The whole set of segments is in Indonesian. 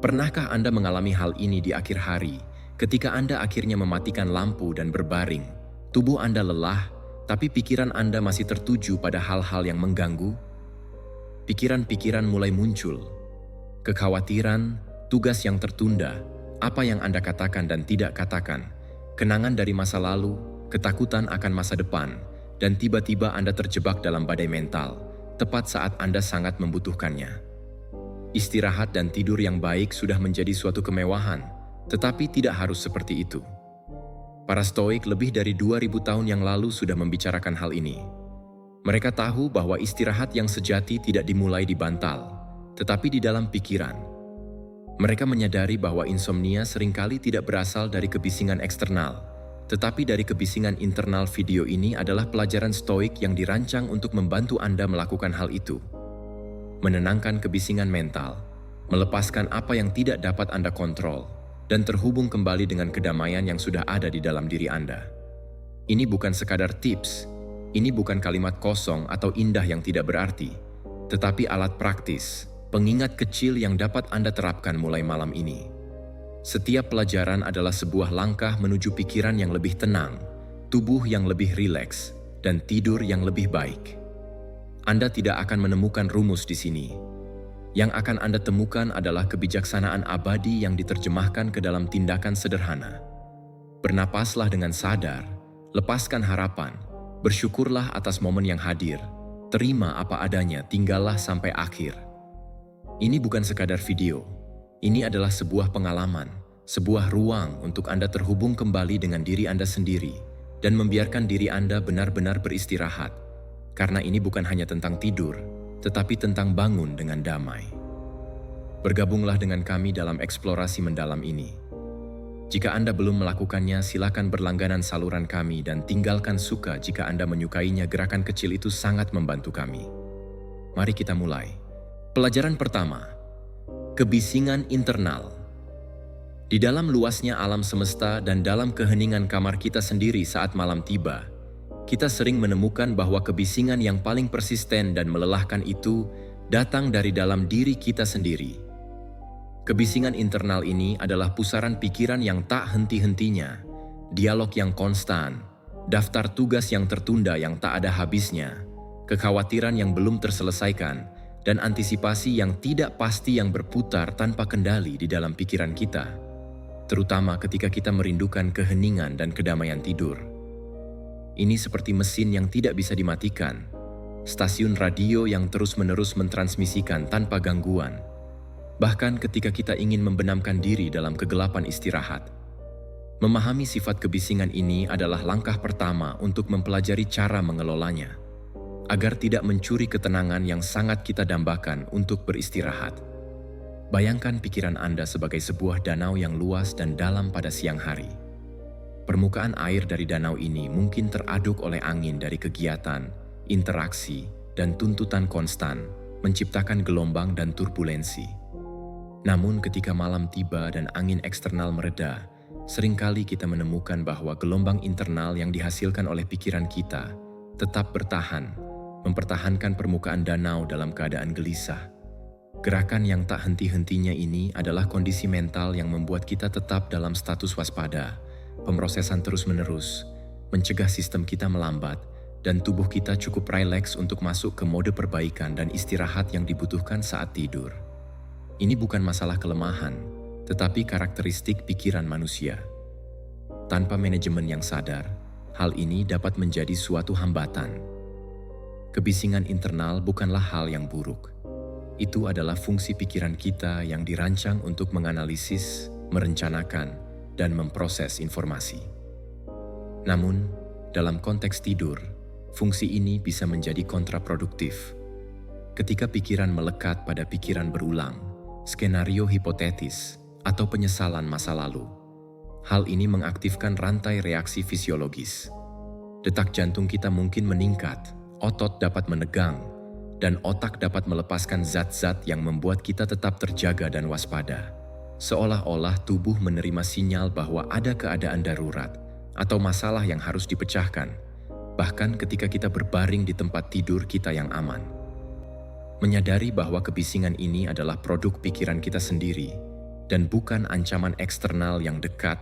Pernahkah Anda mengalami hal ini di akhir hari, ketika Anda akhirnya mematikan lampu dan berbaring? Tubuh Anda lelah, tapi pikiran Anda masih tertuju pada hal-hal yang mengganggu? Pikiran-pikiran mulai muncul. Kekhawatiran, tugas yang tertunda, apa yang Anda katakan dan tidak katakan, kenangan dari masa lalu, ketakutan akan masa depan, dan tiba-tiba Anda terjebak dalam badai mental, tepat saat Anda sangat membutuhkannya. Istirahat dan tidur yang baik sudah menjadi suatu kemewahan, tetapi tidak harus seperti itu. Para Stoik lebih dari 2000 tahun yang lalu sudah membicarakan hal ini. Mereka tahu bahwa istirahat yang sejati tidak dimulai di bantal, tetapi di dalam pikiran. Mereka menyadari bahwa insomnia seringkali tidak berasal dari kebisingan eksternal, tetapi dari kebisingan internal. Video ini adalah pelajaran Stoik yang dirancang untuk membantu Anda melakukan hal itu. Menenangkan kebisingan mental, melepaskan apa yang tidak dapat Anda kontrol, dan terhubung kembali dengan kedamaian yang sudah ada di dalam diri Anda. Ini bukan sekadar tips, ini bukan kalimat kosong atau indah yang tidak berarti, tetapi alat praktis, pengingat kecil yang dapat Anda terapkan mulai malam ini. Setiap pelajaran adalah sebuah langkah menuju pikiran yang lebih tenang, tubuh yang lebih rileks, dan tidur yang lebih baik. Anda tidak akan menemukan rumus di sini. Yang akan Anda temukan adalah kebijaksanaan abadi yang diterjemahkan ke dalam tindakan sederhana. Bernapaslah dengan sadar, lepaskan harapan, bersyukurlah atas momen yang hadir, terima apa adanya, tinggallah sampai akhir. Ini bukan sekadar video, ini adalah sebuah pengalaman, sebuah ruang untuk Anda terhubung kembali dengan diri Anda sendiri dan membiarkan diri Anda benar-benar beristirahat. Karena ini bukan hanya tentang tidur, tetapi tentang bangun dengan damai. Bergabunglah dengan kami dalam eksplorasi mendalam ini. Jika Anda belum melakukannya, silakan berlangganan saluran kami dan tinggalkan suka jika Anda menyukainya. Gerakan kecil itu sangat membantu kami. Mari kita mulai. Pelajaran pertama, kebisingan internal. Di dalam luasnya alam semesta dan dalam keheningan kamar kita sendiri saat malam tiba, kita sering menemukan bahwa kebisingan yang paling persisten dan melelahkan itu datang dari dalam diri kita sendiri. Kebisingan internal ini adalah pusaran pikiran yang tak henti-hentinya, dialog yang konstan, daftar tugas yang tertunda yang tak ada habisnya, kekhawatiran yang belum terselesaikan, dan antisipasi yang tidak pasti yang berputar tanpa kendali di dalam pikiran kita, terutama ketika kita merindukan keheningan dan kedamaian tidur. Ini seperti mesin yang tidak bisa dimatikan, stasiun radio yang terus-menerus mentransmisikan tanpa gangguan, bahkan ketika kita ingin membenamkan diri dalam kegelapan istirahat. Memahami sifat kebisingan ini adalah langkah pertama untuk mempelajari cara mengelolanya, agar tidak mencuri ketenangan yang sangat kita dambakan untuk beristirahat. Bayangkan pikiran Anda sebagai sebuah danau yang luas dan dalam pada siang hari. Permukaan air dari danau ini mungkin teraduk oleh angin dari kegiatan, interaksi, dan tuntutan konstan, menciptakan gelombang dan turbulensi. Namun ketika malam tiba dan angin eksternal mereda, seringkali kita menemukan bahwa gelombang internal yang dihasilkan oleh pikiran kita tetap bertahan, mempertahankan permukaan danau dalam keadaan gelisah. Gerakan yang tak henti-hentinya ini adalah kondisi mental yang membuat kita tetap dalam status waspada, pemrosesan terus-menerus, mencegah sistem kita melambat, dan tubuh kita cukup rileks untuk masuk ke mode perbaikan dan istirahat yang dibutuhkan saat tidur. Ini bukan masalah kelemahan, tetapi karakteristik pikiran manusia. Tanpa manajemen yang sadar, hal ini dapat menjadi suatu hambatan. Kebisingan internal bukanlah hal yang buruk. Itu adalah fungsi pikiran kita yang dirancang untuk menganalisis, merencanakan, dan memproses informasi. Namun, dalam konteks tidur, fungsi ini bisa menjadi kontraproduktif. Ketika pikiran melekat pada pikiran berulang, skenario hipotetis, atau penyesalan masa lalu, hal ini mengaktifkan rantai reaksi fisiologis. Detak jantung kita mungkin meningkat, otot dapat menegang, dan otak dapat melepaskan zat-zat yang membuat kita tetap terjaga dan waspada. Seolah-olah tubuh menerima sinyal bahwa ada keadaan darurat atau masalah yang harus dipecahkan, bahkan ketika kita berbaring di tempat tidur kita yang aman. Menyadari bahwa kebisingan ini adalah produk pikiran kita sendiri, dan bukan ancaman eksternal yang dekat,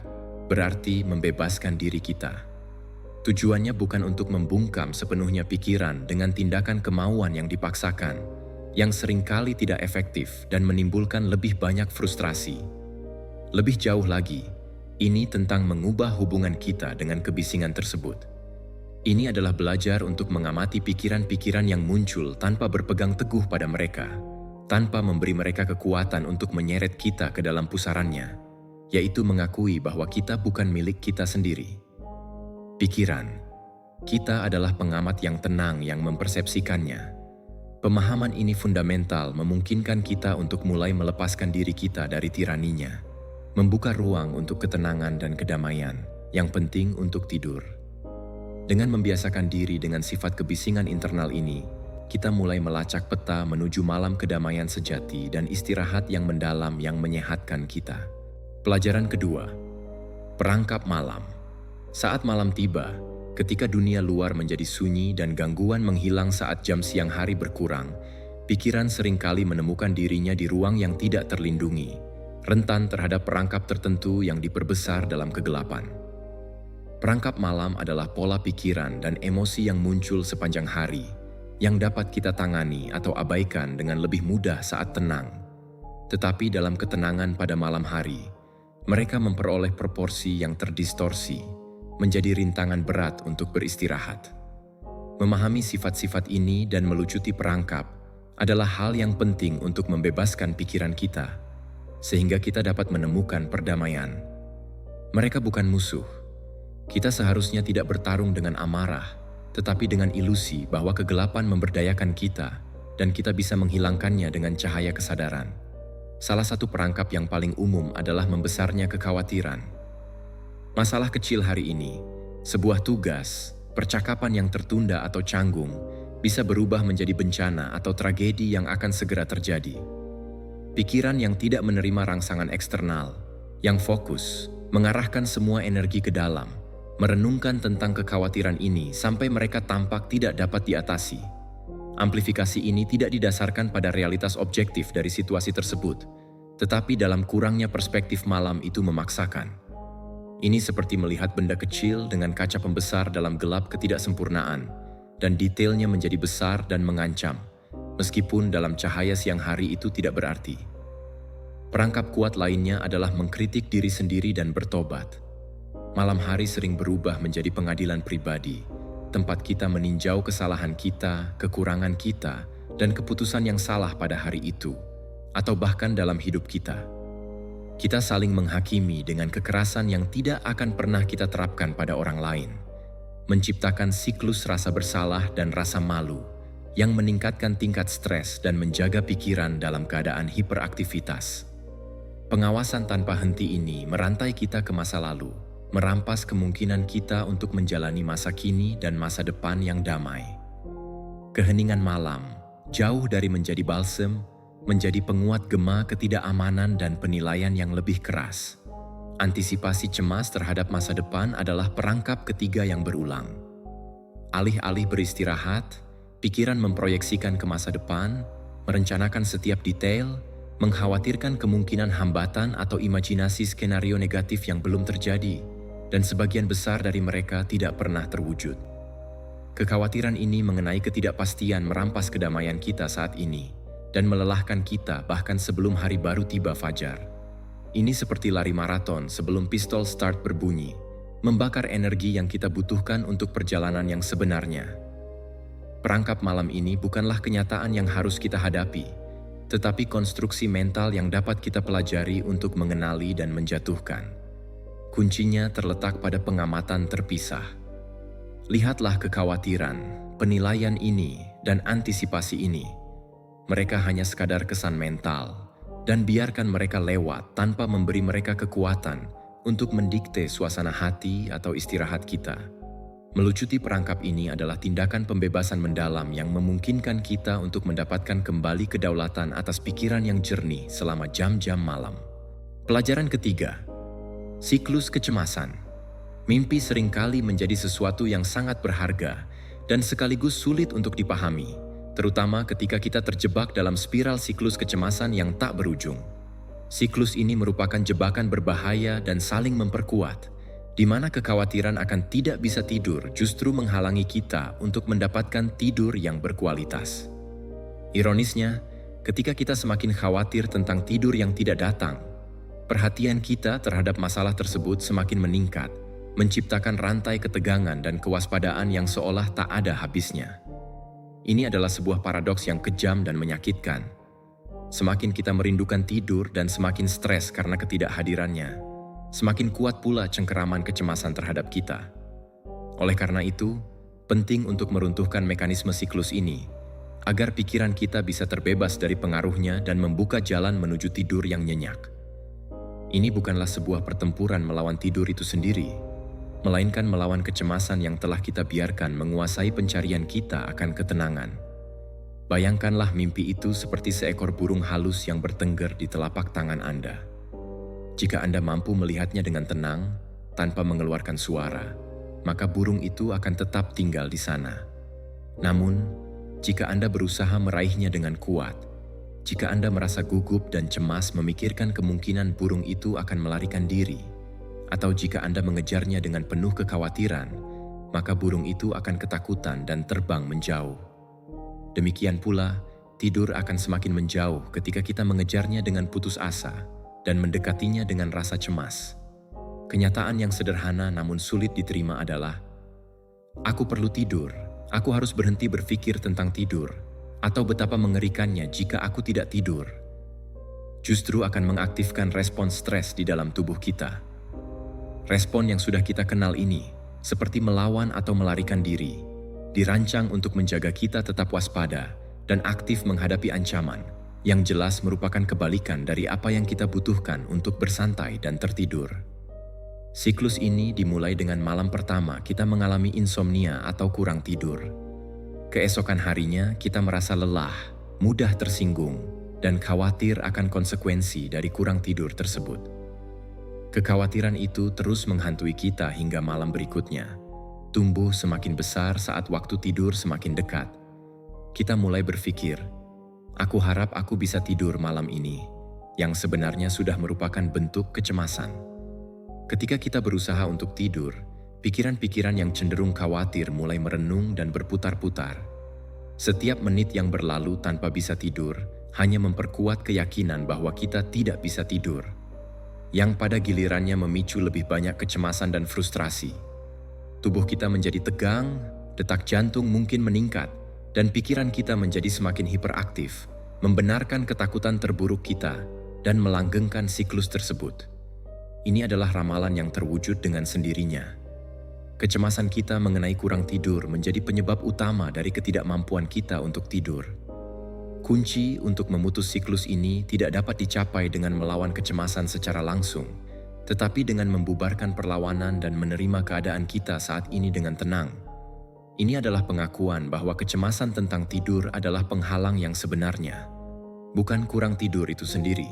berarti membebaskan diri kita. Tujuannya bukan untuk membungkam sepenuhnya pikiran dengan tindakan kemauan yang dipaksakan, yang seringkali tidak efektif dan menimbulkan lebih banyak frustrasi. Lebih jauh lagi, ini tentang mengubah hubungan kita dengan kebisingan tersebut. Ini adalah belajar untuk mengamati pikiran-pikiran yang muncul tanpa berpegang teguh pada mereka, tanpa memberi mereka kekuatan untuk menyeret kita ke dalam pusarannya, yaitu mengakui bahwa kita bukan milik kita sendiri. Pikiran, kita adalah pengamat yang tenang yang mempersepsikannya. Pemahaman ini fundamental memungkinkan kita untuk mulai melepaskan diri kita dari tiraninya, membuka ruang untuk ketenangan dan kedamaian, yang penting untuk tidur. Dengan membiasakan diri dengan sifat kebisingan internal ini, kita mulai melacak peta menuju malam kedamaian sejati dan istirahat yang mendalam yang menyehatkan kita. Pelajaran kedua, perangkap malam. Saat malam tiba, ketika dunia luar menjadi sunyi dan gangguan menghilang saat jam siang hari berkurang, pikiran seringkali menemukan dirinya di ruang yang tidak terlindungi, rentan terhadap perangkap tertentu yang diperbesar dalam kegelapan. Perangkap malam adalah pola pikiran dan emosi yang muncul sepanjang hari, yang dapat kita tangani atau abaikan dengan lebih mudah saat tenang. Tetapi dalam ketenangan pada malam hari, mereka memperoleh proporsi yang terdistorsi, menjadi rintangan berat untuk beristirahat. Memahami sifat-sifat ini dan melucuti perangkap adalah hal yang penting untuk membebaskan pikiran kita, sehingga kita dapat menemukan perdamaian. Mereka bukan musuh. Kita seharusnya tidak bertarung dengan amarah, tetapi dengan ilusi bahwa kegelapan memberdayakan kita dan kita bisa menghilangkannya dengan cahaya kesadaran. Salah satu perangkap yang paling umum adalah membesarnya kekhawatiran. Masalah kecil hari ini, sebuah tugas, percakapan yang tertunda atau canggung, bisa berubah menjadi bencana atau tragedi yang akan segera terjadi. Pikiran yang tidak menerima rangsangan eksternal, yang fokus, mengarahkan semua energi ke dalam, merenungkan tentang kekhawatiran ini sampai mereka tampak tidak dapat diatasi. Amplifikasi ini tidak didasarkan pada realitas objektif dari situasi tersebut, tetapi dalam kurangnya perspektif malam itu memaksakan. Ini seperti melihat benda kecil dengan kaca pembesar dalam gelap ketidaksempurnaan, dan detailnya menjadi besar dan mengancam, meskipun dalam cahaya siang hari itu tidak berarti. Perangkap kuat lainnya adalah mengkritik diri sendiri dan bertobat. Malam hari sering berubah menjadi pengadilan pribadi, tempat kita meninjau kesalahan kita, kekurangan kita, dan keputusan yang salah pada hari itu, atau bahkan dalam hidup kita. Kita saling menghakimi dengan kekerasan yang tidak akan pernah kita terapkan pada orang lain, menciptakan siklus rasa bersalah dan rasa malu, yang meningkatkan tingkat stres dan menjaga pikiran dalam keadaan hiperaktivitas. Pengawasan tanpa henti ini merantai kita ke masa lalu, merampas kemungkinan kita untuk menjalani masa kini dan masa depan yang damai. Keheningan malam, jauh dari menjadi balsem, menjadi penguat gema ketidakamanan dan penilaian yang lebih keras. Antisipasi cemas terhadap masa depan adalah perangkap ketiga yang berulang. Alih-alih beristirahat, pikiran memproyeksikan ke masa depan, merencanakan setiap detail, mengkhawatirkan kemungkinan hambatan atau imajinasi skenario negatif yang belum terjadi, dan sebagian besar dari mereka tidak pernah terwujud. Kekhawatiran ini mengenai ketidakpastian merampas kedamaian kita saat ini, dan melelahkan kita bahkan sebelum hari baru tiba fajar. Ini seperti lari maraton sebelum pistol start berbunyi, membakar energi yang kita butuhkan untuk perjalanan yang sebenarnya. Perangkap malam ini bukanlah kenyataan yang harus kita hadapi, tetapi konstruksi mental yang dapat kita pelajari untuk mengenali dan menjatuhkan. Kuncinya terletak pada pengamatan terpisah. Lihatlah kekhawatiran, penilaian ini, dan antisipasi ini. Mereka hanya sekadar kesan mental, dan biarkan mereka lewat tanpa memberi mereka kekuatan untuk mendikte suasana hati atau istirahat kita. Melucuti perangkap ini adalah tindakan pembebasan mendalam yang memungkinkan kita untuk mendapatkan kembali kedaulatan atas pikiran yang jernih selama jam-jam malam. Pelajaran ketiga, siklus kecemasan. Mimpi seringkali menjadi sesuatu yang sangat berharga dan sekaligus sulit untuk dipahami, terutama ketika kita terjebak dalam spiral siklus kecemasan yang tak berujung. Siklus ini merupakan jebakan berbahaya dan saling memperkuat, di mana kekhawatiran akan tidak bisa tidur justru menghalangi kita untuk mendapatkan tidur yang berkualitas. Ironisnya, ketika kita semakin khawatir tentang tidur yang tidak datang, perhatian kita terhadap masalah tersebut semakin meningkat, menciptakan rantai ketegangan dan kewaspadaan yang seolah tak ada habisnya. Ini adalah sebuah paradoks yang kejam dan menyakitkan. Semakin kita merindukan tidur dan semakin stres karena ketidakhadirannya, semakin kuat pula cengkeraman kecemasan terhadap kita. Oleh karena itu, penting untuk meruntuhkan mekanisme siklus ini, agar pikiran kita bisa terbebas dari pengaruhnya dan membuka jalan menuju tidur yang nyenyak. Ini bukanlah sebuah pertempuran melawan tidur itu sendiri, melainkan melawan kecemasan yang telah kita biarkan menguasai pencarian kita akan ketenangan. Bayangkanlah mimpi itu seperti seekor burung halus yang bertengger di telapak tangan Anda. Jika Anda mampu melihatnya dengan tenang, tanpa mengeluarkan suara, maka burung itu akan tetap tinggal di sana. Namun, jika Anda berusaha meraihnya dengan kuat, jika Anda merasa gugup dan cemas memikirkan kemungkinan burung itu akan melarikan diri, atau jika Anda mengejarnya dengan penuh kekhawatiran, maka burung itu akan ketakutan dan terbang menjauh. Demikian pula, tidur akan semakin menjauh ketika kita mengejarnya dengan putus asa dan mendekatinya dengan rasa cemas. Kenyataan yang sederhana namun sulit diterima adalah, aku perlu tidur, aku harus berhenti berpikir tentang tidur, atau betapa mengerikannya jika aku tidak tidur. Justru akan mengaktifkan respon stres di dalam tubuh kita. Respon yang sudah kita kenal ini, seperti melawan atau melarikan diri, dirancang untuk menjaga kita tetap waspada dan aktif menghadapi ancaman, yang jelas merupakan kebalikan dari apa yang kita butuhkan untuk bersantai dan tertidur. Siklus ini dimulai dengan malam pertama kita mengalami insomnia atau kurang tidur. Keesokan harinya kita merasa lelah, mudah tersinggung, dan khawatir akan konsekuensi dari kurang tidur tersebut. Kekhawatiran itu terus menghantui kita hingga malam berikutnya, tumbuh semakin besar saat waktu tidur semakin dekat. Kita mulai berpikir, aku harap aku bisa tidur malam ini, yang sebenarnya sudah merupakan bentuk kecemasan. Ketika kita berusaha untuk tidur, pikiran-pikiran yang cenderung khawatir mulai merenung dan berputar-putar. Setiap menit yang berlalu tanpa bisa tidur hanya memperkuat keyakinan bahwa kita tidak bisa tidur, yang pada gilirannya memicu lebih banyak kecemasan dan frustrasi. Tubuh kita menjadi tegang, detak jantung mungkin meningkat, dan pikiran kita menjadi semakin hiperaktif, membenarkan ketakutan terburuk kita dan melanggengkan siklus tersebut. Ini adalah ramalan yang terwujud dengan sendirinya. Kecemasan kita mengenai kurang tidur menjadi penyebab utama dari ketidakmampuan kita untuk tidur. Kunci untuk memutus siklus ini tidak dapat dicapai dengan melawan kecemasan secara langsung, tetapi dengan membubarkan perlawanan dan menerima keadaan kita saat ini dengan tenang. Ini adalah pengakuan bahwa kecemasan tentang tidur adalah penghalang yang sebenarnya, bukan kurang tidur itu sendiri.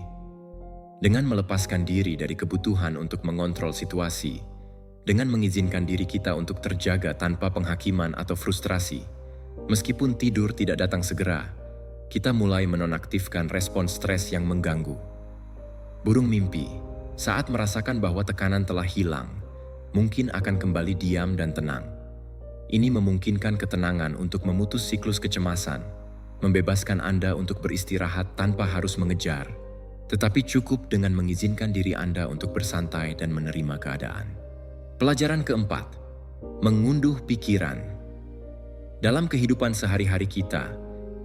Dengan melepaskan diri dari kebutuhan untuk mengontrol situasi, dengan mengizinkan diri kita untuk terjaga tanpa penghakiman atau frustrasi, meskipun tidur tidak datang segera, kita mulai menonaktifkan respon stres yang mengganggu. Burung mimpi, saat merasakan bahwa tekanan telah hilang, mungkin akan kembali diam dan tenang. Ini memungkinkan ketenangan untuk memutus siklus kecemasan, membebaskan Anda untuk beristirahat tanpa harus mengejar, tetapi cukup dengan mengizinkan diri Anda untuk bersantai dan menerima keadaan. Pelajaran keempat, mengunduh pikiran. Dalam kehidupan sehari-hari kita,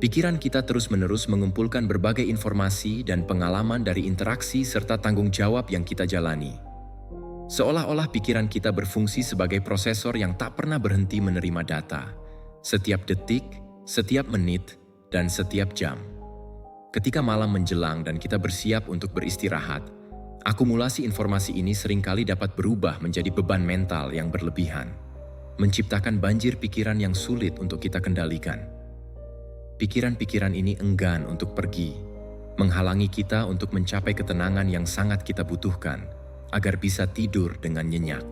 pikiran kita terus-menerus mengumpulkan berbagai informasi dan pengalaman dari interaksi serta tanggung jawab yang kita jalani. Seolah-olah pikiran kita berfungsi sebagai prosesor yang tak pernah berhenti menerima data, setiap detik, setiap menit, dan setiap jam. Ketika malam menjelang dan kita bersiap untuk beristirahat, akumulasi informasi ini seringkali dapat berubah menjadi beban mental yang berlebihan, menciptakan banjir pikiran yang sulit untuk kita kendalikan. Pikiran-pikiran ini enggan untuk pergi, menghalangi kita untuk mencapai ketenangan yang sangat kita butuhkan, agar bisa tidur dengan nyenyak.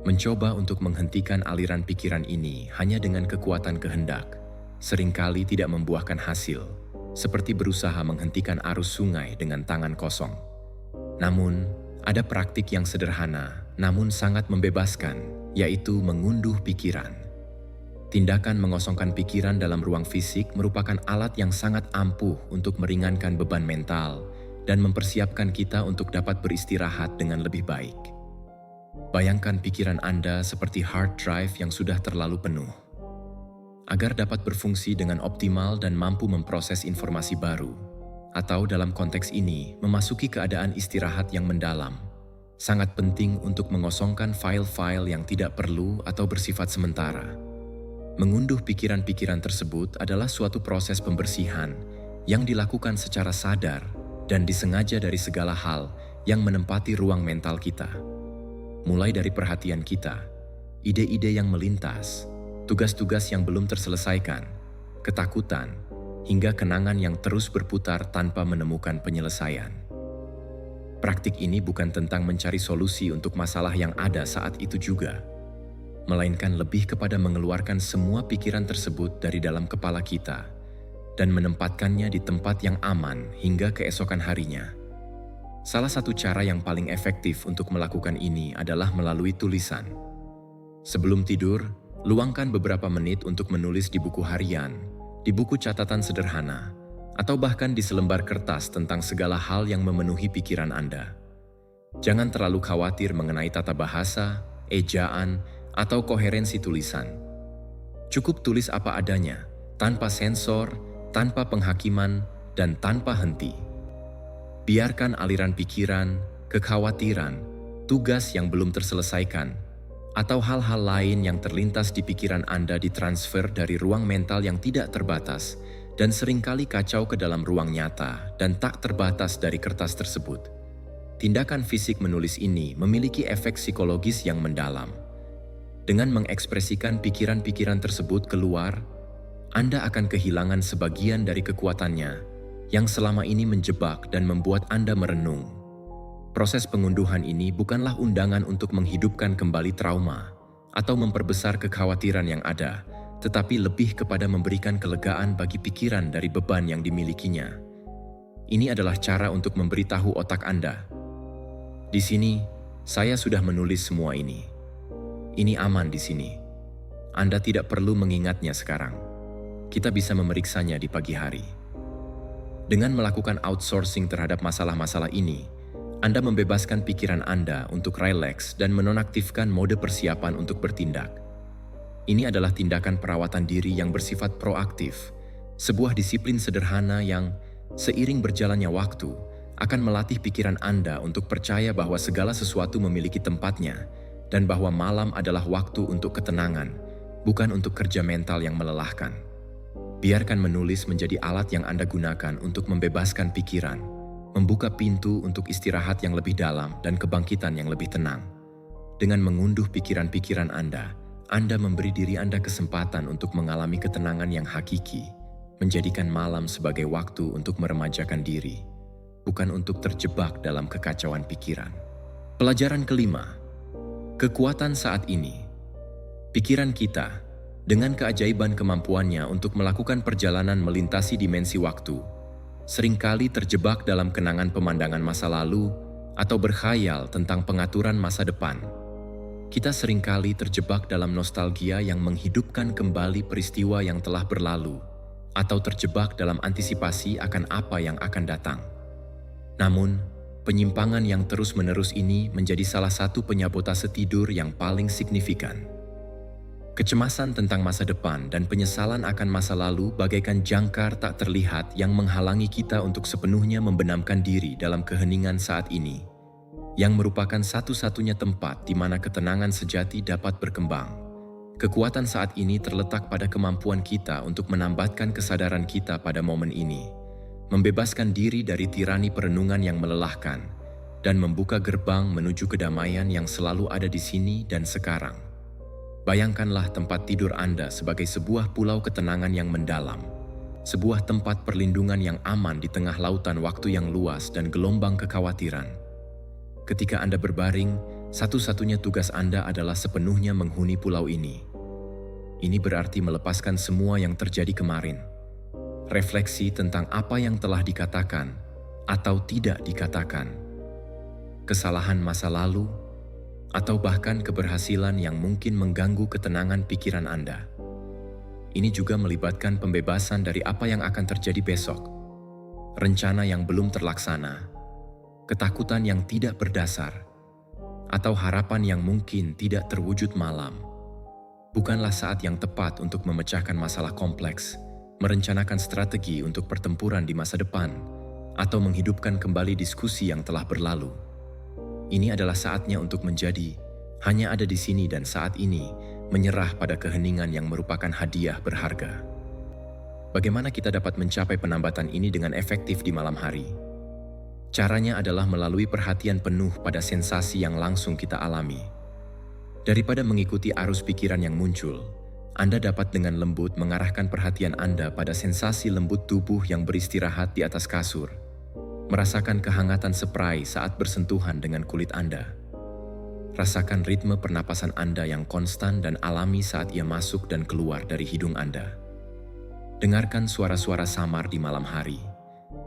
Mencoba untuk menghentikan aliran pikiran ini hanya dengan kekuatan kehendak, seringkali tidak membuahkan hasil, seperti berusaha menghentikan arus sungai dengan tangan kosong. Namun, ada praktik yang sederhana namun sangat membebaskan, yaitu mengunduh pikiran. Tindakan mengosongkan pikiran dalam ruang fisik merupakan alat yang sangat ampuh untuk meringankan beban mental dan mempersiapkan kita untuk dapat beristirahat dengan lebih baik. Bayangkan pikiran Anda seperti hard drive yang sudah terlalu penuh. Agar dapat berfungsi dengan optimal dan mampu memproses informasi baru, atau dalam konteks ini, memasuki keadaan istirahat yang mendalam, sangat penting untuk mengosongkan file-file yang tidak perlu atau bersifat sementara. Mengunduh pikiran-pikiran tersebut adalah suatu proses pembersihan yang dilakukan secara sadar dan disengaja dari segala hal yang menempati ruang mental kita. Mulai dari perhatian kita, ide-ide yang melintas, tugas-tugas yang belum terselesaikan, ketakutan, hingga kenangan yang terus berputar tanpa menemukan penyelesaian. Praktik ini bukan tentang mencari solusi untuk masalah yang ada saat itu juga, melainkan lebih kepada mengeluarkan semua pikiran tersebut dari dalam kepala kita dan menempatkannya di tempat yang aman hingga keesokan harinya. Salah satu cara yang paling efektif untuk melakukan ini adalah melalui tulisan. Sebelum tidur, luangkan beberapa menit untuk menulis di buku harian, di buku catatan sederhana, atau bahkan di selembar kertas tentang segala hal yang memenuhi pikiran Anda. Jangan terlalu khawatir mengenai tata bahasa, ejaan, atau koherensi tulisan. Cukup tulis apa adanya, tanpa sensor, tanpa penghakiman, dan tanpa henti. Biarkan aliran pikiran, kekhawatiran, tugas yang belum terselesaikan, atau hal-hal lain yang terlintas di pikiran Anda ditransfer dari ruang mental yang tidak terbatas dan seringkali kacau ke dalam ruang nyata dan tak terbatas dari kertas tersebut. Tindakan fisik menulis ini memiliki efek psikologis yang mendalam. Dengan mengekspresikan pikiran-pikiran tersebut keluar, Anda akan kehilangan sebagian dari kekuatannya yang selama ini menjebak dan membuat Anda merenung. Proses pengunduhan ini bukanlah undangan untuk menghidupkan kembali trauma atau memperbesar kekhawatiran yang ada, tetapi lebih kepada memberikan kelegaan bagi pikiran dari beban yang dimilikinya. Ini adalah cara untuk memberitahu otak Anda, di sini, saya sudah menulis semua ini. Ini aman di sini. Anda tidak perlu mengingatnya sekarang. Kita bisa memeriksanya di pagi hari. Dengan melakukan outsourcing terhadap masalah-masalah ini, Anda membebaskan pikiran Anda untuk rileks dan menonaktifkan mode persiapan untuk bertindak. Ini adalah tindakan perawatan diri yang bersifat proaktif, sebuah disiplin sederhana yang, seiring berjalannya waktu, akan melatih pikiran Anda untuk percaya bahwa segala sesuatu memiliki tempatnya dan bahwa malam adalah waktu untuk ketenangan, bukan untuk kerja mental yang melelahkan. Biarkan menulis menjadi alat yang Anda gunakan untuk membebaskan pikiran, membuka pintu untuk istirahat yang lebih dalam dan kebangkitan yang lebih tenang. Dengan mengunduh pikiran-pikiran Anda memberi diri Anda kesempatan untuk mengalami ketenangan yang hakiki, menjadikan malam sebagai waktu untuk meremajakan diri, bukan untuk terjebak dalam kekacauan pikiran. Pelajaran kelima, kekuatan saat ini. Pikiran kita, dengan keajaiban kemampuannya untuk melakukan perjalanan melintasi dimensi waktu, seringkali terjebak dalam kenangan pemandangan masa lalu atau berkhayal tentang pengaturan masa depan. Kita seringkali terjebak dalam nostalgia yang menghidupkan kembali peristiwa yang telah berlalu, atau terjebak dalam antisipasi akan apa yang akan datang. Namun, penyimpangan yang terus-menerus ini menjadi salah satu penyabotase tidur yang paling signifikan. Kecemasan tentang masa depan dan penyesalan akan masa lalu bagaikan jangkar tak terlihat yang menghalangi kita untuk sepenuhnya membenamkan diri dalam keheningan saat ini, yang merupakan satu-satunya tempat di mana ketenangan sejati dapat berkembang. Kekuatan saat ini terletak pada kemampuan kita untuk menambatkan kesadaran kita pada momen ini, membebaskan diri dari tirani perenungan yang melelahkan, dan membuka gerbang menuju kedamaian yang selalu ada di sini dan sekarang. Bayangkanlah tempat tidur Anda sebagai sebuah pulau ketenangan yang mendalam, sebuah tempat perlindungan yang aman di tengah lautan waktu yang luas dan gelombang kekhawatiran. Ketika Anda berbaring, satu-satunya tugas Anda adalah sepenuhnya menghuni pulau ini. Ini berarti melepaskan semua yang terjadi kemarin. Refleksi tentang apa yang telah dikatakan atau tidak dikatakan. kesalahan masa lalu, atau bahkan keberhasilan yang mungkin mengganggu ketenangan pikiran Anda. Ini juga melibatkan pembebasan dari apa yang akan terjadi besok, rencana yang belum terlaksana, ketakutan yang tidak berdasar, atau harapan yang mungkin tidak terwujud malam. Bukanlah saat yang tepat untuk memecahkan masalah kompleks, merencanakan strategi untuk pertempuran di masa depan, atau menghidupkan kembali diskusi yang telah berlalu. Ini adalah saatnya untuk menjadi, hanya ada di sini dan saat ini, menyerah pada keheningan yang merupakan hadiah berharga. Bagaimana kita dapat mencapai penambatan ini dengan efektif di malam hari? Caranya adalah melalui perhatian penuh pada sensasi yang langsung kita alami. Daripada mengikuti arus pikiran yang muncul, Anda dapat dengan lembut mengarahkan perhatian Anda pada sensasi lembut tubuh yang beristirahat di atas kasur. Merasakan kehangatan spray saat bersentuhan dengan kulit Anda. Rasakan ritme pernapasan Anda yang konstan dan alami saat ia masuk dan keluar dari hidung Anda. Dengarkan suara-suara samar di malam hari.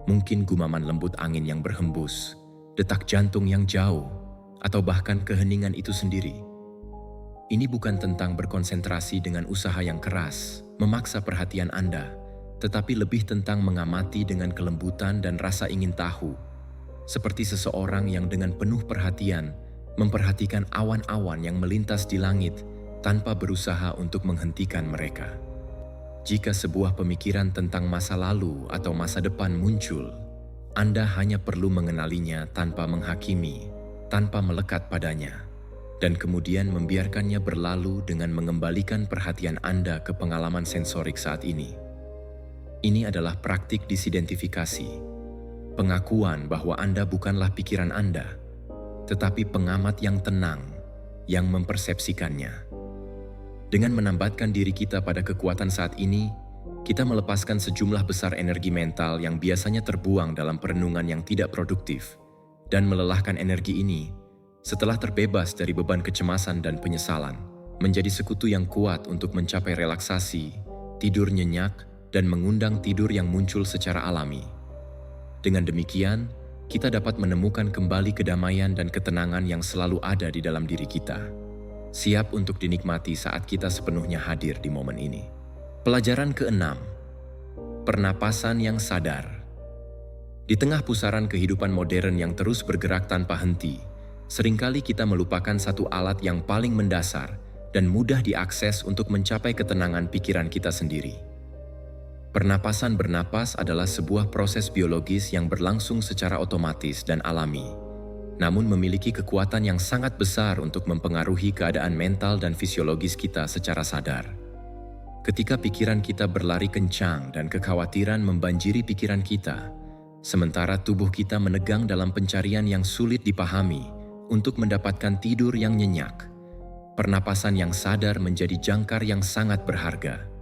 Mungkin gumaman lembut angin yang berhembus, detak jantung yang jauh, atau bahkan keheningan itu sendiri. Ini bukan tentang berkonsentrasi dengan usaha yang keras, memaksa perhatian Anda, tetapi lebih tentang mengamati dengan kelembutan dan rasa ingin tahu, seperti seseorang yang dengan penuh perhatian memperhatikan awan-awan yang melintas di langit tanpa berusaha untuk menghentikan mereka. Jika sebuah pemikiran tentang masa lalu atau masa depan muncul, Anda hanya perlu mengenalinya tanpa menghakimi, tanpa melekat padanya, dan kemudian membiarkannya berlalu dengan mengembalikan perhatian Anda ke pengalaman sensorik saat ini. Ini adalah praktik disidentifikasi, pengakuan bahwa Anda bukanlah pikiran Anda, tetapi pengamat yang tenang, yang mempersepsikannya. Dengan menambatkan diri kita pada kekuatan saat ini, kita melepaskan sejumlah besar energi mental yang biasanya terbuang dalam perenungan yang tidak produktif, dan melelahkan energi ini, setelah terbebas dari beban kecemasan dan penyesalan, menjadi sekutu yang kuat untuk mencapai relaksasi, tidur nyenyak, dan mengundang tidur yang muncul secara alami. Dengan demikian, kita dapat menemukan kembali kedamaian dan ketenangan yang selalu ada di dalam diri kita, siap untuk dinikmati saat kita sepenuhnya hadir di momen ini. Pelajaran ke-6, pernapasan yang sadar. Di tengah pusaran kehidupan modern yang terus bergerak tanpa henti, seringkali kita melupakan satu alat yang paling mendasar dan mudah diakses untuk mencapai ketenangan pikiran kita sendiri. Pernapasan bernapas adalah sebuah proses biologis yang berlangsung secara otomatis dan alami, namun memiliki kekuatan yang sangat besar untuk mempengaruhi keadaan mental dan fisiologis kita secara sadar. Ketika pikiran kita berlari kencang dan kekhawatiran membanjiri pikiran kita, sementara tubuh kita menegang dalam pencarian yang sulit dipahami untuk mendapatkan tidur yang nyenyak, pernapasan yang sadar menjadi jangkar yang sangat berharga.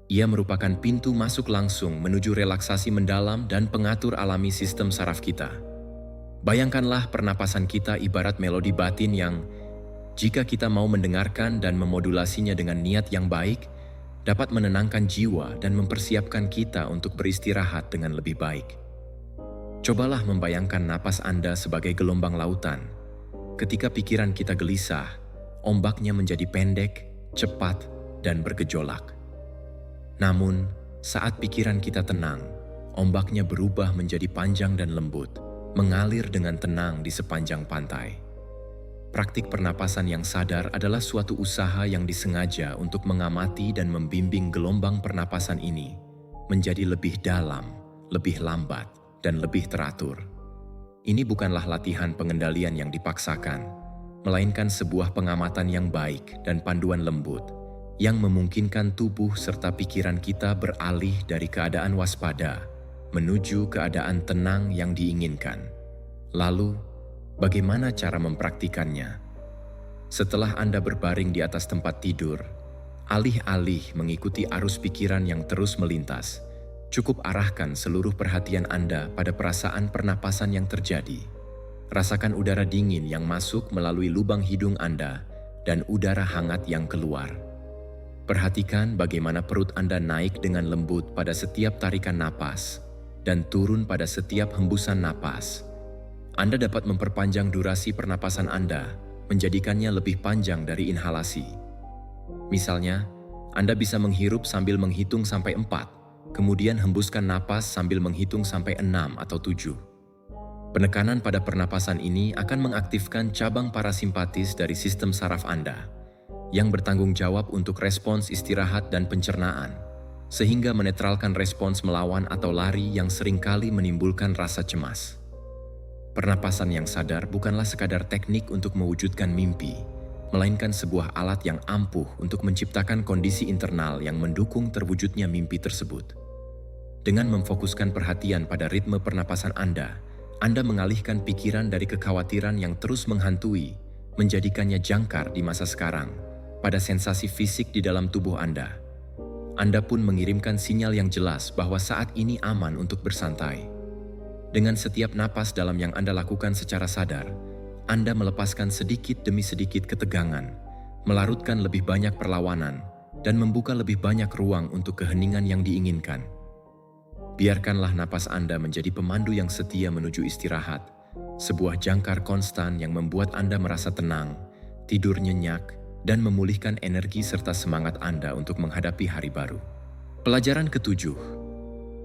Ia merupakan pintu masuk langsung menuju relaksasi mendalam dan pengatur alami sistem saraf kita. Bayangkanlah pernapasan kita ibarat melodi batin yang, jika kita mau mendengarkan dan memodulasinya dengan niat yang baik, dapat menenangkan jiwa dan mempersiapkan kita untuk beristirahat dengan lebih baik. Cobalah membayangkan napas Anda sebagai gelombang lautan. Ketika pikiran kita gelisah, ombaknya menjadi pendek, cepat, dan bergejolak. Namun, saat pikiran kita tenang, ombaknya berubah menjadi panjang dan lembut, mengalir dengan tenang di sepanjang pantai. Praktik pernapasan yang sadar adalah suatu usaha yang disengaja untuk mengamati dan membimbing gelombang pernapasan ini menjadi lebih dalam, lebih lambat, dan lebih teratur. Ini bukanlah latihan pengendalian yang dipaksakan, melainkan sebuah pengamatan yang baik dan panduan lembut yang memungkinkan tubuh serta pikiran kita beralih dari keadaan waspada menuju keadaan tenang yang diinginkan. Lalu, bagaimana cara mempraktikannya? Setelah Anda berbaring di atas tempat tidur, alih-alih mengikuti arus pikiran yang terus melintas, cukup arahkan seluruh perhatian Anda pada perasaan pernapasan yang terjadi. Rasakan udara dingin yang masuk melalui lubang hidung Anda dan udara hangat yang keluar. Perhatikan bagaimana perut Anda naik dengan lembut pada setiap tarikan napas dan turun pada setiap hembusan napas. Anda dapat memperpanjang durasi pernapasan Anda, menjadikannya lebih panjang dari inhalasi. Misalnya, Anda bisa menghirup sambil menghitung sampai 4, kemudian hembuskan napas sambil menghitung sampai 6 atau 7. Penekanan pada pernapasan ini akan mengaktifkan cabang parasimpatis dari sistem saraf Anda, yang bertanggung jawab untuk respons istirahat dan pencernaan, sehingga menetralkan respons melawan atau lari yang seringkali menimbulkan rasa cemas. Pernapasan yang sadar bukanlah sekadar teknik untuk mewujudkan mimpi, melainkan sebuah alat yang ampuh untuk menciptakan kondisi internal yang mendukung terwujudnya mimpi tersebut. Dengan memfokuskan perhatian pada ritme pernapasan Anda mengalihkan pikiran dari kekhawatiran yang terus menghantui, menjadikannya jangkar di masa sekarang, pada sensasi fisik di dalam tubuh Anda. Anda pun mengirimkan sinyal yang jelas bahwa saat ini aman untuk bersantai. Dengan setiap napas dalam yang Anda lakukan secara sadar, Anda melepaskan sedikit demi sedikit ketegangan, melarutkan lebih banyak perlawanan, dan membuka lebih banyak ruang untuk keheningan yang diinginkan. Biarkanlah napas Anda menjadi pemandu yang setia menuju istirahat, sebuah jangkar konstan yang membuat Anda merasa tenang, tidur nyenyak, dan memulihkan energi serta semangat Anda untuk menghadapi hari baru. Pelajaran ketujuh,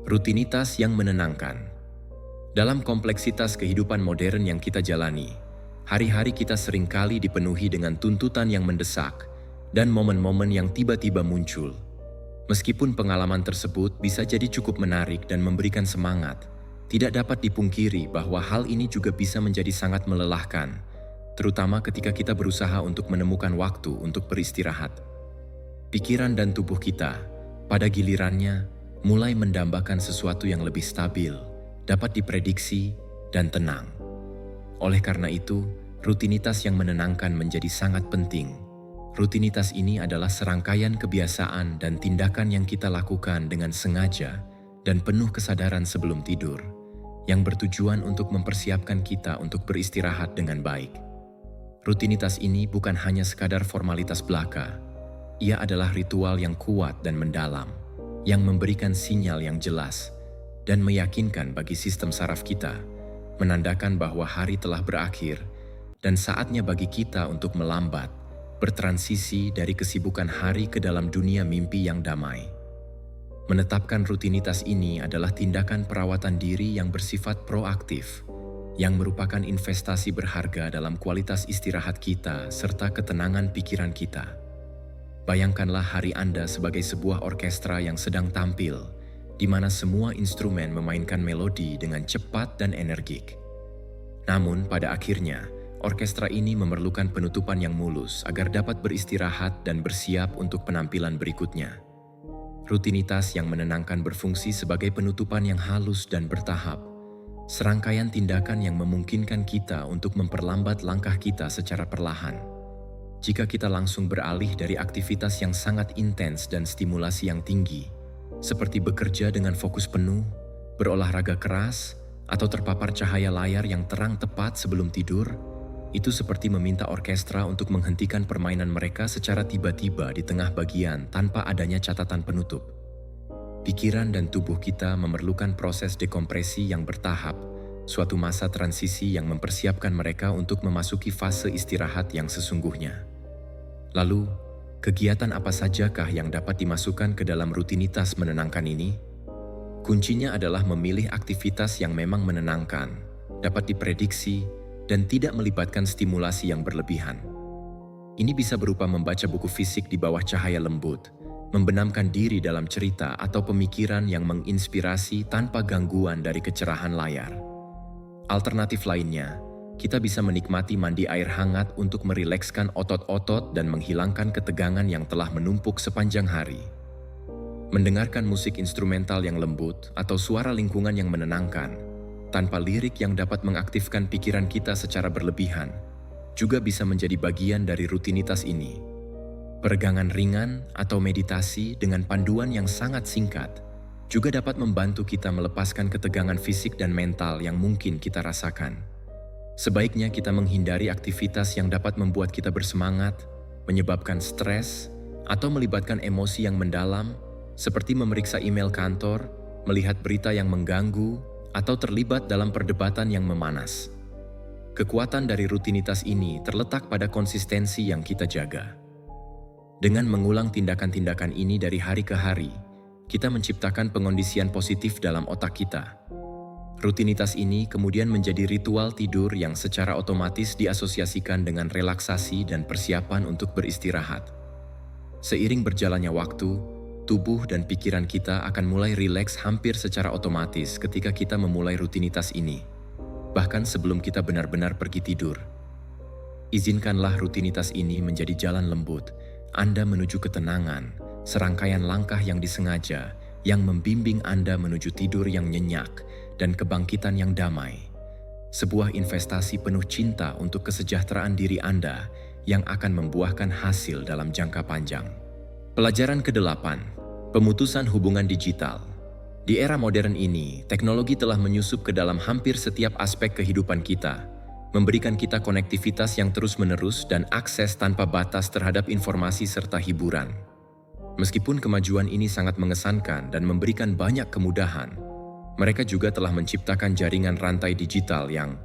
rutinitas yang menenangkan. Dalam kompleksitas kehidupan modern yang kita jalani, hari-hari kita seringkali dipenuhi dengan tuntutan yang mendesak dan momen-momen yang tiba-tiba muncul. Meskipun pengalaman tersebut bisa jadi cukup menarik dan memberikan semangat, tidak dapat dipungkiri bahwa hal ini juga bisa menjadi sangat melelahkan, terutama ketika kita berusaha untuk menemukan waktu untuk beristirahat. Pikiran dan tubuh kita, pada gilirannya, mulai mendambakan sesuatu yang lebih stabil, dapat diprediksi, dan tenang. Oleh karena itu, rutinitas yang menenangkan menjadi sangat penting. Rutinitas ini adalah serangkaian kebiasaan dan tindakan yang kita lakukan dengan sengaja dan penuh kesadaran sebelum tidur, yang bertujuan untuk mempersiapkan kita untuk beristirahat dengan baik. Rutinitas ini bukan hanya sekadar formalitas belaka, ia adalah ritual yang kuat dan mendalam, yang memberikan sinyal yang jelas dan meyakinkan bagi sistem saraf kita, menandakan bahwa hari telah berakhir dan saatnya bagi kita untuk melambat, bertransisi dari kesibukan hari ke dalam dunia mimpi yang damai. Menetapkan rutinitas ini adalah tindakan perawatan diri yang bersifat proaktif, yang merupakan investasi berharga dalam kualitas istirahat kita serta ketenangan pikiran kita. Bayangkanlah hari Anda sebagai sebuah orkestra yang sedang tampil, di mana semua instrumen memainkan melodi dengan cepat dan energik. Namun, pada akhirnya, orkestra ini memerlukan penutupan yang mulus agar dapat beristirahat dan bersiap untuk penampilan berikutnya. Rutinitas yang menenangkan berfungsi sebagai penutupan yang halus dan bertahap, serangkaian tindakan yang memungkinkan kita untuk memperlambat langkah kita secara perlahan. Jika kita langsung beralih dari aktivitas yang sangat intens dan stimulasi yang tinggi, seperti bekerja dengan fokus penuh, berolahraga keras, atau terpapar cahaya layar yang terang tepat sebelum tidur, itu seperti meminta orkestra untuk menghentikan permainan mereka secara tiba-tiba di tengah bagian tanpa adanya catatan penutup. Pikiran dan tubuh kita memerlukan proses dekompresi yang bertahap, suatu masa transisi yang mempersiapkan mereka untuk memasuki fase istirahat yang sesungguhnya. Lalu, kegiatan apa sajakah yang dapat dimasukkan ke dalam rutinitas menenangkan ini? Kuncinya adalah memilih aktivitas yang memang menenangkan, dapat diprediksi, dan tidak melibatkan stimulasi yang berlebihan. Ini bisa berupa membaca buku fisik di bawah cahaya lembut, membenamkan diri dalam cerita atau pemikiran yang menginspirasi tanpa gangguan dari kecerahan layar. Alternatif lainnya, kita bisa menikmati mandi air hangat untuk merilekskan otot-otot dan menghilangkan ketegangan yang telah menumpuk sepanjang hari. Mendengarkan musik instrumental yang lembut atau suara lingkungan yang menenangkan, tanpa lirik yang dapat mengaktifkan pikiran kita secara berlebihan, juga bisa menjadi bagian dari rutinitas ini. Peregangan ringan atau meditasi dengan panduan yang sangat singkat juga dapat membantu kita melepaskan ketegangan fisik dan mental yang mungkin kita rasakan. Sebaiknya kita menghindari aktivitas yang dapat membuat kita bersemangat, menyebabkan stres, atau melibatkan emosi yang mendalam, seperti memeriksa email kantor, melihat berita yang mengganggu, atau terlibat dalam perdebatan yang memanas. Kekuatan dari rutinitas ini terletak pada konsistensi yang kita jaga. Dengan mengulang tindakan-tindakan ini dari hari ke hari, kita menciptakan pengondisian positif dalam otak kita. Rutinitas ini kemudian menjadi ritual tidur yang secara otomatis diasosiasikan dengan relaksasi dan persiapan untuk beristirahat. Seiring berjalannya waktu, tubuh dan pikiran kita akan mulai rileks hampir secara otomatis ketika kita memulai rutinitas ini, bahkan sebelum kita benar-benar pergi tidur. Izinkanlah rutinitas ini menjadi jalan lembut, Anda menuju ketenangan, serangkaian langkah yang disengaja, yang membimbing Anda menuju tidur yang nyenyak dan kebangkitan yang damai. Sebuah investasi penuh cinta untuk kesejahteraan diri Anda yang akan membuahkan hasil dalam jangka panjang. Pelajaran ke-8, pemutusan hubungan digital. Di era modern ini, teknologi telah menyusup ke dalam hampir setiap aspek kehidupan kita, memberikan kita konektivitas yang terus-menerus dan akses tanpa batas terhadap informasi serta hiburan. Meskipun kemajuan ini sangat mengesankan dan memberikan banyak kemudahan, mereka juga telah menciptakan jaringan rantai digital yang,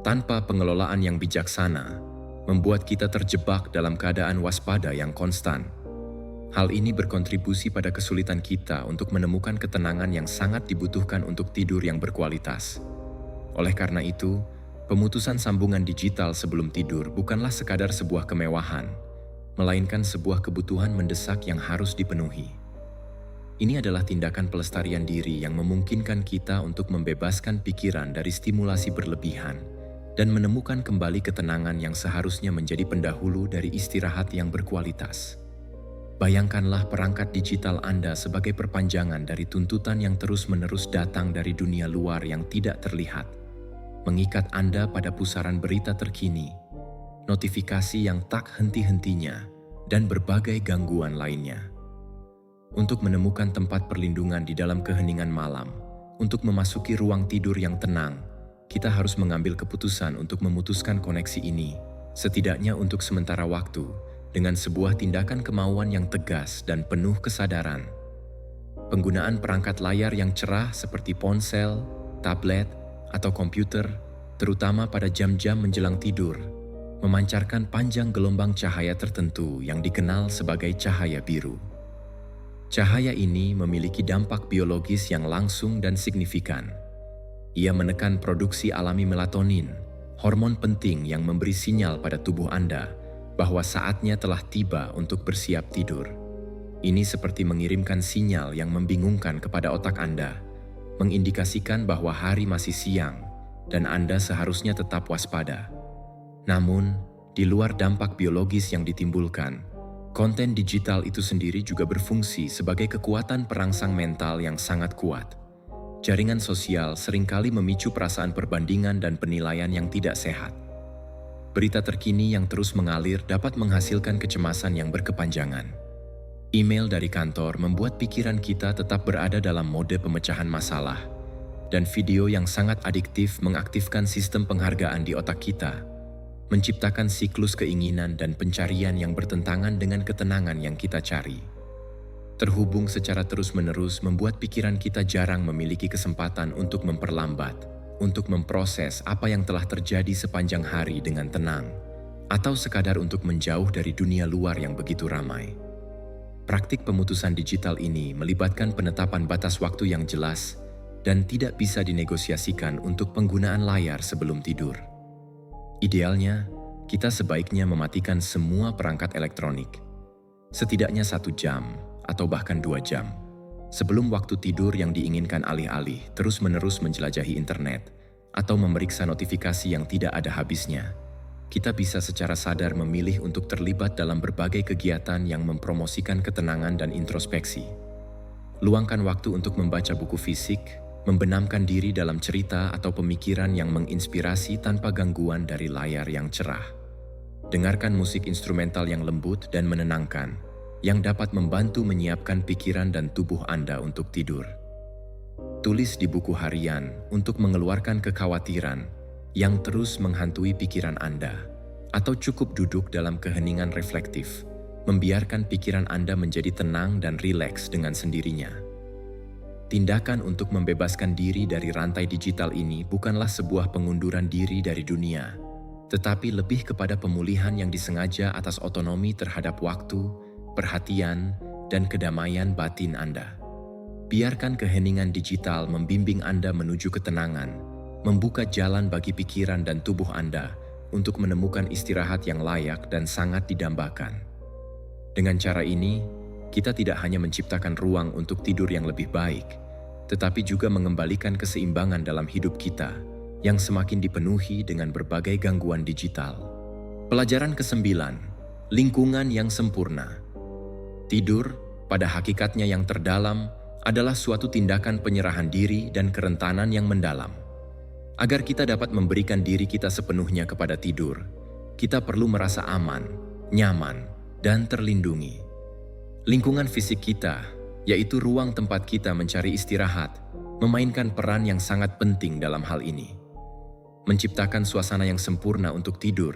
tanpa pengelolaan yang bijaksana, membuat kita terjebak dalam keadaan waspada yang konstan. Hal ini berkontribusi pada kesulitan kita untuk menemukan ketenangan yang sangat dibutuhkan untuk tidur yang berkualitas. Oleh karena itu, pemutusan sambungan digital sebelum tidur bukanlah sekadar sebuah kemewahan, melainkan sebuah kebutuhan mendesak yang harus dipenuhi. Ini adalah tindakan pelestarian diri yang memungkinkan kita untuk membebaskan pikiran dari stimulasi berlebihan dan menemukan kembali ketenangan yang seharusnya menjadi pendahulu dari istirahat yang berkualitas. Bayangkanlah perangkat digital Anda sebagai perpanjangan dari tuntutan yang terus-menerus datang dari dunia luar yang tidak terlihat, mengikat Anda pada pusaran berita terkini, notifikasi yang tak henti-hentinya, dan berbagai gangguan lainnya. Untuk menemukan tempat perlindungan di dalam keheningan malam, untuk memasuki ruang tidur yang tenang, kita harus mengambil keputusan untuk memutuskan koneksi ini, setidaknya untuk sementara waktu, dengan sebuah tindakan kemauan yang tegas dan penuh kesadaran. Penggunaan perangkat layar yang cerah seperti ponsel, tablet, atau komputer, terutama pada jam-jam menjelang tidur, memancarkan panjang gelombang cahaya tertentu yang dikenal sebagai cahaya biru. Cahaya ini memiliki dampak biologis yang langsung dan signifikan. Ia menekan produksi alami melatonin, hormon penting yang memberi sinyal pada tubuh Anda bahwa saatnya telah tiba untuk bersiap tidur. Ini seperti mengirimkan sinyal yang membingungkan kepada otak Anda, mengindikasikan bahwa hari masih siang dan Anda seharusnya tetap waspada. Namun, di luar dampak biologis yang ditimbulkan, konten digital itu sendiri juga berfungsi sebagai kekuatan perangsang mental yang sangat kuat. Jaringan sosial seringkali memicu perasaan perbandingan dan penilaian yang tidak sehat. Berita terkini yang terus mengalir dapat menghasilkan kecemasan yang berkepanjangan. Email dari kantor membuat pikiran kita tetap berada dalam mode pemecahan masalah, dan video yang sangat adiktif mengaktifkan sistem penghargaan di otak kita, menciptakan siklus keinginan dan pencarian yang bertentangan dengan ketenangan yang kita cari. Terhubung secara terus-menerus membuat pikiran kita jarang memiliki kesempatan untuk memperlambat, untuk memproses apa yang telah terjadi sepanjang hari dengan tenang, atau sekadar untuk menjauh dari dunia luar yang begitu ramai. Praktik pemutusan digital ini melibatkan penetapan batas waktu yang jelas dan tidak bisa dinegosiasikan untuk penggunaan layar sebelum tidur. Idealnya, kita sebaiknya mematikan semua perangkat elektronik, setidaknya 1 jam atau bahkan 2 jam. Sebelum waktu tidur yang diinginkan alih-alih terus-menerus menjelajahi internet atau memeriksa notifikasi yang tidak ada habisnya, kita bisa secara sadar memilih untuk terlibat dalam berbagai kegiatan yang mempromosikan ketenangan dan introspeksi. Luangkan waktu untuk membaca buku fisik, membenamkan diri dalam cerita atau pemikiran yang menginspirasi tanpa gangguan dari layar yang cerah. Dengarkan musik instrumental yang lembut dan menenangkan, yang dapat membantu menyiapkan pikiran dan tubuh Anda untuk tidur. Tulis di buku harian untuk mengeluarkan kekhawatiran yang terus menghantui pikiran Anda, atau cukup duduk dalam keheningan reflektif, membiarkan pikiran Anda menjadi tenang dan rileks dengan sendirinya. Tindakan untuk membebaskan diri dari rantai digital ini bukanlah sebuah pengunduran diri dari dunia, tetapi lebih kepada pemulihan yang disengaja atas otonomi terhadap waktu, perhatian, dan kedamaian batin Anda. Biarkan keheningan digital membimbing Anda menuju ketenangan, membuka jalan bagi pikiran dan tubuh Anda untuk menemukan istirahat yang layak dan sangat didambakan. Dengan cara ini, kita tidak hanya menciptakan ruang untuk tidur yang lebih baik, tetapi juga mengembalikan keseimbangan dalam hidup kita yang semakin dipenuhi dengan berbagai gangguan digital. Pelajaran ke-9, lingkungan yang sempurna. Tidur, pada hakikatnya yang terdalam, adalah suatu tindakan penyerahan diri dan kerentanan yang mendalam. Agar kita dapat memberikan diri kita sepenuhnya kepada tidur, kita perlu merasa aman, nyaman, dan terlindungi. Lingkungan fisik kita, yaitu ruang tempat kita mencari istirahat, memainkan peran yang sangat penting dalam hal ini. Menciptakan suasana yang sempurna untuk tidur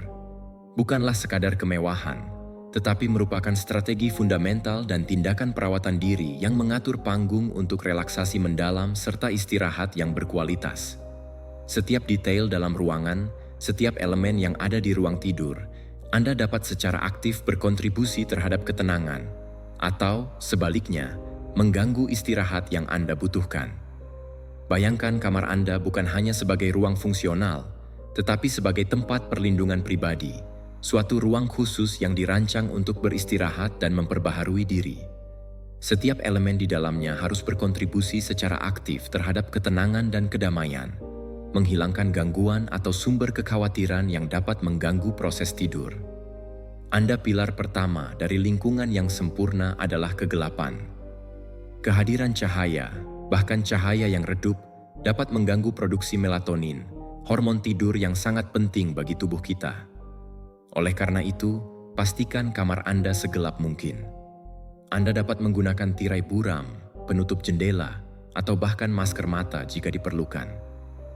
bukanlah sekadar kemewahan, tetapi merupakan strategi fundamental dan tindakan perawatan diri yang mengatur panggung untuk relaksasi mendalam serta istirahat yang berkualitas. Setiap detail dalam ruangan, setiap elemen yang ada di ruang tidur, Anda dapat secara aktif berkontribusi terhadap ketenangan, atau sebaliknya, mengganggu istirahat yang Anda butuhkan. Bayangkan kamar Anda bukan hanya sebagai ruang fungsional, tetapi sebagai tempat perlindungan pribadi, suatu ruang khusus yang dirancang untuk beristirahat dan memperbaharui diri. Setiap elemen di dalamnya harus berkontribusi secara aktif terhadap ketenangan dan kedamaian, menghilangkan gangguan atau sumber kekhawatiran yang dapat mengganggu proses tidur. Anda pilar pertama dari lingkungan yang sempurna adalah kegelapan. Kehadiran cahaya, bahkan cahaya yang redup, dapat mengganggu produksi melatonin, hormon tidur yang sangat penting bagi tubuh kita. Oleh karena itu, pastikan kamar Anda segelap mungkin. Anda dapat menggunakan tirai buram, penutup jendela, atau bahkan masker mata jika diperlukan.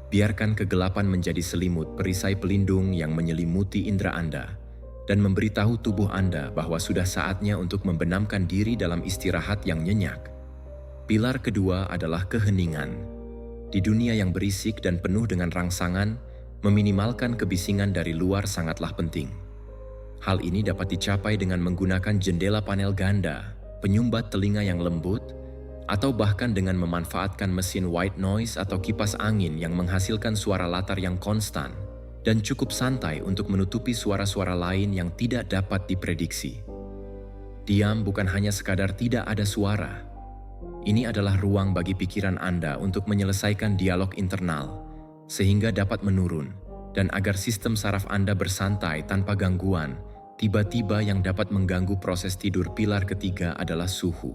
Biarkan kegelapan menjadi selimut perisai pelindung yang menyelimuti indera Anda dan memberitahu tubuh Anda bahwa sudah saatnya untuk membenamkan diri dalam istirahat yang nyenyak. Pilar kedua adalah keheningan. Di dunia yang berisik dan penuh dengan rangsangan, meminimalkan kebisingan dari luar sangatlah penting. Hal ini dapat dicapai dengan menggunakan jendela panel ganda, penyumbat telinga yang lembut, atau bahkan dengan memanfaatkan mesin white noise atau kipas angin yang menghasilkan suara latar yang konstan dan cukup santai untuk menutupi suara-suara lain yang tidak dapat diprediksi. Diam bukan hanya sekadar tidak ada suara. Ini adalah ruang bagi pikiran Anda untuk menyelesaikan dialog internal, sehingga dapat menurun, dan agar sistem saraf Anda bersantai tanpa gangguan, tiba-tiba yang dapat mengganggu proses tidur. Pilar ketiga adalah suhu.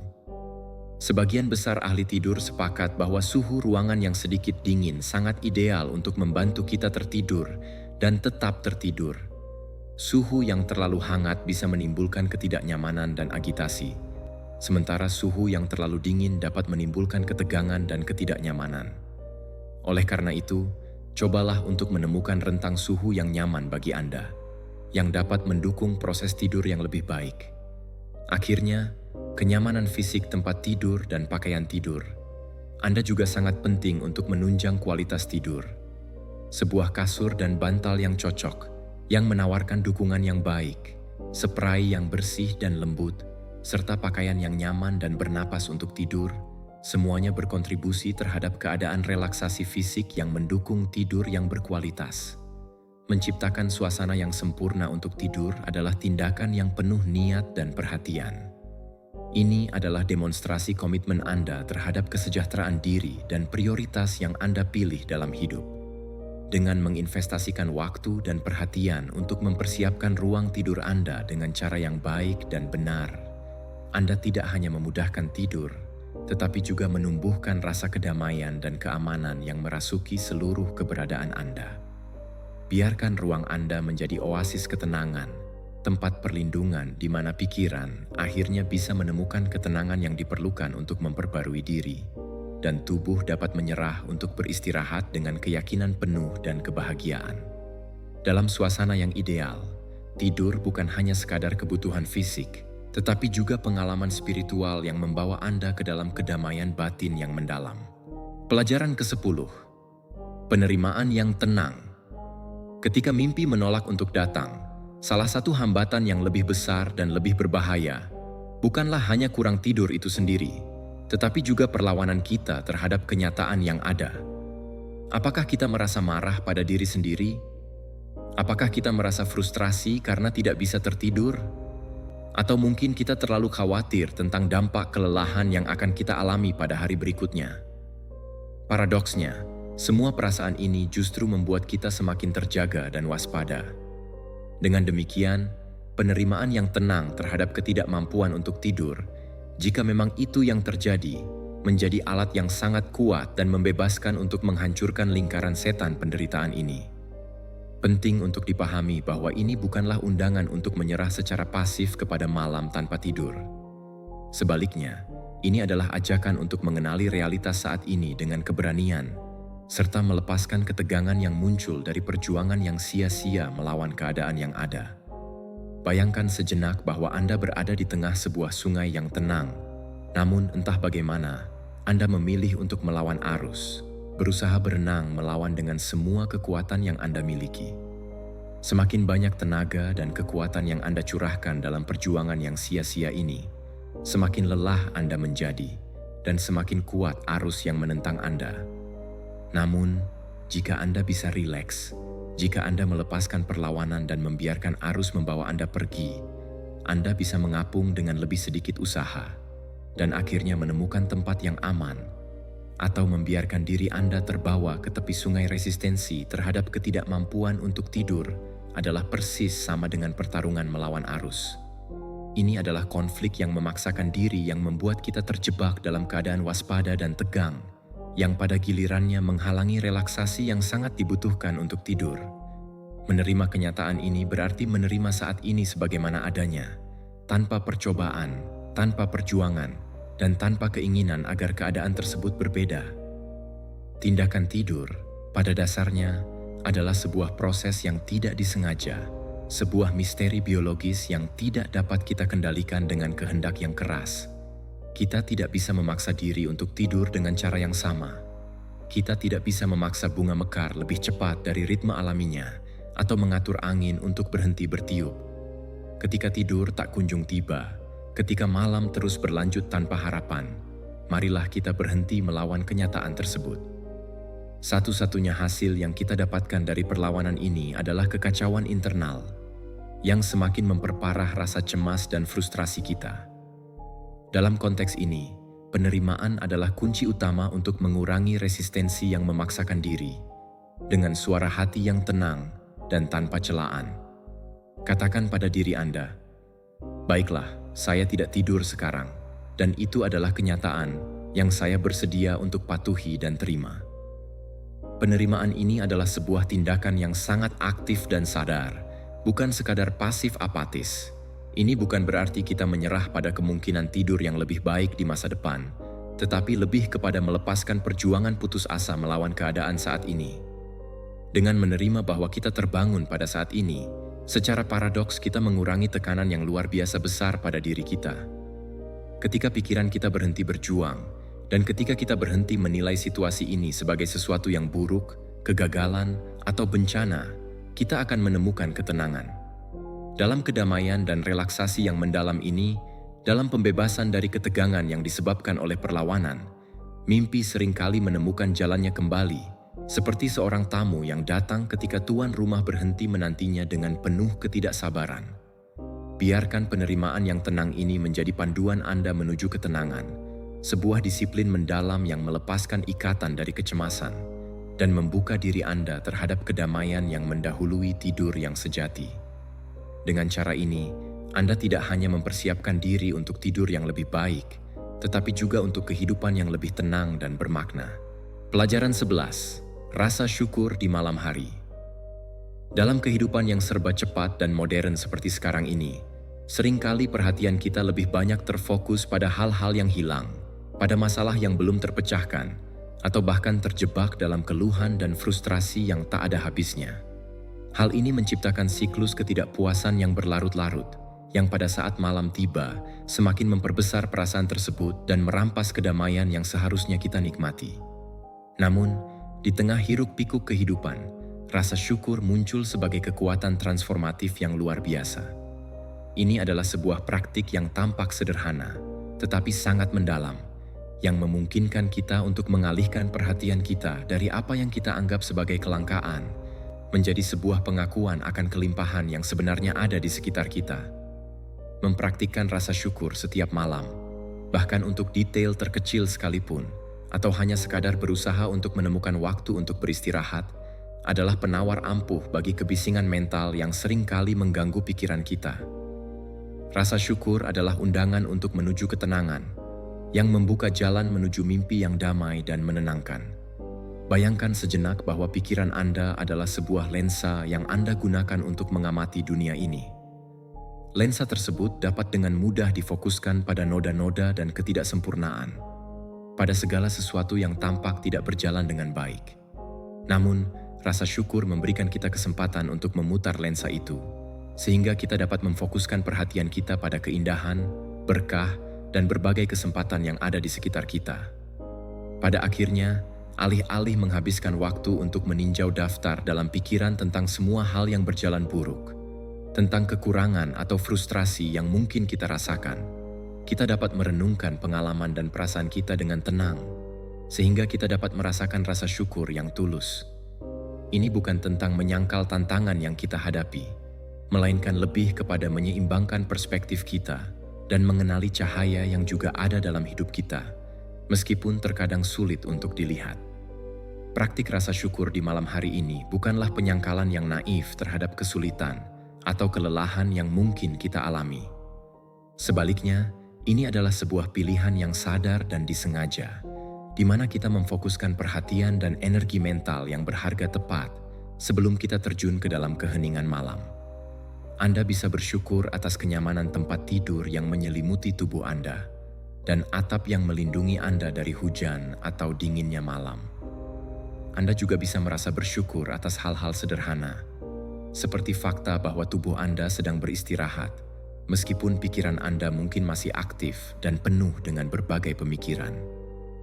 Sebagian besar ahli tidur sepakat bahwa suhu ruangan yang sedikit dingin sangat ideal untuk membantu kita tertidur dan tetap tertidur. Suhu yang terlalu hangat bisa menimbulkan ketidaknyamanan dan agitasi, sementara suhu yang terlalu dingin dapat menimbulkan ketegangan dan ketidaknyamanan. Oleh karena itu, cobalah untuk menemukan rentang suhu yang nyaman bagi Anda, yang dapat mendukung proses tidur yang lebih baik. Akhirnya, kenyamanan fisik tempat tidur dan pakaian tidur. Anda juga sangat penting untuk menunjang kualitas tidur. Sebuah kasur dan bantal yang cocok, yang menawarkan dukungan yang baik, spray yang bersih dan lembut, serta pakaian yang nyaman dan bernapas untuk tidur, semuanya berkontribusi terhadap keadaan relaksasi fisik yang mendukung tidur yang berkualitas. Menciptakan suasana yang sempurna untuk tidur adalah tindakan yang penuh niat dan perhatian. Ini adalah demonstrasi komitmen Anda terhadap kesejahteraan diri dan prioritas yang Anda pilih dalam hidup. Dengan menginvestasikan waktu dan perhatian untuk mempersiapkan ruang tidur Anda dengan cara yang baik dan benar, Anda tidak hanya memudahkan tidur, tetapi juga menumbuhkan rasa kedamaian dan keamanan yang merasuki seluruh keberadaan Anda. Biarkan ruang Anda menjadi oasis ketenangan, tempat perlindungan di mana pikiran akhirnya bisa menemukan ketenangan yang diperlukan untuk memperbarui diri, dan tubuh dapat menyerah untuk beristirahat dengan keyakinan penuh dan kebahagiaan. Dalam suasana yang ideal, tidur bukan hanya sekadar kebutuhan fisik, tetapi juga pengalaman spiritual yang membawa Anda ke dalam kedamaian batin yang mendalam. Pelajaran ke-10. Penerimaan yang tenang. Ketika mimpi menolak untuk datang, salah satu hambatan yang lebih besar dan lebih berbahaya bukanlah hanya kurang tidur itu sendiri, tetapi juga perlawanan kita terhadap kenyataan yang ada. Apakah kita merasa marah pada diri sendiri? Apakah kita merasa frustrasi karena tidak bisa tertidur? Atau mungkin kita terlalu khawatir tentang dampak kelelahan yang akan kita alami pada hari berikutnya? Paradoksnya, semua perasaan ini justru membuat kita semakin terjaga dan waspada. Dengan demikian, penerimaan yang tenang terhadap ketidakmampuan untuk tidur, jika memang itu yang terjadi, menjadi alat yang sangat kuat dan membebaskan untuk menghancurkan lingkaran setan penderitaan ini. Penting untuk dipahami bahwa ini bukanlah undangan untuk menyerah secara pasif kepada malam tanpa tidur. Sebaliknya, ini adalah ajakan untuk mengenali realitas saat ini dengan keberanian, serta melepaskan ketegangan yang muncul dari perjuangan yang sia-sia melawan keadaan yang ada. Bayangkan sejenak bahwa Anda berada di tengah sebuah sungai yang tenang, namun entah bagaimana, Anda memilih untuk melawan arus, berusaha berenang melawan dengan semua kekuatan yang Anda miliki. Semakin banyak tenaga dan kekuatan yang Anda curahkan dalam perjuangan yang sia-sia ini, semakin lelah Anda menjadi, dan semakin kuat arus yang menentang Anda. Namun, jika Anda bisa rileks, jika Anda melepaskan perlawanan dan membiarkan arus membawa Anda pergi, Anda bisa mengapung dengan lebih sedikit usaha, dan akhirnya menemukan tempat yang aman, atau membiarkan diri Anda terbawa ke tepi sungai. Resistensi terhadap ketidakmampuan untuk tidur adalah persis sama dengan pertarungan melawan arus. Ini adalah konflik yang memaksakan diri yang membuat kita terjebak dalam keadaan waspada dan tegang, yang pada gilirannya menghalangi relaksasi yang sangat dibutuhkan untuk tidur. Menerima kenyataan ini berarti menerima saat ini sebagaimana adanya, tanpa percobaan, tanpa perjuangan, dan tanpa keinginan agar keadaan tersebut berbeda. Tindakan tidur, pada dasarnya, adalah sebuah proses yang tidak disengaja, sebuah misteri biologis yang tidak dapat kita kendalikan dengan kehendak yang keras. Kita tidak bisa memaksa diri untuk tidur dengan cara yang sama. Kita tidak bisa memaksa bunga mekar lebih cepat dari ritme alaminya, atau mengatur angin untuk berhenti bertiup. Ketika tidur tak kunjung tiba, ketika malam terus berlanjut tanpa harapan, marilah kita berhenti melawan kenyataan tersebut. Satu-satunya hasil yang kita dapatkan dari perlawanan ini adalah kekacauan internal, yang semakin memperparah rasa cemas dan frustrasi kita. Dalam konteks ini, penerimaan adalah kunci utama untuk mengurangi resistensi yang memaksakan diri. Dengan suara hati yang tenang dan tanpa celaan, katakan pada diri Anda, "Baiklah, saya tidak tidur sekarang, dan itu adalah kenyataan yang saya bersedia untuk patuhi dan terima." Penerimaan ini adalah sebuah tindakan yang sangat aktif dan sadar, bukan sekadar pasif apatis. Ini bukan berarti kita menyerah pada kemungkinan tidur yang lebih baik di masa depan, tetapi lebih kepada melepaskan perjuangan putus asa melawan keadaan saat ini. Dengan menerima bahwa kita terbangun pada saat ini, secara paradoks kita mengurangi tekanan yang luar biasa besar pada diri kita. Ketika pikiran kita berhenti berjuang, dan ketika kita berhenti menilai situasi ini sebagai sesuatu yang buruk, kegagalan, atau bencana, kita akan menemukan ketenangan. Dalam kedamaian dan relaksasi yang mendalam ini, dalam pembebasan dari ketegangan yang disebabkan oleh perlawanan, mimpi seringkali menemukan jalannya kembali, seperti seorang tamu yang datang ketika tuan rumah berhenti menantinya dengan penuh ketidaksabaran. Biarkan penerimaan yang tenang ini menjadi panduan Anda menuju ketenangan, sebuah disiplin mendalam yang melepaskan ikatan dari kecemasan, dan membuka diri Anda terhadap kedamaian yang mendahului tidur yang sejati. Dengan cara ini, Anda tidak hanya mempersiapkan diri untuk tidur yang lebih baik, tetapi juga untuk kehidupan yang lebih tenang dan bermakna. Pelajaran 11. Rasa syukur di malam hari. Dalam kehidupan yang serba cepat dan modern seperti sekarang ini, seringkali perhatian kita lebih banyak terfokus pada hal-hal yang hilang, pada masalah yang belum terpecahkan, atau bahkan terjebak dalam keluhan dan frustrasi yang tak ada habisnya. Hal ini menciptakan siklus ketidakpuasan yang berlarut-larut, yang pada saat malam tiba semakin memperbesar perasaan tersebut dan merampas kedamaian yang seharusnya kita nikmati. Namun, di tengah hiruk-pikuk kehidupan, rasa syukur muncul sebagai kekuatan transformatif yang luar biasa. Ini adalah sebuah praktik yang tampak sederhana, tetapi sangat mendalam, yang memungkinkan kita untuk mengalihkan perhatian kita dari apa yang kita anggap sebagai kelangkaan, menjadi sebuah pengakuan akan kelimpahan yang sebenarnya ada di sekitar kita. Mempraktikkan rasa syukur setiap malam, bahkan untuk detail terkecil sekalipun, atau hanya sekadar berusaha untuk menemukan waktu untuk beristirahat, adalah penawar ampuh bagi kebisingan mental yang sering kali mengganggu pikiran kita. Rasa syukur adalah undangan untuk menuju ketenangan, yang membuka jalan menuju mimpi yang damai dan menenangkan. Bayangkan sejenak bahwa pikiran Anda adalah sebuah lensa yang Anda gunakan untuk mengamati dunia ini. Lensa tersebut dapat dengan mudah difokuskan pada noda-noda dan ketidaksempurnaan, pada segala sesuatu yang tampak tidak berjalan dengan baik. Namun, rasa syukur memberikan kita kesempatan untuk memutar lensa itu, sehingga kita dapat memfokuskan perhatian kita pada keindahan, berkah, dan berbagai kesempatan yang ada di sekitar kita. Pada akhirnya, alih-alih menghabiskan waktu untuk meninjau daftar dalam pikiran tentang semua hal yang berjalan buruk, tentang kekurangan atau frustrasi yang mungkin kita rasakan, kita dapat merenungkan pengalaman dan perasaan kita dengan tenang, sehingga kita dapat merasakan rasa syukur yang tulus. Ini bukan tentang menyangkal tantangan yang kita hadapi, melainkan lebih kepada menyeimbangkan perspektif kita dan mengenali cahaya yang juga ada dalam hidup kita, meskipun terkadang sulit untuk dilihat. Praktik rasa syukur di malam hari ini bukanlah penyangkalan yang naif terhadap kesulitan atau kelelahan yang mungkin kita alami. Sebaliknya, ini adalah sebuah pilihan yang sadar dan disengaja, di mana kita memfokuskan perhatian dan energi mental yang berharga tepat sebelum kita terjun ke dalam keheningan malam. Anda bisa bersyukur atas kenyamanan tempat tidur yang menyelimuti tubuh Anda, dan atap yang melindungi Anda dari hujan atau dinginnya malam. Anda juga bisa merasa bersyukur atas hal-hal sederhana, seperti fakta bahwa tubuh Anda sedang beristirahat, meskipun pikiran Anda mungkin masih aktif dan penuh dengan berbagai pemikiran.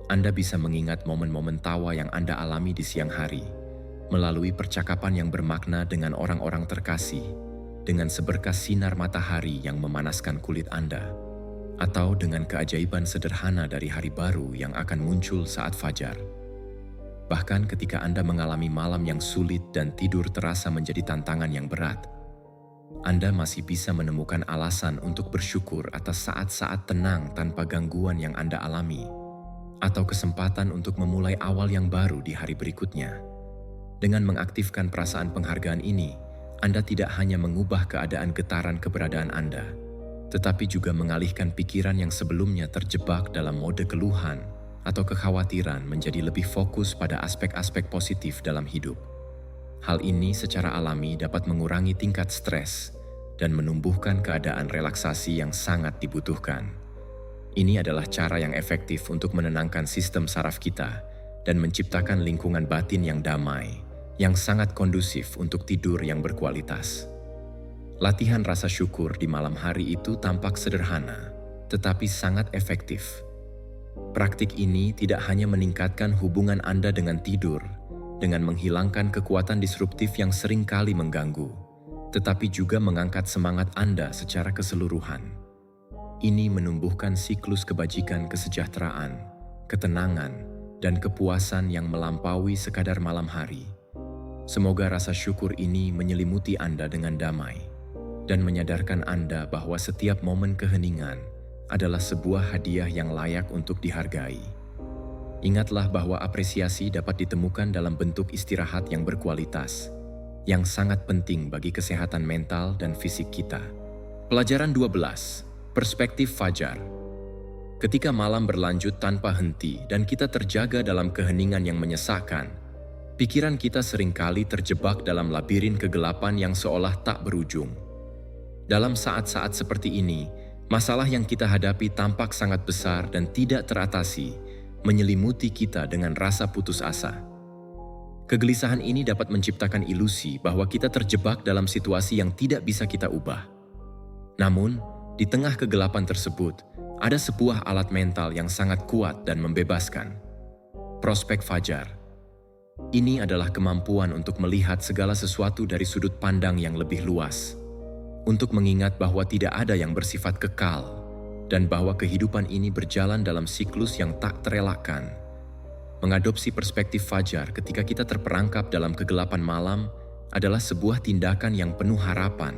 Anda bisa mengingat momen-momen tawa yang Anda alami di siang hari, melalui percakapan yang bermakna dengan orang-orang terkasih, dengan seberkas sinar matahari yang memanaskan kulit Anda, atau dengan keajaiban sederhana dari hari baru yang akan muncul saat fajar. Bahkan ketika Anda mengalami malam yang sulit dan tidur terasa menjadi tantangan yang berat, Anda masih bisa menemukan alasan untuk bersyukur atas saat-saat tenang tanpa gangguan yang Anda alami, atau kesempatan untuk memulai awal yang baru di hari berikutnya. Dengan mengaktifkan perasaan penghargaan ini, Anda tidak hanya mengubah keadaan getaran keberadaan Anda, tetapi juga mengalihkan pikiran yang sebelumnya terjebak dalam mode keluhan atau kekhawatiran menjadi lebih fokus pada aspek-aspek positif dalam hidup. Hal ini secara alami dapat mengurangi tingkat stres dan menumbuhkan keadaan relaksasi yang sangat dibutuhkan. Ini adalah cara yang efektif untuk menenangkan sistem saraf kita dan menciptakan lingkungan batin yang damai, yang sangat kondusif untuk tidur yang berkualitas. Latihan rasa syukur di malam hari itu tampak sederhana, tetapi sangat efektif. Praktik ini tidak hanya meningkatkan hubungan Anda dengan tidur, dengan menghilangkan kekuatan disruptif yang sering kali mengganggu, tetapi juga mengangkat semangat Anda secara keseluruhan. Ini menumbuhkan siklus kebajikan kesejahteraan, ketenangan, dan kepuasan yang melampaui sekadar malam hari. Semoga rasa syukur ini menyelimuti Anda dengan damai, dan menyadarkan Anda bahwa setiap momen keheningan adalah sebuah hadiah yang layak untuk dihargai. Ingatlah bahwa apresiasi dapat ditemukan dalam bentuk istirahat yang berkualitas, yang sangat penting bagi kesehatan mental dan fisik kita. Pelajaran 12. Perspektif fajar. Ketika malam berlanjut tanpa henti dan kita terjaga dalam keheningan yang menyesakkan, pikiran kita seringkali terjebak dalam labirin kegelapan yang seolah tak berujung. Dalam saat-saat seperti ini, masalah yang kita hadapi tampak sangat besar dan tidak teratasi, menyelimuti kita dengan rasa putus asa. Kegelisahan ini dapat menciptakan ilusi bahwa kita terjebak dalam situasi yang tidak bisa kita ubah. Namun, di tengah kegelapan tersebut, ada sebuah alat mental yang sangat kuat dan membebaskan. Prospek fajar. Ini adalah kemampuan untuk melihat segala sesuatu dari sudut pandang yang lebih luas, untuk mengingat bahwa tidak ada yang bersifat kekal, dan bahwa kehidupan ini berjalan dalam siklus yang tak terelakkan. Mengadopsi perspektif fajar ketika kita terperangkap dalam kegelapan malam adalah sebuah tindakan yang penuh harapan,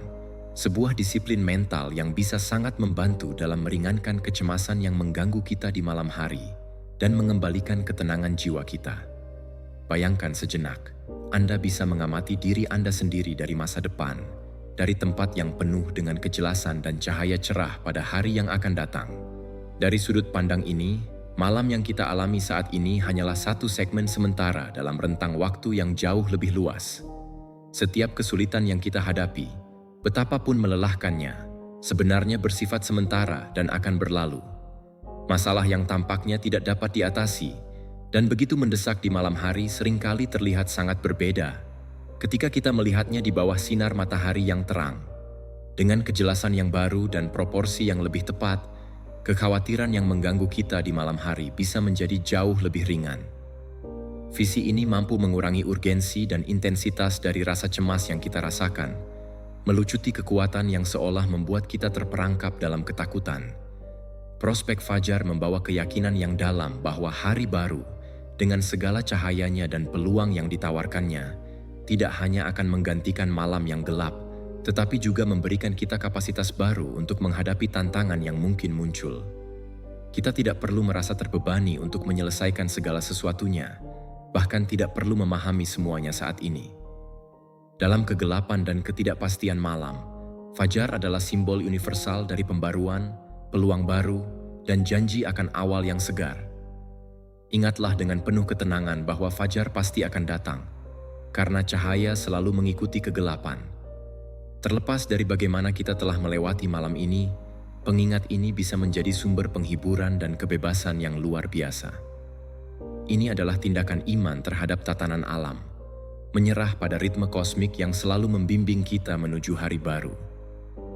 sebuah disiplin mental yang bisa sangat membantu dalam meringankan kecemasan yang mengganggu kita di malam hari dan mengembalikan ketenangan jiwa kita. Bayangkan sejenak, Anda bisa mengamati diri Anda sendiri dari masa depan, dari tempat yang penuh dengan kejelasan dan cahaya cerah pada hari yang akan datang. Dari sudut pandang ini, malam yang kita alami saat ini hanyalah satu segmen sementara dalam rentang waktu yang jauh lebih luas. Setiap kesulitan yang kita hadapi, betapapun melelahkannya, sebenarnya bersifat sementara dan akan berlalu. Masalah yang tampaknya tidak dapat diatasi dan begitu mendesak di malam hari seringkali terlihat sangat berbeda ketika kita melihatnya di bawah sinar matahari yang terang. Dengan kejelasan yang baru dan proporsi yang lebih tepat, kekhawatiran yang mengganggu kita di malam hari bisa menjadi jauh lebih ringan. Visi ini mampu mengurangi urgensi dan intensitas dari rasa cemas yang kita rasakan, melucuti kekuatan yang seolah membuat kita terperangkap dalam ketakutan. Prospek fajar membawa keyakinan yang dalam bahwa hari baru, dengan segala cahayanya dan peluang yang ditawarkannya, tidak hanya akan menggantikan malam yang gelap, tetapi juga memberikan kita kapasitas baru untuk menghadapi tantangan yang mungkin muncul. Kita tidak perlu merasa terbebani untuk menyelesaikan segala sesuatunya, bahkan tidak perlu memahami semuanya saat ini. Dalam kegelapan dan ketidakpastian malam, fajar adalah simbol universal dari pembaruan, peluang baru, dan janji akan awal yang segar. Ingatlah dengan penuh ketenangan bahwa fajar pasti akan datang, karena cahaya selalu mengikuti kegelapan. Terlepas dari bagaimana kita telah melewati malam ini, pengingat ini bisa menjadi sumber penghiburan dan kebebasan yang luar biasa. Ini adalah tindakan iman terhadap tatanan alam, menyerah pada ritme kosmik yang selalu membimbing kita menuju hari baru.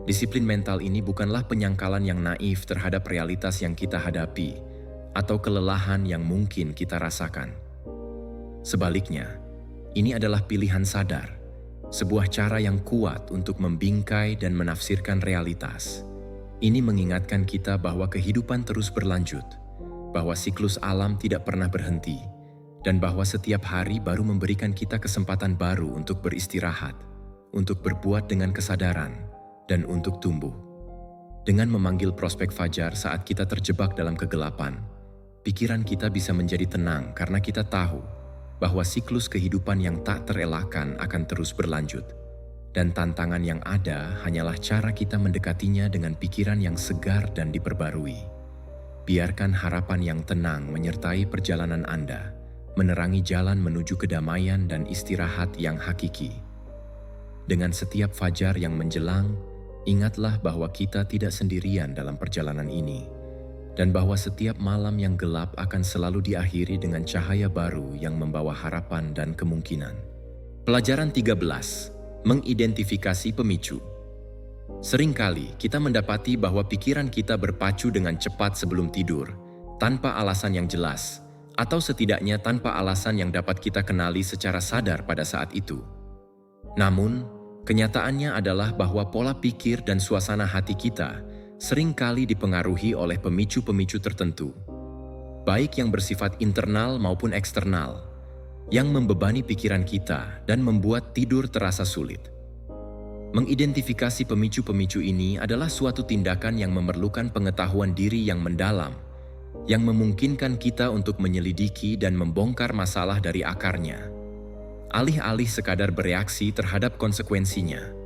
Disiplin mental ini bukanlah penyangkalan yang naif terhadap realitas yang kita hadapi, atau kelelahan yang mungkin kita rasakan. Sebaliknya, ini adalah pilihan sadar, sebuah cara yang kuat untuk membingkai dan menafsirkan realitas. Ini mengingatkan kita bahwa kehidupan terus berlanjut, bahwa siklus alam tidak pernah berhenti, dan bahwa setiap hari baru memberikan kita kesempatan baru untuk beristirahat, untuk berbuat dengan kesadaran, dan untuk tumbuh. Dengan memanggil prospek fajar saat kita terjebak dalam kegelapan, pikiran kita bisa menjadi tenang karena kita tahu bahwa siklus kehidupan yang tak terelakkan akan terus berlanjut, dan tantangan yang ada hanyalah cara kita mendekatinya dengan pikiran yang segar dan diperbarui. Biarkan harapan yang tenang menyertai perjalanan Anda, menerangi jalan menuju kedamaian dan istirahat yang hakiki. Dengan setiap fajar yang menjelang, ingatlah bahwa kita tidak sendirian dalam perjalanan ini, dan bahwa setiap malam yang gelap akan selalu diakhiri dengan cahaya baru yang membawa harapan dan kemungkinan. Pelajaran 13. Mengidentifikasi pemicu. Seringkali kita mendapati bahwa pikiran kita berpacu dengan cepat sebelum tidur, tanpa alasan yang jelas, atau setidaknya tanpa alasan yang dapat kita kenali secara sadar pada saat itu. Namun, kenyataannya adalah bahwa pola pikir dan suasana hati kita seringkali dipengaruhi oleh pemicu-pemicu tertentu, baik yang bersifat internal maupun eksternal, yang membebani pikiran kita dan membuat tidur terasa sulit. Mengidentifikasi pemicu-pemicu ini adalah suatu tindakan yang memerlukan pengetahuan diri yang mendalam, yang memungkinkan kita untuk menyelidiki dan membongkar masalah dari akarnya, alih-alih sekadar bereaksi terhadap konsekuensinya.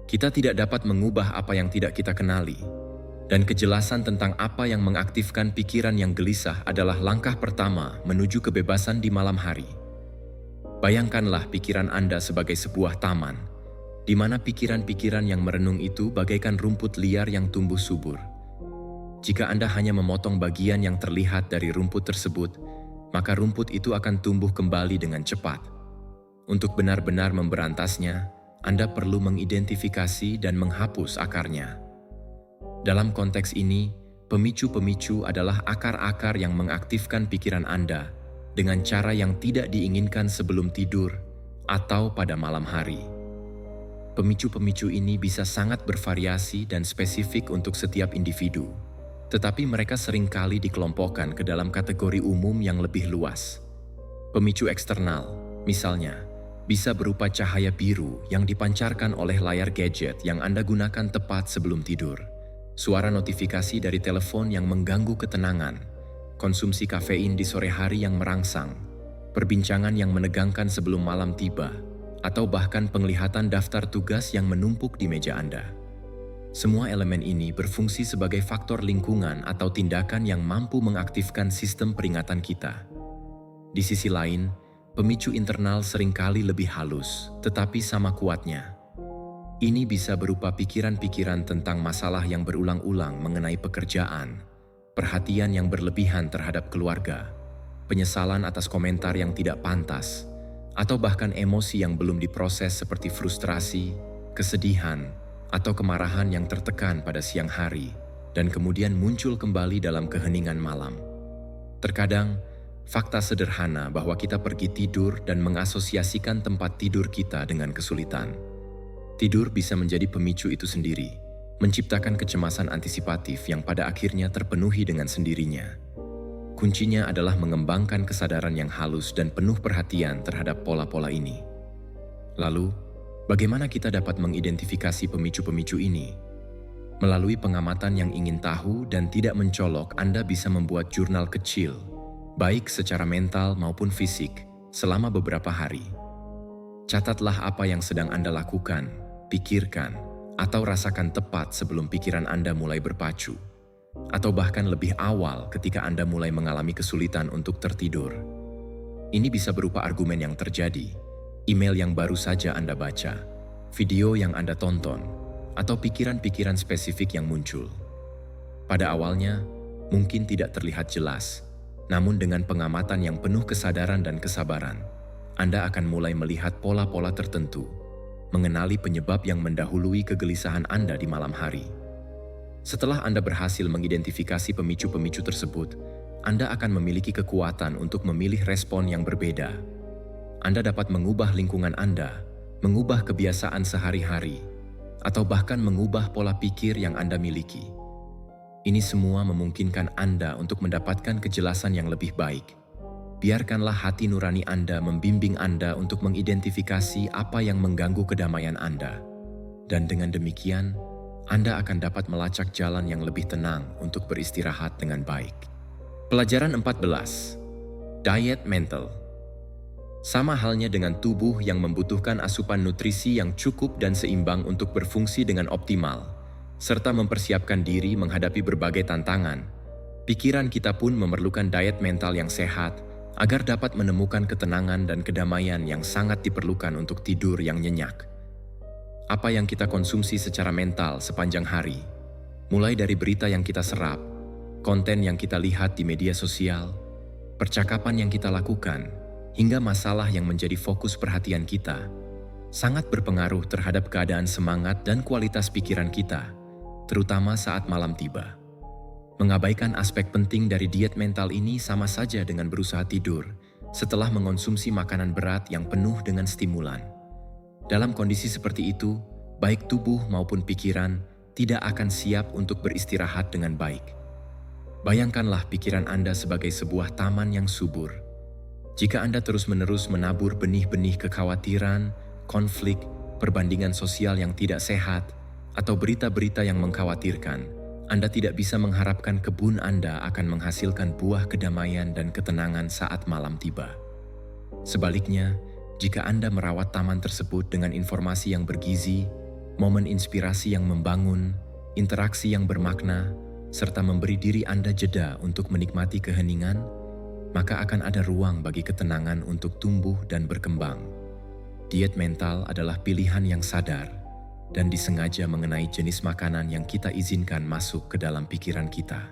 Kita tidak dapat mengubah apa yang tidak kita kenali, dan kejelasan tentang apa yang mengaktifkan pikiran yang gelisah adalah langkah pertama menuju kebebasan di malam hari. Bayangkanlah pikiran Anda sebagai sebuah taman, di mana pikiran-pikiran yang merenung itu bagaikan rumput liar yang tumbuh subur. Jika Anda hanya memotong bagian yang terlihat dari rumput tersebut, maka rumput itu akan tumbuh kembali dengan cepat. Untuk benar-benar memberantasnya, Anda perlu mengidentifikasi dan menghapus akarnya. Dalam konteks ini, pemicu-pemicu adalah akar-akar yang mengaktifkan pikiran Anda, dengan cara yang tidak diinginkan sebelum tidur atau pada malam hari. Pemicu-pemicu ini bisa sangat bervariasi dan spesifik untuk setiap individu, tetapi mereka seringkali dikelompokkan ke dalam kategori umum yang lebih luas. Pemicu eksternal, misalnya, bisa berupa cahaya biru yang dipancarkan oleh layar gadget yang Anda gunakan tepat sebelum tidur, suara notifikasi dari telepon yang mengganggu ketenangan, konsumsi kafein di sore hari yang merangsang, perbincangan yang menegangkan sebelum malam tiba, atau bahkan penglihatan daftar tugas yang menumpuk di meja Anda. Semua elemen ini berfungsi sebagai faktor lingkungan atau tindakan yang mampu mengaktifkan sistem peringatan kita. Di sisi lain, pemicu internal seringkali lebih halus, tetapi sama kuatnya. Ini bisa berupa pikiran-pikiran tentang masalah yang berulang-ulang mengenai pekerjaan, perhatian yang berlebihan terhadap keluarga, penyesalan atas komentar yang tidak pantas, atau bahkan emosi yang belum diproses seperti frustrasi, kesedihan, atau kemarahan yang tertekan pada siang hari dan kemudian muncul kembali dalam keheningan malam. Terkadang, fakta sederhana bahwa kita pergi tidur dan mengasosiasikan tempat tidur kita dengan kesulitan. Tidur bisa menjadi pemicu itu sendiri, menciptakan kecemasan antisipatif yang pada akhirnya terpenuhi dengan sendirinya. Kuncinya adalah mengembangkan kesadaran yang halus dan penuh perhatian terhadap pola-pola ini. Lalu, bagaimana kita dapat mengidentifikasi pemicu-pemicu ini? Melalui pengamatan yang ingin tahu dan tidak mencolok, Anda bisa membuat jurnal kecil, baik secara mental maupun fisik, selama beberapa hari. Catatlah apa yang sedang Anda lakukan, pikirkan, atau rasakan tepat sebelum pikiran Anda mulai berpacu, atau bahkan lebih awal ketika Anda mulai mengalami kesulitan untuk tertidur. Ini bisa berupa argumen yang terjadi, email yang baru saja Anda baca, video yang Anda tonton, atau pikiran-pikiran spesifik yang muncul. Pada awalnya, mungkin tidak terlihat jelas, namun dengan pengamatan yang penuh kesadaran dan kesabaran, Anda akan mulai melihat pola-pola tertentu, mengenali penyebab yang mendahului kegelisahan Anda di malam hari. Setelah Anda berhasil mengidentifikasi pemicu-pemicu tersebut, Anda akan memiliki kekuatan untuk memilih respon yang berbeda. Anda dapat mengubah lingkungan Anda, mengubah kebiasaan sehari-hari, atau bahkan mengubah pola pikir yang Anda miliki. Ini semua memungkinkan Anda untuk mendapatkan kejelasan yang lebih baik. Biarkanlah hati nurani Anda membimbing Anda untuk mengidentifikasi apa yang mengganggu kedamaian Anda. Dan dengan demikian, Anda akan dapat melacak jalan yang lebih tenang untuk beristirahat dengan baik. Pelajaran 14. Diet mental. Sama halnya dengan tubuh yang membutuhkan asupan nutrisi yang cukup dan seimbang untuk berfungsi dengan optimal, serta mempersiapkan diri menghadapi berbagai tantangan, pikiran kita pun memerlukan diet mental yang sehat agar dapat menemukan ketenangan dan kedamaian yang sangat diperlukan untuk tidur yang nyenyak. Apa yang kita konsumsi secara mental sepanjang hari, mulai dari berita yang kita serap, konten yang kita lihat di media sosial, percakapan yang kita lakukan, hingga masalah yang menjadi fokus perhatian kita, sangat berpengaruh terhadap keadaan semangat dan kualitas pikiran kita, terutama saat malam tiba. Mengabaikan aspek penting dari diet mental ini sama saja dengan berusaha tidur setelah mengonsumsi makanan berat yang penuh dengan stimulan. Dalam kondisi seperti itu, baik tubuh maupun pikiran tidak akan siap untuk beristirahat dengan baik. Bayangkanlah pikiran Anda sebagai sebuah taman yang subur. Jika Anda terus-menerus menabur benih-benih kekhawatiran, konflik, perbandingan sosial yang tidak sehat, atau berita-berita yang mengkhawatirkan, Anda tidak bisa mengharapkan kebun Anda akan menghasilkan buah kedamaian dan ketenangan saat malam tiba. Sebaliknya, jika Anda merawat taman tersebut dengan informasi yang bergizi, momen inspirasi yang membangun, interaksi yang bermakna, serta memberi diri Anda jeda untuk menikmati keheningan, maka akan ada ruang bagi ketenangan untuk tumbuh dan berkembang. Diet mental adalah pilihan yang sadar dan disengaja mengenai jenis makanan yang kita izinkan masuk ke dalam pikiran kita.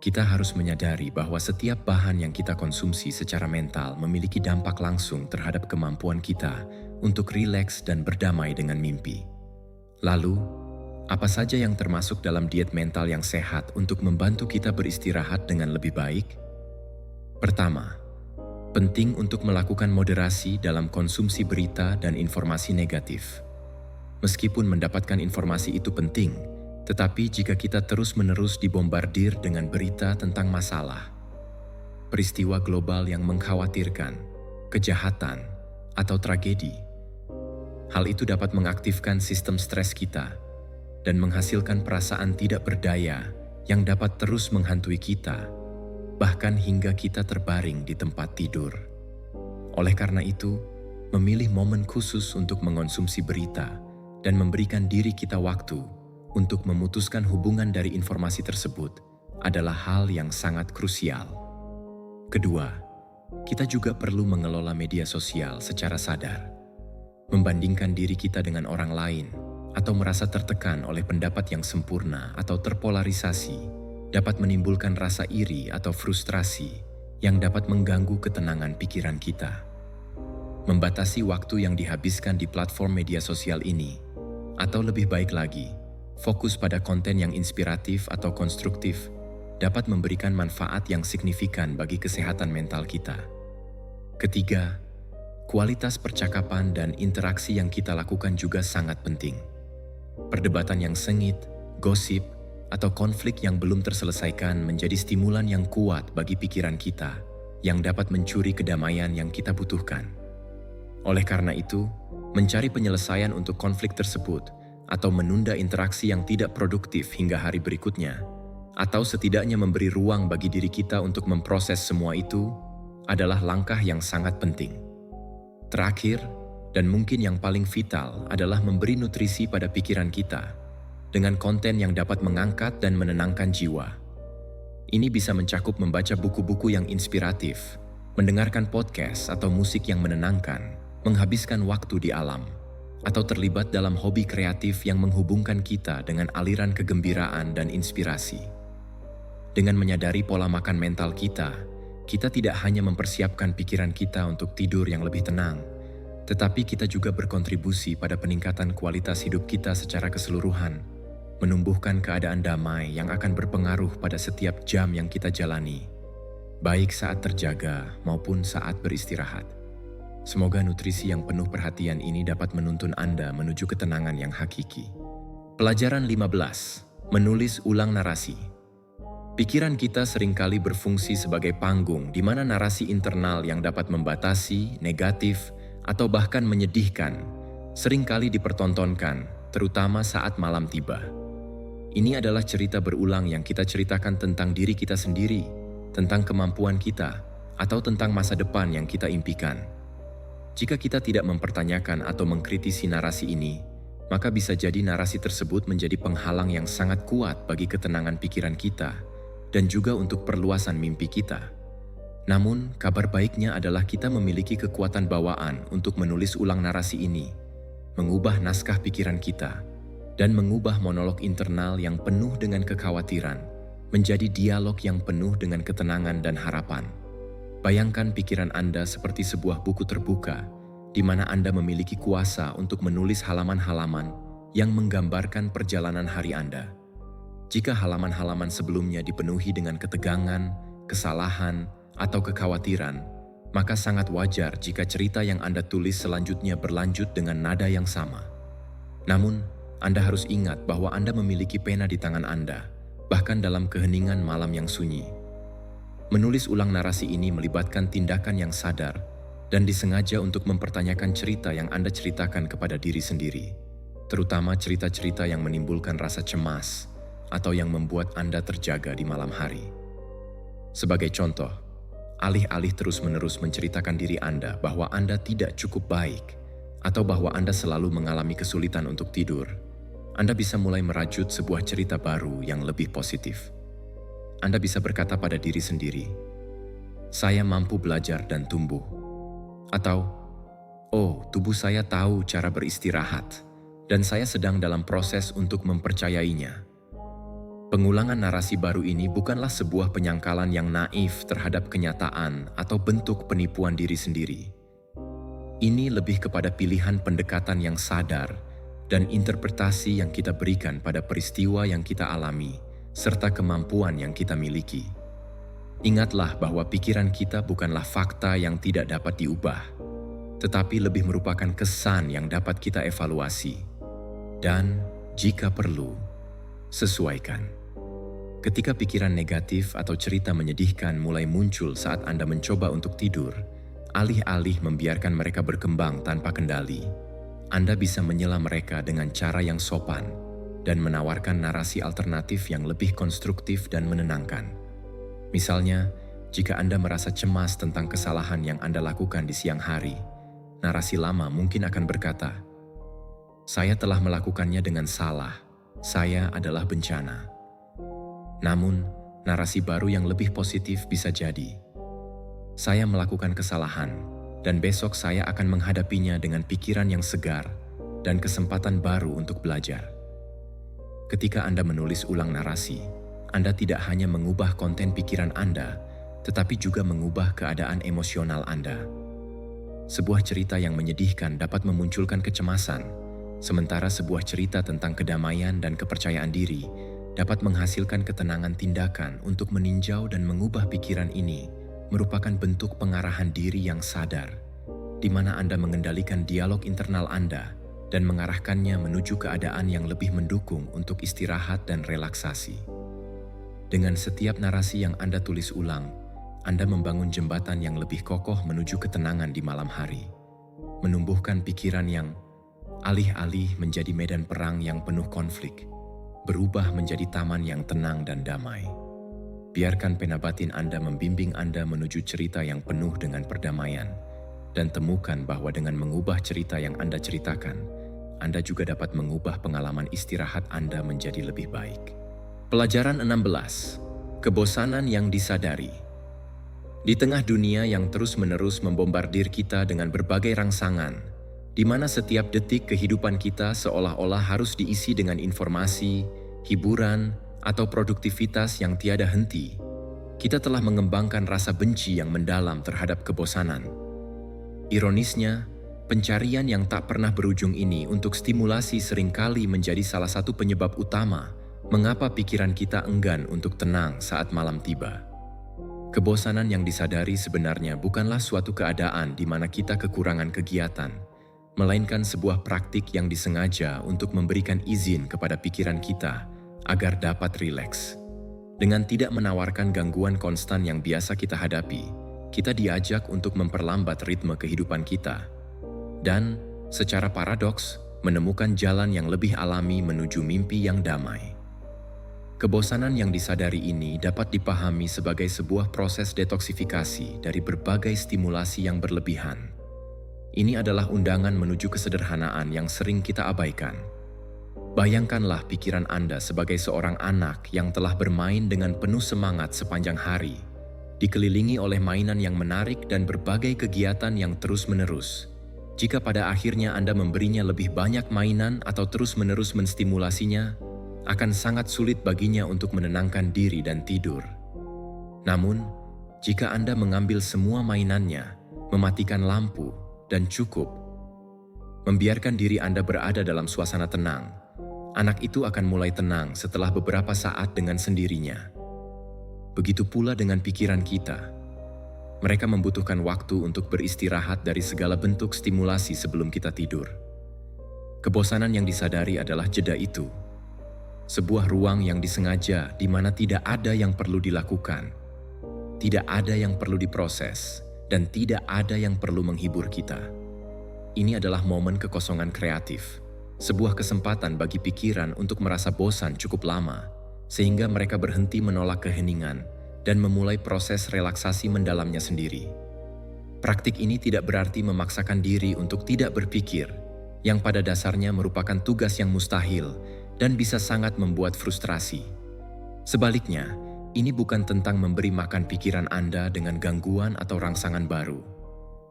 Kita harus menyadari bahwa setiap bahan yang kita konsumsi secara mental memiliki dampak langsung terhadap kemampuan kita untuk rileks dan berdamai dengan mimpi. Lalu, apa saja yang termasuk dalam diet mental yang sehat untuk membantu kita beristirahat dengan lebih baik? Pertama, Penting untuk melakukan moderasi dalam konsumsi berita dan informasi negatif. Meskipun mendapatkan informasi itu penting, tetapi jika kita terus-menerus dibombardir dengan berita tentang masalah, peristiwa global yang mengkhawatirkan, kejahatan, atau tragedi, hal itu dapat mengaktifkan sistem stres kita dan menghasilkan perasaan tidak berdaya yang dapat terus menghantui kita, bahkan hingga kita terbaring di tempat tidur. Oleh karena itu, memilih momen khusus untuk mengonsumsi berita dan memberikan diri kita waktu untuk memutuskan hubungan dari informasi tersebut adalah hal yang sangat krusial. Kedua, kita juga perlu mengelola media sosial secara sadar. Membandingkan diri kita dengan orang lain atau merasa tertekan oleh pendapat yang sempurna atau terpolarisasi dapat menimbulkan rasa iri atau frustrasi yang dapat mengganggu ketenangan pikiran kita. Membatasi waktu yang dihabiskan di platform media sosial ini, atau lebih baik lagi, fokus pada konten yang inspiratif atau konstruktif, dapat memberikan manfaat yang signifikan bagi kesehatan mental kita. Ketiga, kualitas percakapan dan interaksi yang kita lakukan juga sangat penting. Perdebatan yang sengit, gosip, atau konflik yang belum terselesaikan menjadi stimulan yang kuat bagi pikiran kita yang dapat mencuri kedamaian yang kita butuhkan. Oleh karena itu, mencari penyelesaian untuk konflik tersebut atau menunda interaksi yang tidak produktif hingga hari berikutnya, atau setidaknya memberi ruang bagi diri kita untuk memproses semua itu adalah langkah yang sangat penting. Terakhir, dan mungkin yang paling vital adalah memberi nutrisi pada pikiran kita dengan konten yang dapat mengangkat dan menenangkan jiwa. Ini bisa mencakup membaca buku-buku yang inspiratif, mendengarkan podcast atau musik yang menenangkan, menghabiskan waktu di alam, atau terlibat dalam hobi kreatif yang menghubungkan kita dengan aliran kegembiraan dan inspirasi. Dengan menyadari pola makan mental kita tidak hanya mempersiapkan pikiran kita untuk tidur yang lebih tenang, tetapi kita juga berkontribusi pada peningkatan kualitas hidup kita secara keseluruhan, menumbuhkan keadaan damai yang akan berpengaruh pada setiap jam yang kita jalani, baik saat terjaga maupun saat beristirahat. Semoga nutrisi yang penuh perhatian ini dapat menuntun Anda menuju ketenangan yang hakiki. Pelajaran 15. Menulis ulang narasi. Pikiran kita seringkali berfungsi sebagai panggung di mana narasi internal yang dapat membatasi, negatif, atau bahkan menyedihkan seringkali dipertontonkan, terutama saat malam tiba. Ini adalah cerita berulang yang kita ceritakan tentang diri kita sendiri, tentang kemampuan kita, atau tentang masa depan yang kita impikan. Jika kita tidak mempertanyakan atau mengkritisi narasi ini, maka bisa jadi narasi tersebut menjadi penghalang yang sangat kuat bagi ketenangan pikiran kita dan juga untuk perluasan mimpi kita. Namun, kabar baiknya adalah kita memiliki kekuatan bawaan untuk menulis ulang narasi ini, mengubah naskah pikiran kita, dan mengubah monolog internal yang penuh dengan kekhawatiran menjadi dialog yang penuh dengan ketenangan dan harapan. Bayangkan pikiran Anda seperti sebuah buku terbuka, di mana Anda memiliki kuasa untuk menulis halaman-halaman yang menggambarkan perjalanan hari Anda. Jika halaman-halaman sebelumnya dipenuhi dengan ketegangan, kesalahan, atau kekhawatiran, maka sangat wajar jika cerita yang Anda tulis selanjutnya berlanjut dengan nada yang sama. Namun, Anda harus ingat bahwa Anda memiliki pena di tangan Anda, bahkan dalam keheningan malam yang sunyi. Menulis ulang narasi ini melibatkan tindakan yang sadar dan disengaja untuk mempertanyakan cerita yang Anda ceritakan kepada diri sendiri, terutama cerita-cerita yang menimbulkan rasa cemas atau yang membuat Anda terjaga di malam hari. Sebagai contoh, alih-alih terus-menerus menceritakan diri Anda bahwa Anda tidak cukup baik atau bahwa Anda selalu mengalami kesulitan untuk tidur, Anda bisa mulai merajut sebuah cerita baru yang lebih positif. Anda bisa berkata pada diri sendiri, "Saya mampu belajar dan tumbuh." Atau, "Oh, tubuh saya tahu cara beristirahat, dan saya sedang dalam proses untuk mempercayainya." Pengulangan narasi baru ini bukanlah sebuah penyangkalan yang naif terhadap kenyataan atau bentuk penipuan diri sendiri. Ini lebih kepada pilihan pendekatan yang sadar dan interpretasi yang kita berikan pada peristiwa yang kita alami, serta kemampuan yang kita miliki. Ingatlah bahwa pikiran kita bukanlah fakta yang tidak dapat diubah, tetapi lebih merupakan kesan yang dapat kita evaluasi. Dan, jika perlu, sesuaikan. Ketika pikiran negatif atau cerita menyedihkan mulai muncul saat Anda mencoba untuk tidur, alih-alih membiarkan mereka berkembang tanpa kendali, Anda bisa menyela mereka dengan cara yang sopan dan menawarkan narasi alternatif yang lebih konstruktif dan menenangkan. Misalnya, jika Anda merasa cemas tentang kesalahan yang Anda lakukan di siang hari, narasi lama mungkin akan berkata, "Saya telah melakukannya dengan salah, saya adalah bencana." Namun, narasi baru yang lebih positif bisa jadi, "Saya melakukan kesalahan, dan besok saya akan menghadapinya dengan pikiran yang segar dan kesempatan baru untuk belajar." Ketika Anda menulis ulang narasi, Anda tidak hanya mengubah konten pikiran Anda, tetapi juga mengubah keadaan emosional Anda. Sebuah cerita yang menyedihkan dapat memunculkan kecemasan, sementara sebuah cerita tentang kedamaian dan kepercayaan diri dapat menghasilkan ketenangan tindakan untuk meninjau dan mengubah pikiran ini, merupakan bentuk pengarahan diri yang sadar, di mana Anda mengendalikan dialog internal Anda dan mengarahkannya menuju keadaan yang lebih mendukung untuk istirahat dan relaksasi. Dengan setiap narasi yang Anda tulis ulang, Anda membangun jembatan yang lebih kokoh menuju ketenangan di malam hari, menumbuhkan pikiran yang alih-alih menjadi medan perang yang penuh konflik, berubah menjadi taman yang tenang dan damai. Biarkan pena batin Anda membimbing Anda menuju cerita yang penuh dengan perdamaian, dan temukan bahwa dengan mengubah cerita yang Anda ceritakan, Anda juga dapat mengubah pengalaman istirahat Anda menjadi lebih baik. Pelajaran 16. Kebosanan yang disadari. Di tengah dunia yang terus-menerus membombardir kita dengan berbagai rangsangan, di mana setiap detik kehidupan kita seolah-olah harus diisi dengan informasi, hiburan, atau produktivitas yang tiada henti, kita telah mengembangkan rasa benci yang mendalam terhadap kebosanan. Ironisnya, pencarian yang tak pernah berujung ini untuk stimulasi seringkali menjadi salah satu penyebab utama mengapa pikiran kita enggan untuk tenang saat malam tiba. Kebosanan yang disadari sebenarnya bukanlah suatu keadaan di mana kita kekurangan kegiatan, melainkan sebuah praktik yang disengaja untuk memberikan izin kepada pikiran kita agar dapat rileks. Dengan tidak menawarkan gangguan konstan yang biasa kita hadapi, kita diajak untuk memperlambat ritme kehidupan kita dan, secara paradoks, menemukan jalan yang lebih alami menuju mimpi yang damai. Kebosanan yang disadari ini dapat dipahami sebagai sebuah proses detoksifikasi dari berbagai stimulasi yang berlebihan. Ini adalah undangan menuju kesederhanaan yang sering kita abaikan. Bayangkanlah pikiran Anda sebagai seorang anak yang telah bermain dengan penuh semangat sepanjang hari, dikelilingi oleh mainan yang menarik dan berbagai kegiatan yang terus-menerus. Jika pada akhirnya Anda memberinya lebih banyak mainan atau terus-menerus menstimulasinya, akan sangat sulit baginya untuk menenangkan diri dan tidur. Namun, jika Anda mengambil semua mainannya, mematikan lampu, dan cukup membiarkan diri Anda berada dalam suasana tenang, anak itu akan mulai tenang setelah beberapa saat dengan sendirinya. Begitu pula dengan pikiran kita. Mereka membutuhkan waktu untuk beristirahat dari segala bentuk stimulasi sebelum kita tidur. Kebosanan yang disadari adalah jeda itu. Sebuah ruang yang disengaja di mana tidak ada yang perlu dilakukan, tidak ada yang perlu diproses, dan tidak ada yang perlu menghibur kita. Ini adalah momen kekosongan kreatif, sebuah kesempatan bagi pikiran untuk merasa bosan cukup lama, sehingga mereka berhenti menolak keheningan dan memulai proses relaksasi mendalamnya sendiri. Praktik ini tidak berarti memaksakan diri untuk tidak berpikir, yang pada dasarnya merupakan tugas yang mustahil dan bisa sangat membuat frustrasi. Sebaliknya, ini bukan tentang memberi makan pikiran Anda dengan gangguan atau rangsangan baru.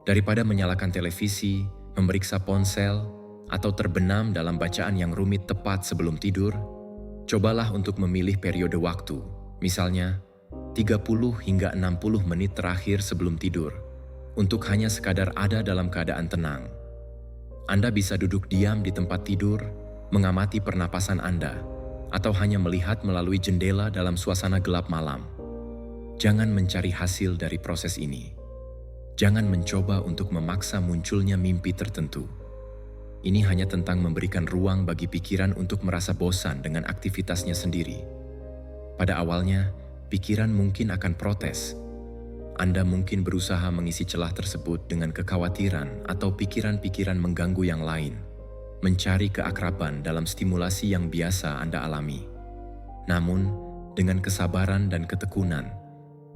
Daripada menyalakan televisi, memeriksa ponsel, atau terbenam dalam bacaan yang rumit tepat sebelum tidur, cobalah untuk memilih periode waktu, misalnya 30 hingga 60 menit terakhir sebelum tidur, untuk hanya sekadar ada dalam keadaan tenang. Anda bisa duduk diam di tempat tidur, mengamati pernapasan Anda, atau hanya melihat melalui jendela dalam suasana gelap malam. Jangan mencari hasil dari proses ini. Jangan mencoba untuk memaksa munculnya mimpi tertentu. Ini hanya tentang memberikan ruang bagi pikiran untuk merasa bosan dengan aktivitasnya sendiri. Pada awalnya, pikiran mungkin akan protes. Anda mungkin berusaha mengisi celah tersebut dengan kekhawatiran atau pikiran-pikiran mengganggu yang lain, mencari keakraban dalam stimulasi yang biasa Anda alami. Namun, dengan kesabaran dan ketekunan,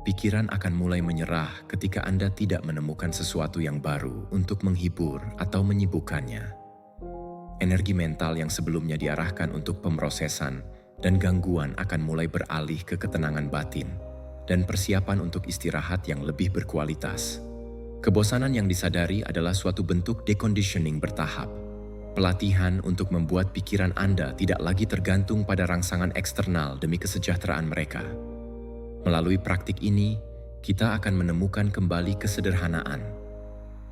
pikiran akan mulai menyerah ketika Anda tidak menemukan sesuatu yang baru untuk menghibur atau menyibukkannya. Energi mental yang sebelumnya diarahkan untuk pemrosesan dan gangguan akan mulai beralih ke ketenangan batin dan persiapan untuk istirahat yang lebih berkualitas. Kebosanan yang disadari adalah suatu bentuk deconditioning bertahap. Pelatihan untuk membuat pikiran Anda tidak lagi tergantung pada rangsangan eksternal demi kesejahteraan mereka. Melalui praktik ini, kita akan menemukan kembali kesederhanaan.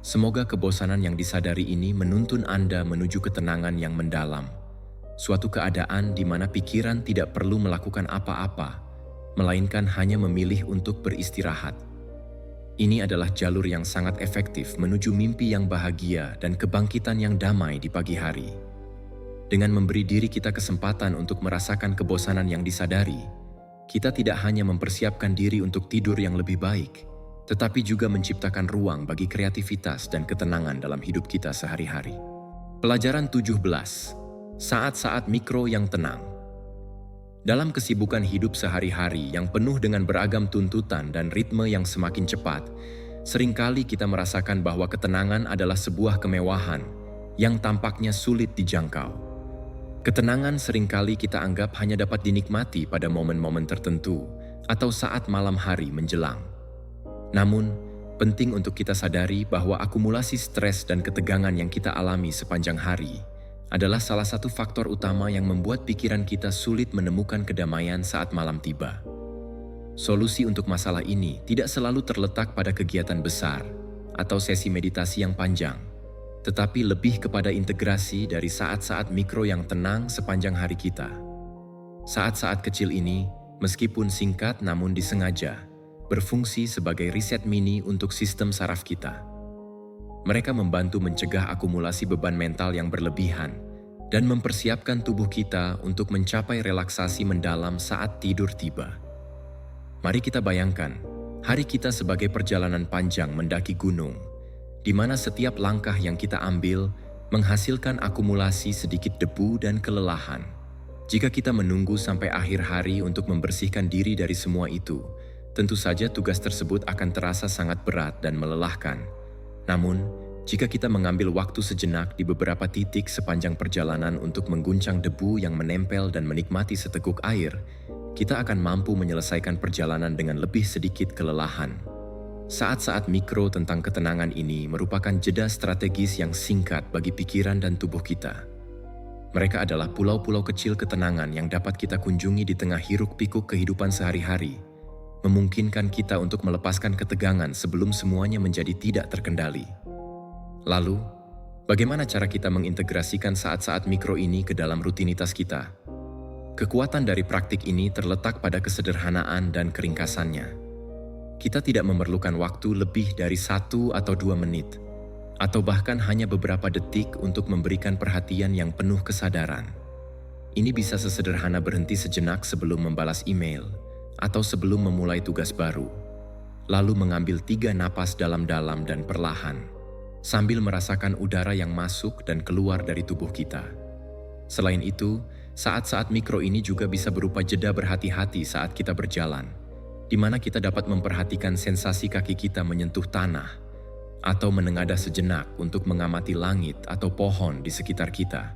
Semoga kebosanan yang disadari ini menuntun Anda menuju ketenangan yang mendalam. Suatu keadaan di mana pikiran tidak perlu melakukan apa-apa, melainkan hanya memilih untuk beristirahat. Ini adalah jalur yang sangat efektif menuju mimpi yang bahagia dan kebangkitan yang damai di pagi hari. Dengan memberi diri kita kesempatan untuk merasakan kebosanan yang disadari, kita tidak hanya mempersiapkan diri untuk tidur yang lebih baik, tetapi juga menciptakan ruang bagi kreativitas dan ketenangan dalam hidup kita sehari-hari. Pelajaran 17. Saat-saat mikro yang tenang. Dalam kesibukan hidup sehari-hari yang penuh dengan beragam tuntutan dan ritme yang semakin cepat, seringkali kita merasakan bahwa ketenangan adalah sebuah kemewahan yang tampaknya sulit dijangkau. Ketenangan seringkali kita anggap hanya dapat dinikmati pada momen-momen tertentu atau saat malam hari menjelang. Namun, penting untuk kita sadari bahwa akumulasi stres dan ketegangan yang kita alami sepanjang hari adalah salah satu faktor utama yang membuat pikiran kita sulit menemukan kedamaian saat malam tiba. Solusi untuk masalah ini tidak selalu terletak pada kegiatan besar atau sesi meditasi yang panjang, tetapi lebih kepada integrasi dari saat-saat mikro yang tenang sepanjang hari kita. Saat-saat kecil ini, meskipun singkat namun disengaja, berfungsi sebagai riset mini untuk sistem saraf kita. Mereka membantu mencegah akumulasi beban mental yang berlebihan dan mempersiapkan tubuh kita untuk mencapai relaksasi mendalam saat tidur tiba. Mari kita bayangkan, hari kita sebagai perjalanan panjang mendaki gunung, di mana setiap langkah yang kita ambil menghasilkan akumulasi sedikit debu dan kelelahan. Jika kita menunggu sampai akhir hari untuk membersihkan diri dari semua itu, tentu saja tugas tersebut akan terasa sangat berat dan melelahkan. Namun, jika kita mengambil waktu sejenak di beberapa titik sepanjang perjalanan untuk mengguncang debu yang menempel dan menikmati seteguk air, kita akan mampu menyelesaikan perjalanan dengan lebih sedikit kelelahan. Saat-saat mikro tentang ketenangan ini merupakan jeda strategis yang singkat bagi pikiran dan tubuh kita. Mereka adalah pulau-pulau kecil ketenangan yang dapat kita kunjungi di tengah hiruk-pikuk kehidupan sehari-hari, memungkinkan kita untuk melepaskan ketegangan sebelum semuanya menjadi tidak terkendali. Lalu, bagaimana cara kita mengintegrasikan saat-saat mikro ini ke dalam rutinitas kita? Kekuatan dari praktik ini terletak pada kesederhanaan dan keringkasannya. Kita tidak memerlukan waktu lebih dari 1 atau 2 menit, atau bahkan hanya beberapa detik untuk memberikan perhatian yang penuh kesadaran. Ini bisa sesederhana berhenti sejenak sebelum membalas email, atau sebelum memulai tugas baru, lalu mengambil 3 napas dalam-dalam dan perlahan, sambil merasakan udara yang masuk dan keluar dari tubuh kita. Selain itu, saat-saat mikro ini juga bisa berupa jeda berhati-hati saat kita berjalan, di mana kita dapat memperhatikan sensasi kaki kita menyentuh tanah, atau menengadah sejenak untuk mengamati langit atau pohon di sekitar kita.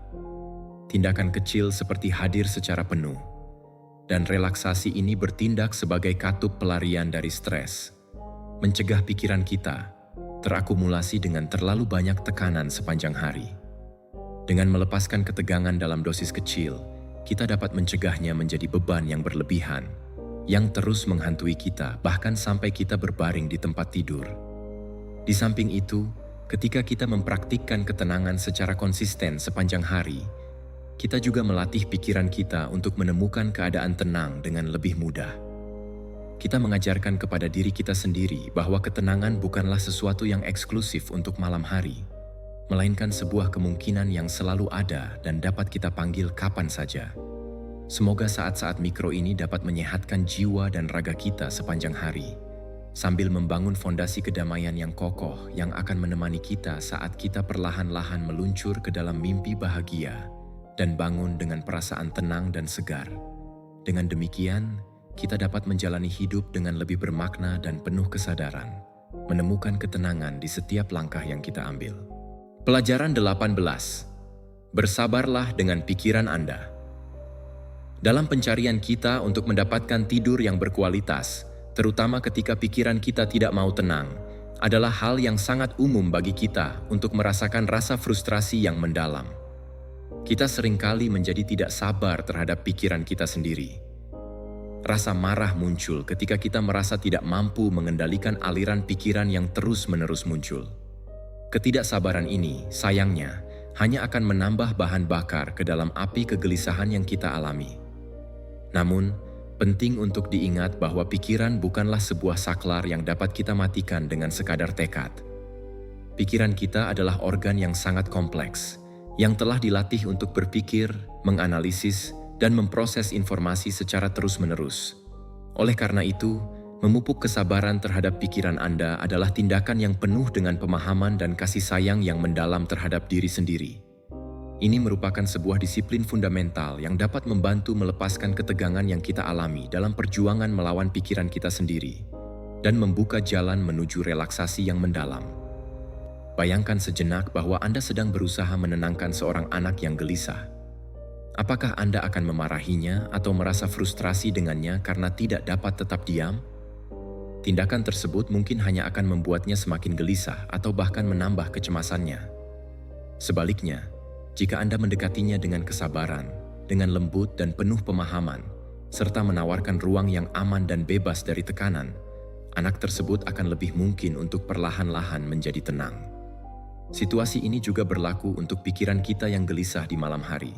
Tindakan kecil seperti hadir secara penuh, dan relaksasi ini bertindak sebagai katup pelarian dari stres, mencegah pikiran kita terakumulasi dengan terlalu banyak tekanan sepanjang hari. Dengan melepaskan ketegangan dalam dosis kecil, kita dapat mencegahnya menjadi beban yang berlebihan, yang terus menghantui kita bahkan sampai kita berbaring di tempat tidur. Di samping itu, ketika kita mempraktikkan ketenangan secara konsisten sepanjang hari, kita juga melatih pikiran kita untuk menemukan keadaan tenang dengan lebih mudah. kita mengajarkan kepada diri kita sendiri bahwa ketenangan bukanlah sesuatu yang eksklusif untuk malam hari, melainkan sebuah kemungkinan yang selalu ada dan dapat kita panggil kapan saja. Semoga saat-saat mikro ini dapat menyehatkan jiwa dan raga kita sepanjang hari, sambil membangun fondasi kedamaian yang kokoh yang akan menemani kita saat kita perlahan-lahan meluncur ke dalam mimpi bahagia dan bangun dengan perasaan tenang dan segar. Dengan demikian, kita dapat menjalani hidup dengan lebih bermakna dan penuh kesadaran, menemukan ketenangan di setiap langkah yang kita ambil. Pelajaran 18. Bersabarlah dengan pikiran Anda. Dalam pencarian kita untuk mendapatkan tidur yang berkualitas, terutama ketika pikiran kita tidak mau tenang, adalah hal yang sangat umum bagi kita untuk merasakan rasa frustrasi yang mendalam. Kita seringkali menjadi tidak sabar terhadap pikiran kita sendiri. Rasa marah muncul ketika kita merasa tidak mampu mengendalikan aliran pikiran yang terus-menerus muncul. Ketidaksabaran ini, sayangnya, hanya akan menambah bahan bakar ke dalam api kegelisahan yang kita alami. Namun, penting untuk diingat bahwa pikiran bukanlah sebuah saklar yang dapat kita matikan dengan sekadar tekad. Pikiran kita adalah organ yang sangat kompleks, yang telah dilatih untuk berpikir, menganalisis, dan memproses informasi secara terus-menerus. Oleh karena itu, memupuk kesabaran terhadap pikiran Anda adalah tindakan yang penuh dengan pemahaman dan kasih sayang yang mendalam terhadap diri sendiri. Ini merupakan sebuah disiplin fundamental yang dapat membantu melepaskan ketegangan yang kita alami dalam perjuangan melawan pikiran kita sendiri dan membuka jalan menuju relaksasi yang mendalam. Bayangkan sejenak bahwa Anda sedang berusaha menenangkan seorang anak yang gelisah. Apakah Anda akan memarahinya atau merasa frustrasi dengannya karena tidak dapat tetap diam? Tindakan tersebut mungkin hanya akan membuatnya semakin gelisah atau bahkan menambah kecemasannya. Sebaliknya, jika Anda mendekatinya dengan kesabaran, dengan lembut dan penuh pemahaman, serta menawarkan ruang yang aman dan bebas dari tekanan, anak tersebut akan lebih mungkin untuk perlahan-lahan menjadi tenang. Situasi ini juga berlaku untuk pikiran kita yang gelisah di malam hari.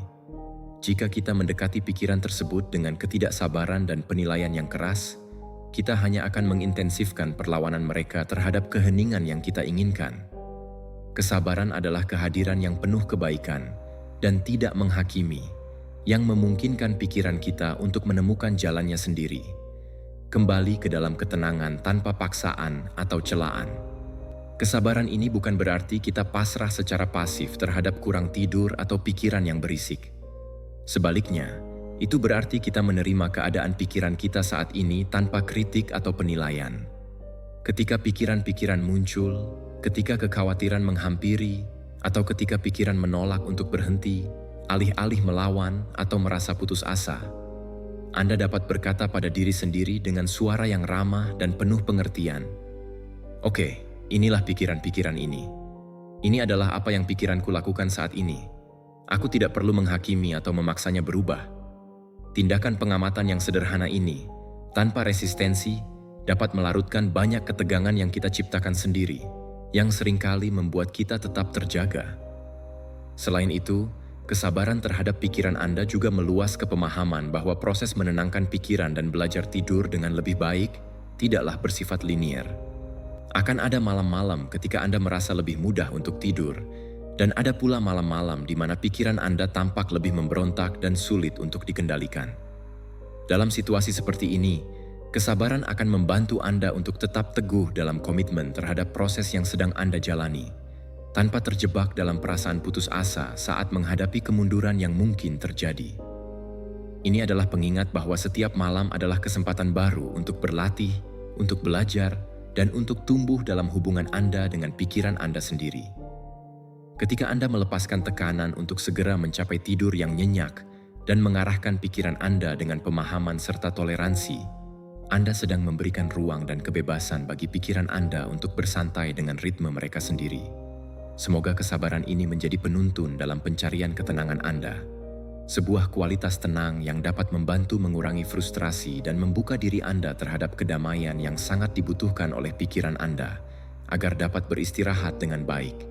Jika kita mendekati pikiran tersebut dengan ketidaksabaran dan penilaian yang keras, kita hanya akan mengintensifkan perlawanan mereka terhadap keheningan yang kita inginkan. Kesabaran adalah kehadiran yang penuh kebaikan dan tidak menghakimi, yang memungkinkan pikiran kita untuk menemukan jalannya sendiri, kembali ke dalam ketenangan tanpa paksaan atau celaan. Kesabaran ini bukan berarti kita pasrah secara pasif terhadap kurang tidur atau pikiran yang berisik. Sebaliknya, itu berarti kita menerima keadaan pikiran kita saat ini tanpa kritik atau penilaian. Ketika pikiran-pikiran muncul, ketika kekhawatiran menghampiri, atau ketika pikiran menolak untuk berhenti, alih-alih melawan atau merasa putus asa, Anda dapat berkata pada diri sendiri dengan suara yang ramah dan penuh pengertian, "Oke, inilah pikiran-pikiran ini. Ini adalah apa yang pikiranku lakukan saat ini. Aku tidak perlu menghakimi atau memaksanya berubah." Tindakan pengamatan yang sederhana ini, tanpa resistensi, dapat melarutkan banyak ketegangan yang kita ciptakan sendiri, yang seringkali membuat kita tetap terjaga. Selain itu, kesabaran terhadap pikiran Anda juga meluas ke pemahaman bahwa proses menenangkan pikiran dan belajar tidur dengan lebih baik tidaklah bersifat linier. Akan ada malam-malam ketika Anda merasa lebih mudah untuk tidur, dan ada pula malam-malam di mana pikiran Anda tampak lebih memberontak dan sulit untuk dikendalikan. Dalam situasi seperti ini, kesabaran akan membantu Anda untuk tetap teguh dalam komitmen terhadap proses yang sedang Anda jalani, tanpa terjebak dalam perasaan putus asa saat menghadapi kemunduran yang mungkin terjadi. Ini adalah pengingat bahwa setiap malam adalah kesempatan baru untuk berlatih, untuk belajar, dan untuk tumbuh dalam hubungan Anda dengan pikiran Anda sendiri. Ketika Anda melepaskan tekanan untuk segera mencapai tidur yang nyenyak dan mengarahkan pikiran Anda dengan pemahaman serta toleransi, Anda sedang memberikan ruang dan kebebasan bagi pikiran Anda untuk bersantai dengan ritme mereka sendiri. Semoga kesabaran ini menjadi penuntun dalam pencarian ketenangan Anda, sebuah kualitas tenang yang dapat membantu mengurangi frustrasi dan membuka diri Anda terhadap kedamaian yang sangat dibutuhkan oleh pikiran Anda agar dapat beristirahat dengan baik.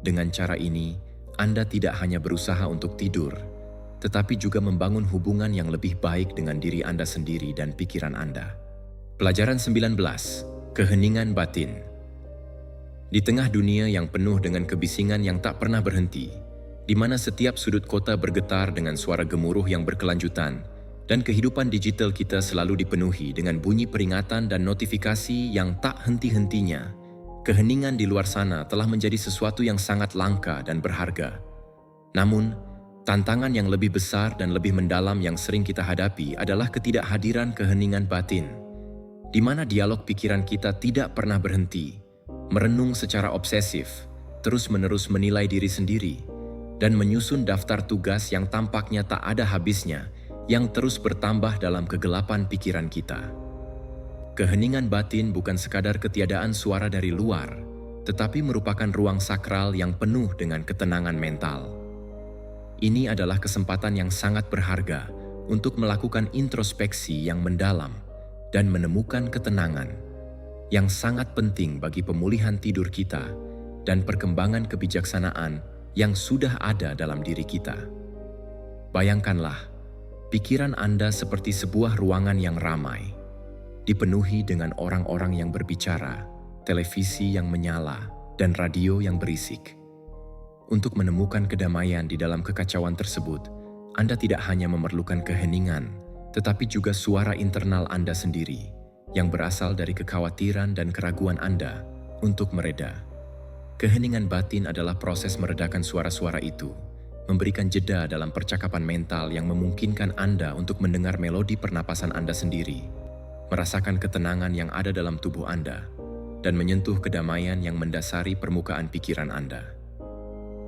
Dengan cara ini, Anda tidak hanya berusaha untuk tidur, tetapi juga membangun hubungan yang lebih baik dengan diri Anda sendiri dan pikiran Anda. Pelajaran 19. Keheningan batin. Di tengah dunia yang penuh dengan kebisingan yang tak pernah berhenti, di mana setiap sudut kota bergetar dengan suara gemuruh yang berkelanjutan, dan kehidupan digital kita selalu dipenuhi dengan bunyi peringatan dan notifikasi yang tak henti-hentinya, keheningan di luar sana telah menjadi sesuatu yang sangat langka dan berharga. Namun, tantangan yang lebih besar dan lebih mendalam yang sering kita hadapi adalah ketidakhadiran keheningan batin, di mana dialog pikiran kita tidak pernah berhenti, merenung secara obsesif, terus-menerus menilai diri sendiri, dan menyusun daftar tugas yang tampaknya tak ada habisnya, yang terus bertambah dalam kegelapan pikiran kita. Keheningan batin bukan sekadar ketiadaan suara dari luar, tetapi merupakan ruang sakral yang penuh dengan ketenangan mental. Ini adalah kesempatan yang sangat berharga untuk melakukan introspeksi yang mendalam dan menemukan ketenangan yang sangat penting bagi pemulihan tidur kita dan perkembangan kebijaksanaan yang sudah ada dalam diri kita. Bayangkanlah, pikiran Anda seperti sebuah ruangan yang ramai, dipenuhi dengan orang-orang yang berbicara, televisi yang menyala, dan radio yang berisik. Untuk menemukan kedamaian di dalam kekacauan tersebut, Anda tidak hanya memerlukan keheningan, tetapi juga suara internal Anda sendiri yang berasal dari kekhawatiran dan keraguan Anda untuk mereda. Keheningan batin adalah proses meredakan suara-suara itu, memberikan jeda dalam percakapan mental yang memungkinkan Anda untuk mendengar melodi pernapasan Anda sendiri, merasakan ketenangan yang ada dalam tubuh Anda, dan menyentuh kedamaian yang mendasari permukaan pikiran Anda.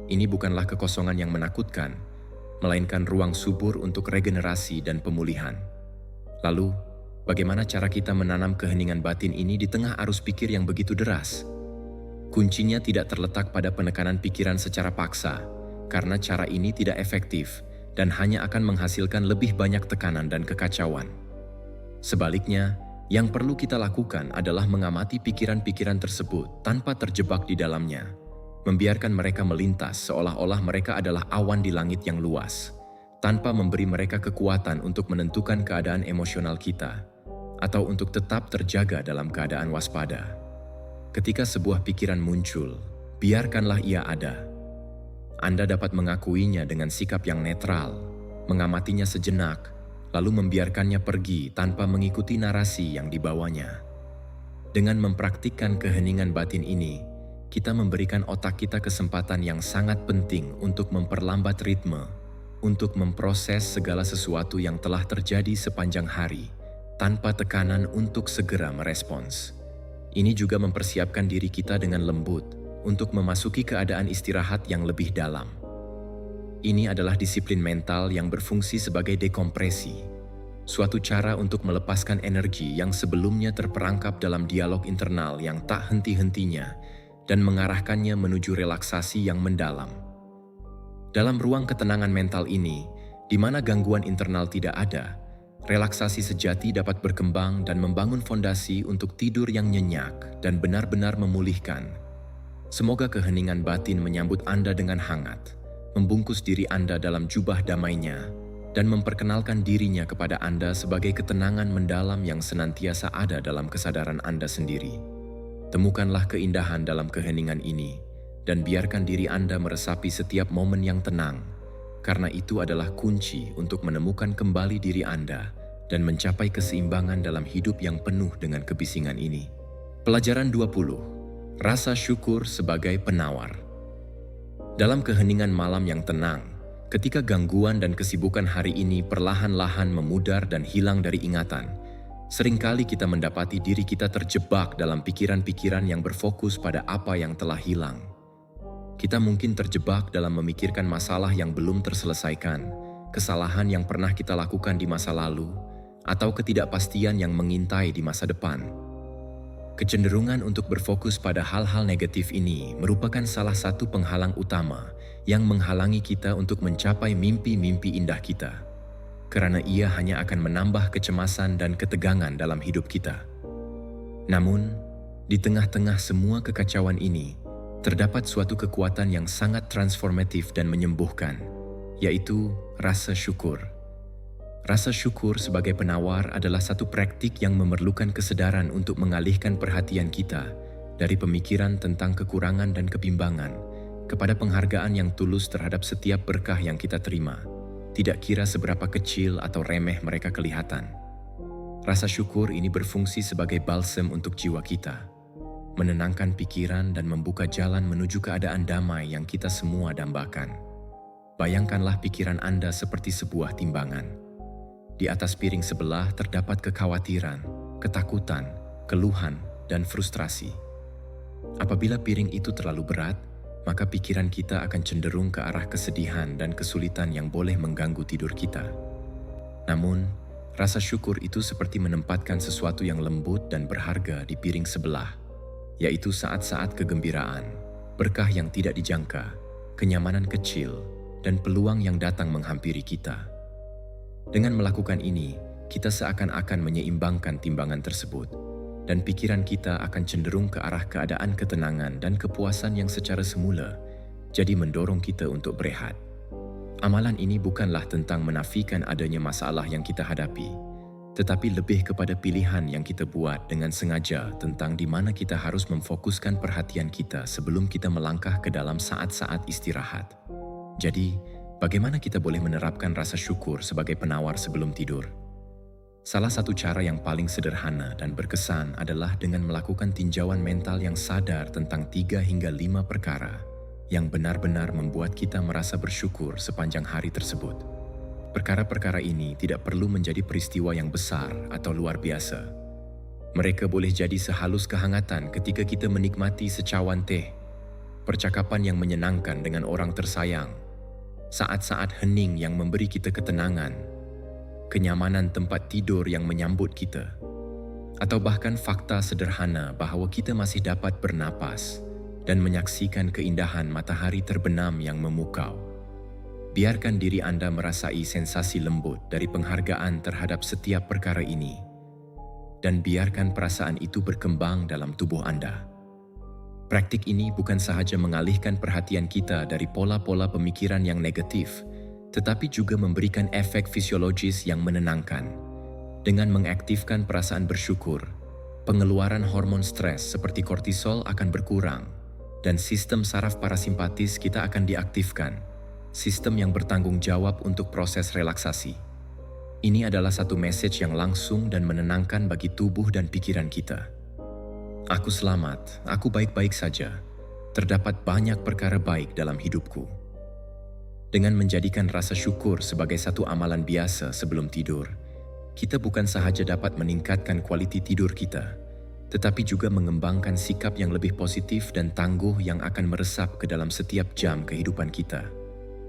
Ini bukanlah kekosongan yang menakutkan, melainkan ruang subur untuk regenerasi dan pemulihan. Lalu, bagaimana cara kita menanam keheningan batin ini di tengah arus pikir yang begitu deras? Kuncinya tidak terletak pada penekanan pikiran secara paksa, karena cara ini tidak efektif dan hanya akan menghasilkan lebih banyak tekanan dan kekacauan. Sebaliknya, yang perlu kita lakukan adalah mengamati pikiran-pikiran tersebut tanpa terjebak di dalamnya, membiarkan mereka melintas seolah-olah mereka adalah awan di langit yang luas, tanpa memberi mereka kekuatan untuk menentukan keadaan emosional kita, atau untuk tetap terjaga dalam keadaan waspada. Ketika sebuah pikiran muncul, biarkanlah ia ada. Anda dapat mengakuinya dengan sikap yang netral, mengamatinya sejenak, lalu membiarkannya pergi tanpa mengikuti narasi yang dibawanya. Dengan mempraktikkan keheningan batin ini, kita memberikan otak kita kesempatan yang sangat penting untuk memperlambat ritme, untuk memproses segala sesuatu yang telah terjadi sepanjang hari, tanpa tekanan untuk segera merespons. Ini juga mempersiapkan diri kita dengan lembut untuk memasuki keadaan istirahat yang lebih dalam. Ini adalah disiplin mental yang berfungsi sebagai dekompresi, suatu cara untuk melepaskan energi yang sebelumnya terperangkap dalam dialog internal yang tak henti-hentinya, dan mengarahkannya menuju relaksasi yang mendalam. Dalam ruang ketenangan mental ini, di mana gangguan internal tidak ada, relaksasi sejati dapat berkembang dan membangun fondasi untuk tidur yang nyenyak dan benar-benar memulihkan. Semoga keheningan batin menyambut Anda dengan hangat, membungkus diri Anda dalam jubah damainya, dan memperkenalkan dirinya kepada Anda sebagai ketenangan mendalam yang senantiasa ada dalam kesadaran Anda sendiri. Temukanlah keindahan dalam keheningan ini, dan biarkan diri Anda meresapi setiap momen yang tenang, karena itu adalah kunci untuk menemukan kembali diri Anda dan mencapai keseimbangan dalam hidup yang penuh dengan kebisingan ini. Pelajaran 20. Rasa syukur sebagai penawar. Dalam keheningan malam yang tenang, ketika gangguan dan kesibukan hari ini perlahan-lahan memudar dan hilang dari ingatan, seringkali kita mendapati diri kita terjebak dalam pikiran-pikiran yang berfokus pada apa yang telah hilang. Kita mungkin terjebak dalam memikirkan masalah yang belum terselesaikan, kesalahan yang pernah kita lakukan di masa lalu, atau ketidakpastian yang mengintai di masa depan. Kecenderungan untuk berfokus pada hal-hal negatif ini merupakan salah satu penghalang utama yang menghalangi kita untuk mencapai mimpi-mimpi indah kita, karena ia hanya akan menambah kecemasan dan ketegangan dalam hidup kita. Namun, di tengah-tengah semua kekacauan ini, terdapat suatu kekuatan yang sangat transformatif dan menyembuhkan, yaitu rasa syukur. Rasa syukur sebagai penawar adalah satu praktik yang memerlukan kesadaran untuk mengalihkan perhatian kita dari pemikiran tentang kekurangan dan kebimbangan kepada penghargaan yang tulus terhadap setiap berkah yang kita terima, tidak kira seberapa kecil atau remeh mereka kelihatan. Rasa syukur ini berfungsi sebagai balsam untuk jiwa kita, menenangkan pikiran dan membuka jalan menuju keadaan damai yang kita semua dambakan. Bayangkanlah pikiran Anda seperti sebuah timbangan. Di atas piring sebelah terdapat kekhawatiran, ketakutan, keluhan, dan frustrasi. Apabila piring itu terlalu berat, maka pikiran kita akan cenderung ke arah kesedihan dan kesulitan yang boleh mengganggu tidur kita. Namun, rasa syukur itu seperti menempatkan sesuatu yang lembut dan berharga di piring sebelah, yaitu saat-saat kegembiraan, berkah yang tidak dijangka, kenyamanan kecil, dan peluang yang datang menghampiri kita. Dengan melakukan ini, kita seakan-akan menyeimbangkan timbangan tersebut, dan pikiran kita akan cenderung ke arah keadaan ketenangan dan kepuasan yang secara semula jadi mendorong kita untuk berehat. Amalan ini bukanlah tentang menafikan adanya masalah yang kita hadapi, tetapi lebih kepada pilihan yang kita buat dengan sengaja tentang di mana kita harus memfokuskan perhatian kita sebelum kita melangkah ke dalam saat-saat istirahat. Jadi, bagaimana kita boleh menerapkan rasa syukur sebagai penawar sebelum tidur? Salah satu cara yang paling sederhana dan berkesan adalah dengan melakukan tinjauan mental yang sadar tentang 3 hingga 5 perkara yang benar-benar membuat kita merasa bersyukur sepanjang hari tersebut. Perkara-perkara ini tidak perlu menjadi peristiwa yang besar atau luar biasa. Mereka boleh jadi sehalus kehangatan ketika kita menikmati secawan teh, percakapan yang menyenangkan dengan orang tersayang, saat-saat hening yang memberi kita ketenangan, kenyamanan tempat tidur yang menyambut kita, atau bahkan fakta sederhana bahwa kita masih dapat bernapas dan menyaksikan keindahan matahari terbenam yang memukau. Biarkan diri Anda merasai sensasi lembut dari penghargaan terhadap setiap perkara ini, dan biarkan perasaan itu berkembang dalam tubuh Anda. Praktik ini bukan sahaja mengalihkan perhatian kita dari pola-pola pemikiran yang negatif, tetapi juga memberikan efek fisiologis yang menenangkan. Dengan mengaktifkan perasaan bersyukur, pengeluaran hormon stres seperti kortisol akan berkurang, dan sistem saraf parasimpatis kita akan diaktifkan, sistem yang bertanggung jawab untuk proses relaksasi. Ini adalah satu message yang langsung dan menenangkan bagi tubuh dan pikiran kita. Aku selamat, aku baik-baik saja. Terdapat banyak perkara baik dalam hidupku. Dengan menjadikan rasa syukur sebagai satu amalan biasa sebelum tidur, kita bukan sahaja dapat meningkatkan kualiti tidur kita, tetapi juga mengembangkan sikap yang lebih positif dan tangguh yang akan meresap ke dalam setiap jam kehidupan kita,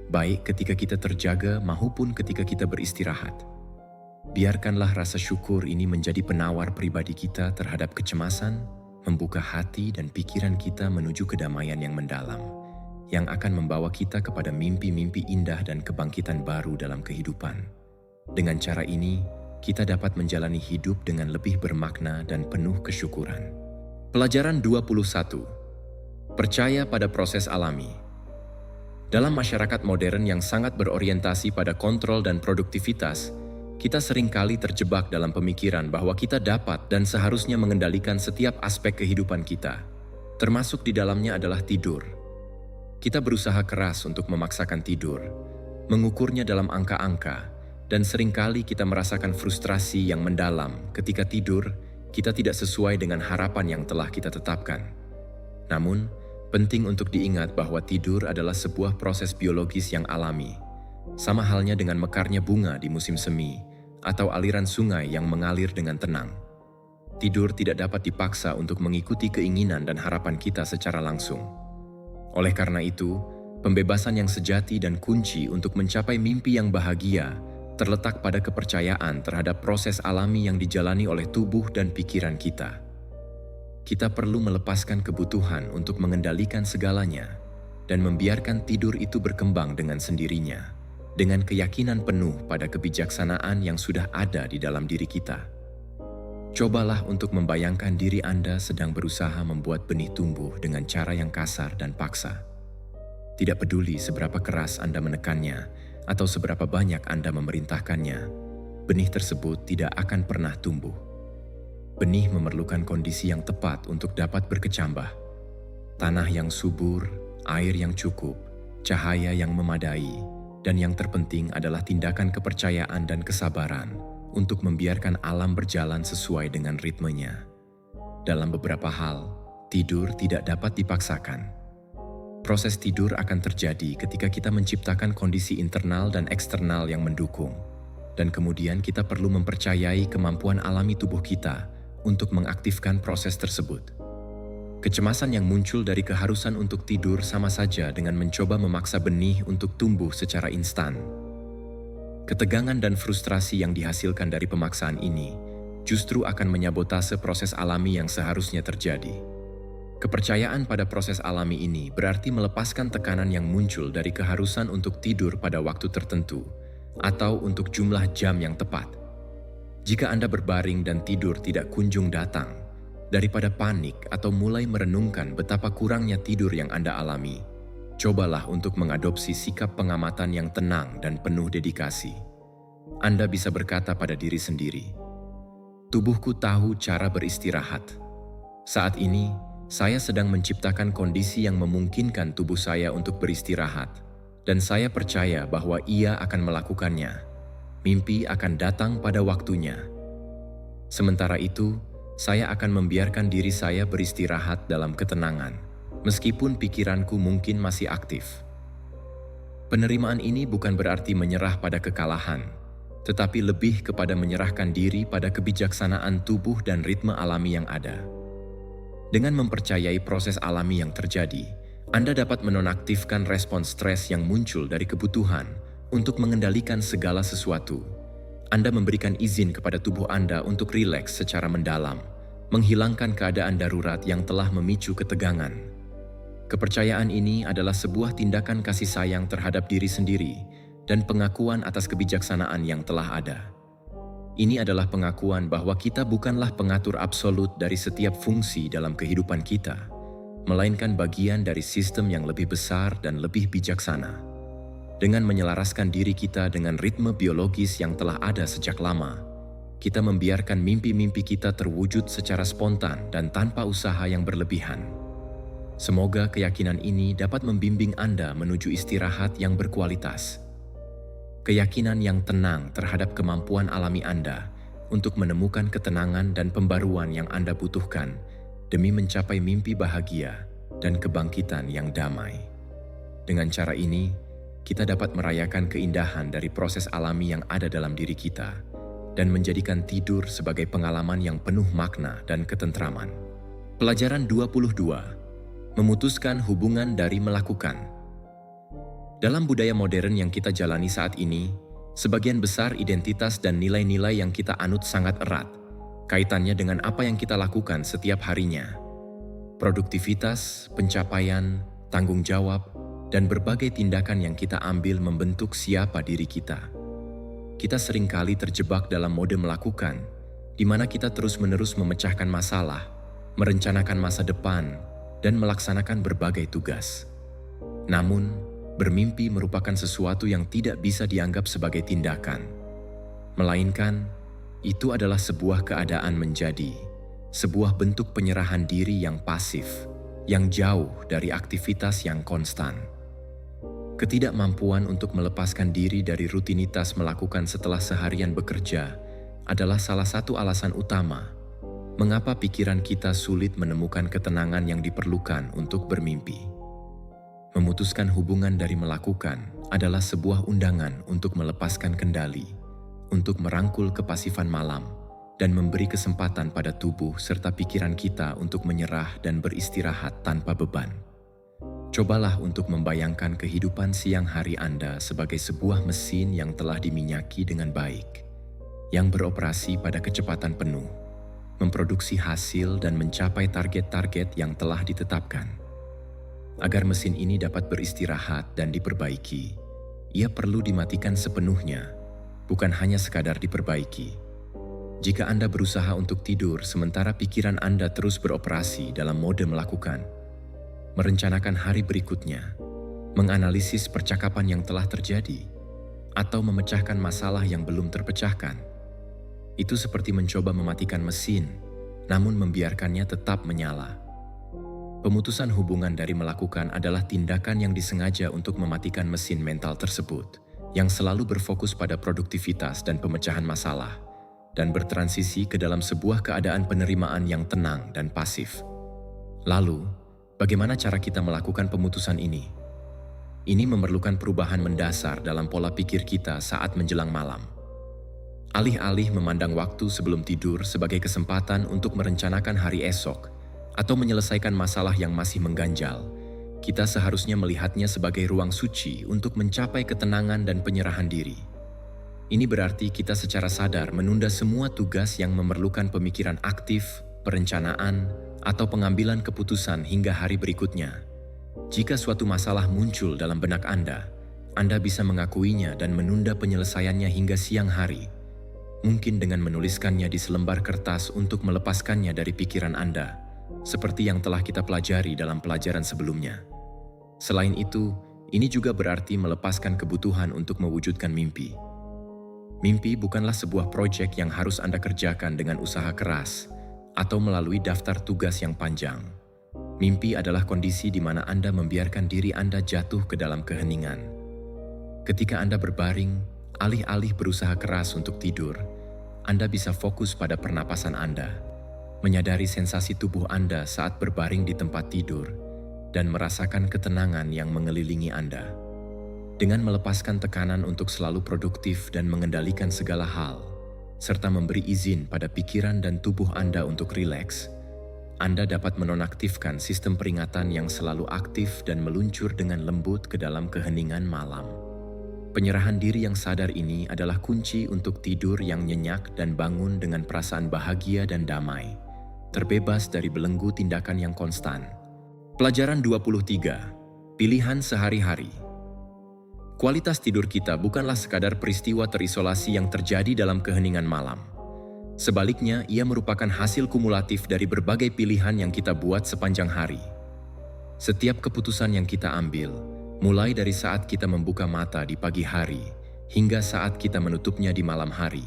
baik ketika kita terjaga maupun ketika kita beristirahat. Biarkanlah rasa syukur ini menjadi penawar pribadi kita terhadap kecemasan, membuka hati dan pikiran kita menuju kedamaian yang mendalam, yang akan membawa kita kepada mimpi-mimpi indah dan kebangkitan baru dalam kehidupan. Dengan cara ini, kita dapat menjalani hidup dengan lebih bermakna dan penuh kesyukuran. Pelajaran 21. Percaya pada proses alami. Dalam masyarakat modern yang sangat berorientasi pada kontrol dan produktivitas, kita seringkali terjebak dalam pemikiran bahwa kita dapat dan seharusnya mengendalikan setiap aspek kehidupan kita, termasuk di dalamnya adalah tidur. Kita berusaha keras untuk memaksakan tidur, mengukurnya dalam angka-angka, dan seringkali kita merasakan frustrasi yang mendalam ketika tidur kita tidak sesuai dengan harapan yang telah kita tetapkan. Namun, penting untuk diingat bahwa tidur adalah sebuah proses biologis yang alami, sama halnya dengan mekarnya bunga di musim semi atau aliran sungai yang mengalir dengan tenang. Tidur tidak dapat dipaksa untuk mengikuti keinginan dan harapan kita secara langsung. Oleh karena itu, pembebasan yang sejati dan kunci untuk mencapai mimpi yang bahagia terletak pada kepercayaan terhadap proses alami yang dijalani oleh tubuh dan pikiran kita. Kita perlu melepaskan kebutuhan untuk mengendalikan segalanya dan membiarkan tidur itu berkembang dengan sendirinya, dengan keyakinan penuh pada kebijaksanaan yang sudah ada di dalam diri kita. Cobalah untuk membayangkan diri Anda sedang berusaha membuat benih tumbuh dengan cara yang kasar dan paksa. Tidak peduli seberapa keras Anda menekannya atau seberapa banyak Anda memerintahkannya, benih tersebut tidak akan pernah tumbuh. Benih memerlukan kondisi yang tepat untuk dapat berkecambah. Tanah yang subur, air yang cukup, cahaya yang memadai, dan yang terpenting adalah tindakan kepercayaan dan kesabaran untuk membiarkan alam berjalan sesuai dengan ritmenya. Dalam beberapa hal, tidur tidak dapat dipaksakan. Proses tidur akan terjadi ketika kita menciptakan kondisi internal dan eksternal yang mendukung, dan kemudian kita perlu mempercayai kemampuan alami tubuh kita untuk mengaktifkan proses tersebut. Kecemasan yang muncul dari keharusan untuk tidur sama saja dengan mencoba memaksa benih untuk tumbuh secara instan. Ketegangan dan frustrasi yang dihasilkan dari pemaksaan ini justru akan menyabotase proses alami yang seharusnya terjadi. Kepercayaan pada proses alami ini berarti melepaskan tekanan yang muncul dari keharusan untuk tidur pada waktu tertentu atau untuk jumlah jam yang tepat. Jika Anda berbaring dan tidur tidak kunjung datang, daripada panik atau mulai merenungkan betapa kurangnya tidur yang Anda alami, cobalah untuk mengadopsi sikap pengamatan yang tenang dan penuh dedikasi. Anda bisa berkata pada diri sendiri, "Tubuhku tahu cara beristirahat. Saat ini, saya sedang menciptakan kondisi yang memungkinkan tubuh saya untuk beristirahat, dan saya percaya bahwa ia akan melakukannya. Mimpi akan datang pada waktunya. Sementara itu, saya akan membiarkan diri saya beristirahat dalam ketenangan, meskipun pikiranku mungkin masih aktif." Penerimaan ini bukan berarti menyerah pada kekalahan, tetapi lebih kepada menyerahkan diri pada kebijaksanaan tubuh dan ritme alami yang ada. Dengan mempercayai proses alami yang terjadi, Anda dapat menonaktifkan respons stres yang muncul dari kebutuhan untuk mengendalikan segala sesuatu. Anda memberikan izin kepada tubuh Anda untuk rileks secara mendalam, menghilangkan keadaan darurat yang telah memicu ketegangan. Kepercayaan ini adalah sebuah tindakan kasih sayang terhadap diri sendiri dan pengakuan atas kebijaksanaan yang telah ada. Ini adalah pengakuan bahwa kita bukanlah pengatur absolut dari setiap fungsi dalam kehidupan kita, melainkan bagian dari sistem yang lebih besar dan lebih bijaksana. Dengan menyelaraskan diri kita dengan ritme biologis yang telah ada sejak lama, kita membiarkan mimpi-mimpi kita terwujud secara spontan dan tanpa usaha yang berlebihan. Semoga keyakinan ini dapat membimbing Anda menuju istirahat yang berkualitas. Keyakinan yang tenang terhadap kemampuan alami Anda untuk menemukan ketenangan dan pembaruan yang Anda butuhkan demi mencapai mimpi bahagia dan kebangkitan yang damai. Dengan cara ini, kita dapat merayakan keindahan dari proses alami yang ada dalam diri kita dan menjadikan tidur sebagai pengalaman yang penuh makna dan ketentraman. Pelajaran 22. Memutuskan hubungan dari melakukan. Dalam budaya modern yang kita jalani saat ini, sebagian besar identitas dan nilai-nilai yang kita anut sangat erat kaitannya dengan apa yang kita lakukan setiap harinya. Produktivitas, pencapaian, tanggung jawab, dan berbagai tindakan yang kita ambil membentuk siapa diri kita. Kita seringkali terjebak dalam mode melakukan, di mana kita terus-menerus memecahkan masalah, merencanakan masa depan, dan melaksanakan berbagai tugas. Namun, bermimpi merupakan sesuatu yang tidak bisa dianggap sebagai tindakan, melainkan itu adalah sebuah keadaan menjadi, sebuah bentuk penyerahan diri yang pasif, yang jauh dari aktivitas yang konstan. Ketidakmampuan untuk melepaskan diri dari rutinitas melakukan setelah seharian bekerja adalah salah satu alasan utama mengapa pikiran kita sulit menemukan ketenangan yang diperlukan untuk bermimpi. Memutuskan hubungan dari melakukan adalah sebuah undangan untuk melepaskan kendali, untuk merangkul kepasifan malam, dan memberi kesempatan pada tubuh serta pikiran kita untuk menyerah dan beristirahat tanpa beban. Cobalah untuk membayangkan kehidupan siang hari Anda sebagai sebuah mesin yang telah diminyaki dengan baik, yang beroperasi pada kecepatan penuh, memproduksi hasil dan mencapai target-target yang telah ditetapkan. Agar mesin ini dapat beristirahat dan diperbaiki, ia perlu dimatikan sepenuhnya, bukan hanya sekadar diperbaiki. Jika Anda berusaha untuk tidur sementara pikiran Anda terus beroperasi dalam mode melakukan, merencanakan hari berikutnya, menganalisis percakapan yang telah terjadi, atau memecahkan masalah yang belum terpecahkan, Itu seperti mencoba mematikan mesin, namun membiarkannya tetap menyala. Pemutusan hubungan dari melakukan adalah tindakan yang disengaja untuk mematikan mesin mental tersebut, yang selalu berfokus pada produktivitas dan pemecahan masalah, dan bertransisi ke dalam sebuah keadaan penerimaan yang tenang dan pasif. Lalu, bagaimana cara kita melakukan pemutusan ini? Ini memerlukan perubahan mendasar dalam pola pikir kita saat menjelang malam. Alih-alih memandang waktu sebelum tidur sebagai kesempatan untuk merencanakan hari esok atau menyelesaikan masalah yang masih mengganjal, kita seharusnya melihatnya sebagai ruang suci untuk mencapai ketenangan dan penyerahan diri. Ini berarti kita secara sadar menunda semua tugas yang memerlukan pemikiran aktif, perencanaan, atau pengambilan keputusan hingga hari berikutnya. Jika suatu masalah muncul dalam benak Anda bisa mengakuinya dan menunda penyelesaiannya hingga siang hari. Mungkin dengan menuliskannya di selembar kertas untuk melepaskannya dari pikiran Anda, seperti yang telah kita pelajari dalam pelajaran sebelumnya. Selain itu, ini juga berarti melepaskan kebutuhan untuk mewujudkan mimpi. Mimpi bukanlah sebuah proyek yang harus Anda kerjakan dengan usaha keras atau melalui daftar tugas yang panjang. Mimpi adalah kondisi di mana Anda membiarkan diri Anda jatuh ke dalam keheningan. Ketika Anda berbaring, alih-alih berusaha keras untuk tidur, Anda bisa fokus pada pernapasan Anda, menyadari sensasi tubuh Anda saat berbaring di tempat tidur, dan merasakan ketenangan yang mengelilingi Anda. Dengan melepaskan tekanan untuk selalu produktif dan mengendalikan segala hal, serta memberi izin pada pikiran dan tubuh Anda untuk rileks, Anda dapat menonaktifkan sistem peringatan yang selalu aktif dan meluncur dengan lembut ke dalam keheningan malam. Penyerahan diri yang sadar ini adalah kunci untuk tidur yang nyenyak dan bangun dengan perasaan bahagia dan damai, terbebas dari belenggu tindakan yang konstan. Pelajaran 23. Pilihan sehari-hari. Kualitas tidur kita bukanlah sekadar peristiwa terisolasi yang terjadi dalam keheningan malam. Sebaliknya, ia merupakan hasil kumulatif dari berbagai pilihan yang kita buat sepanjang hari. Setiap keputusan yang kita ambil, mulai dari saat kita membuka mata di pagi hari hingga saat kita menutupnya di malam hari,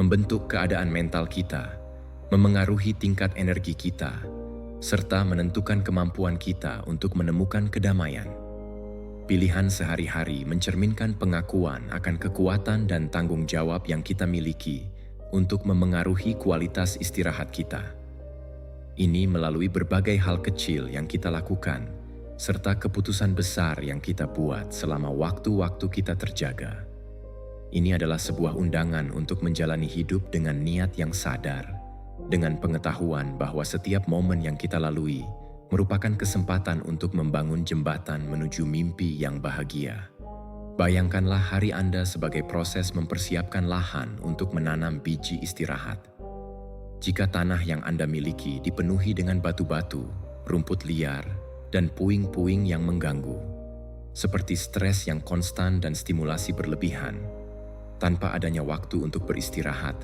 membentuk keadaan mental kita, memengaruhi tingkat energi kita, serta menentukan kemampuan kita untuk menemukan kedamaian. Pilihan sehari-hari mencerminkan pengakuan akan kekuatan dan tanggung jawab yang kita miliki untuk memengaruhi kualitas istirahat kita. Ini melalui berbagai hal kecil yang kita lakukan, serta keputusan besar yang kita buat selama waktu-waktu kita terjaga. Ini adalah sebuah undangan untuk menjalani hidup dengan niat yang sadar, dengan pengetahuan bahwa setiap momen yang kita lalui merupakan kesempatan untuk membangun jembatan menuju mimpi yang bahagia. Bayangkanlah hari Anda sebagai proses mempersiapkan lahan untuk menanam biji istirahat. Jika tanah yang Anda miliki dipenuhi dengan batu-batu, rumput liar, dan puing-puing yang mengganggu, seperti stres yang konstan dan stimulasi berlebihan, tanpa adanya waktu untuk beristirahat,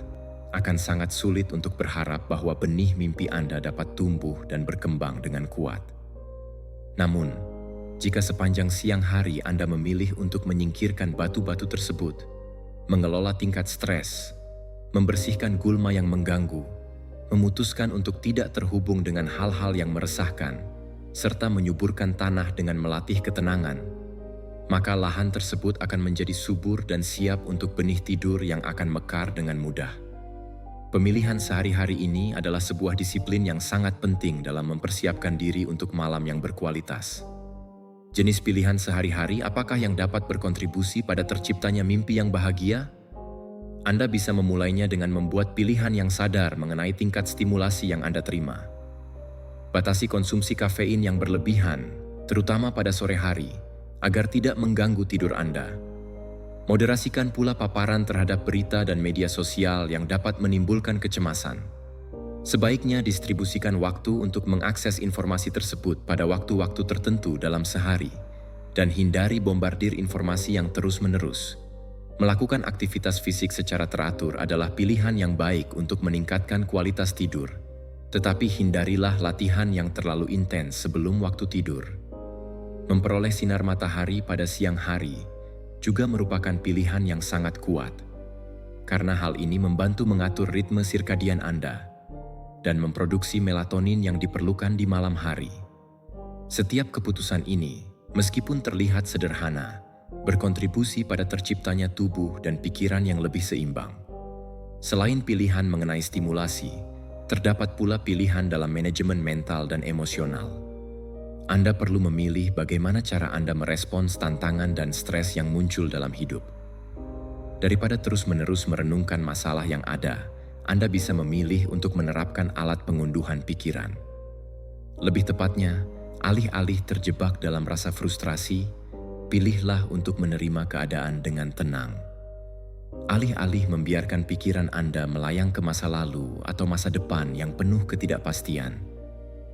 akan sangat sulit untuk berharap bahwa benih mimpi Anda dapat tumbuh dan berkembang dengan kuat. Namun, jika sepanjang siang hari Anda memilih untuk menyingkirkan batu-batu tersebut, mengelola tingkat stres, membersihkan gulma yang mengganggu, memutuskan untuk tidak terhubung dengan hal-hal yang meresahkan, serta menyuburkan tanah dengan melatih ketenangan, maka lahan tersebut akan menjadi subur dan siap untuk benih tidur yang akan mekar dengan mudah. Pemilihan sehari-hari ini adalah sebuah disiplin yang sangat penting dalam mempersiapkan diri untuk malam yang berkualitas. Jenis pilihan sehari-hari apakah yang dapat berkontribusi pada terciptanya mimpi yang bahagia? Anda bisa memulainya dengan membuat pilihan yang sadar mengenai tingkat stimulasi yang Anda terima. Batasi konsumsi kafein yang berlebihan, terutama pada sore hari, agar tidak mengganggu tidur Anda. Moderasikan pula paparan terhadap berita dan media sosial yang dapat menimbulkan kecemasan. Sebaiknya distribusikan waktu untuk mengakses informasi tersebut pada waktu-waktu tertentu dalam sehari, dan hindari bombardir informasi yang terus-menerus. Melakukan aktivitas fisik secara teratur adalah pilihan yang baik untuk meningkatkan kualitas tidur, tetapi hindarilah latihan yang terlalu intens sebelum waktu tidur. Memperoleh sinar matahari pada siang hari juga merupakan pilihan yang sangat kuat. karena hal ini membantu mengatur ritme sirkadian Anda dan memproduksi melatonin yang diperlukan di malam hari. Setiap keputusan ini, meskipun terlihat sederhana, berkontribusi pada terciptanya tubuh dan pikiran yang lebih seimbang. Selain pilihan mengenai stimulasi, terdapat pula pilihan dalam manajemen mental dan emosional. Anda perlu memilih bagaimana cara Anda merespons tantangan dan stres yang muncul dalam hidup. Daripada terus-menerus merenungkan masalah yang ada, Anda bisa memilih untuk menerapkan alat pengunduhan pikiran. Lebih tepatnya, alih-alih terjebak dalam rasa frustrasi, pilihlah untuk menerima keadaan dengan tenang. Alih-alih membiarkan pikiran Anda melayang ke masa lalu atau masa depan yang penuh ketidakpastian,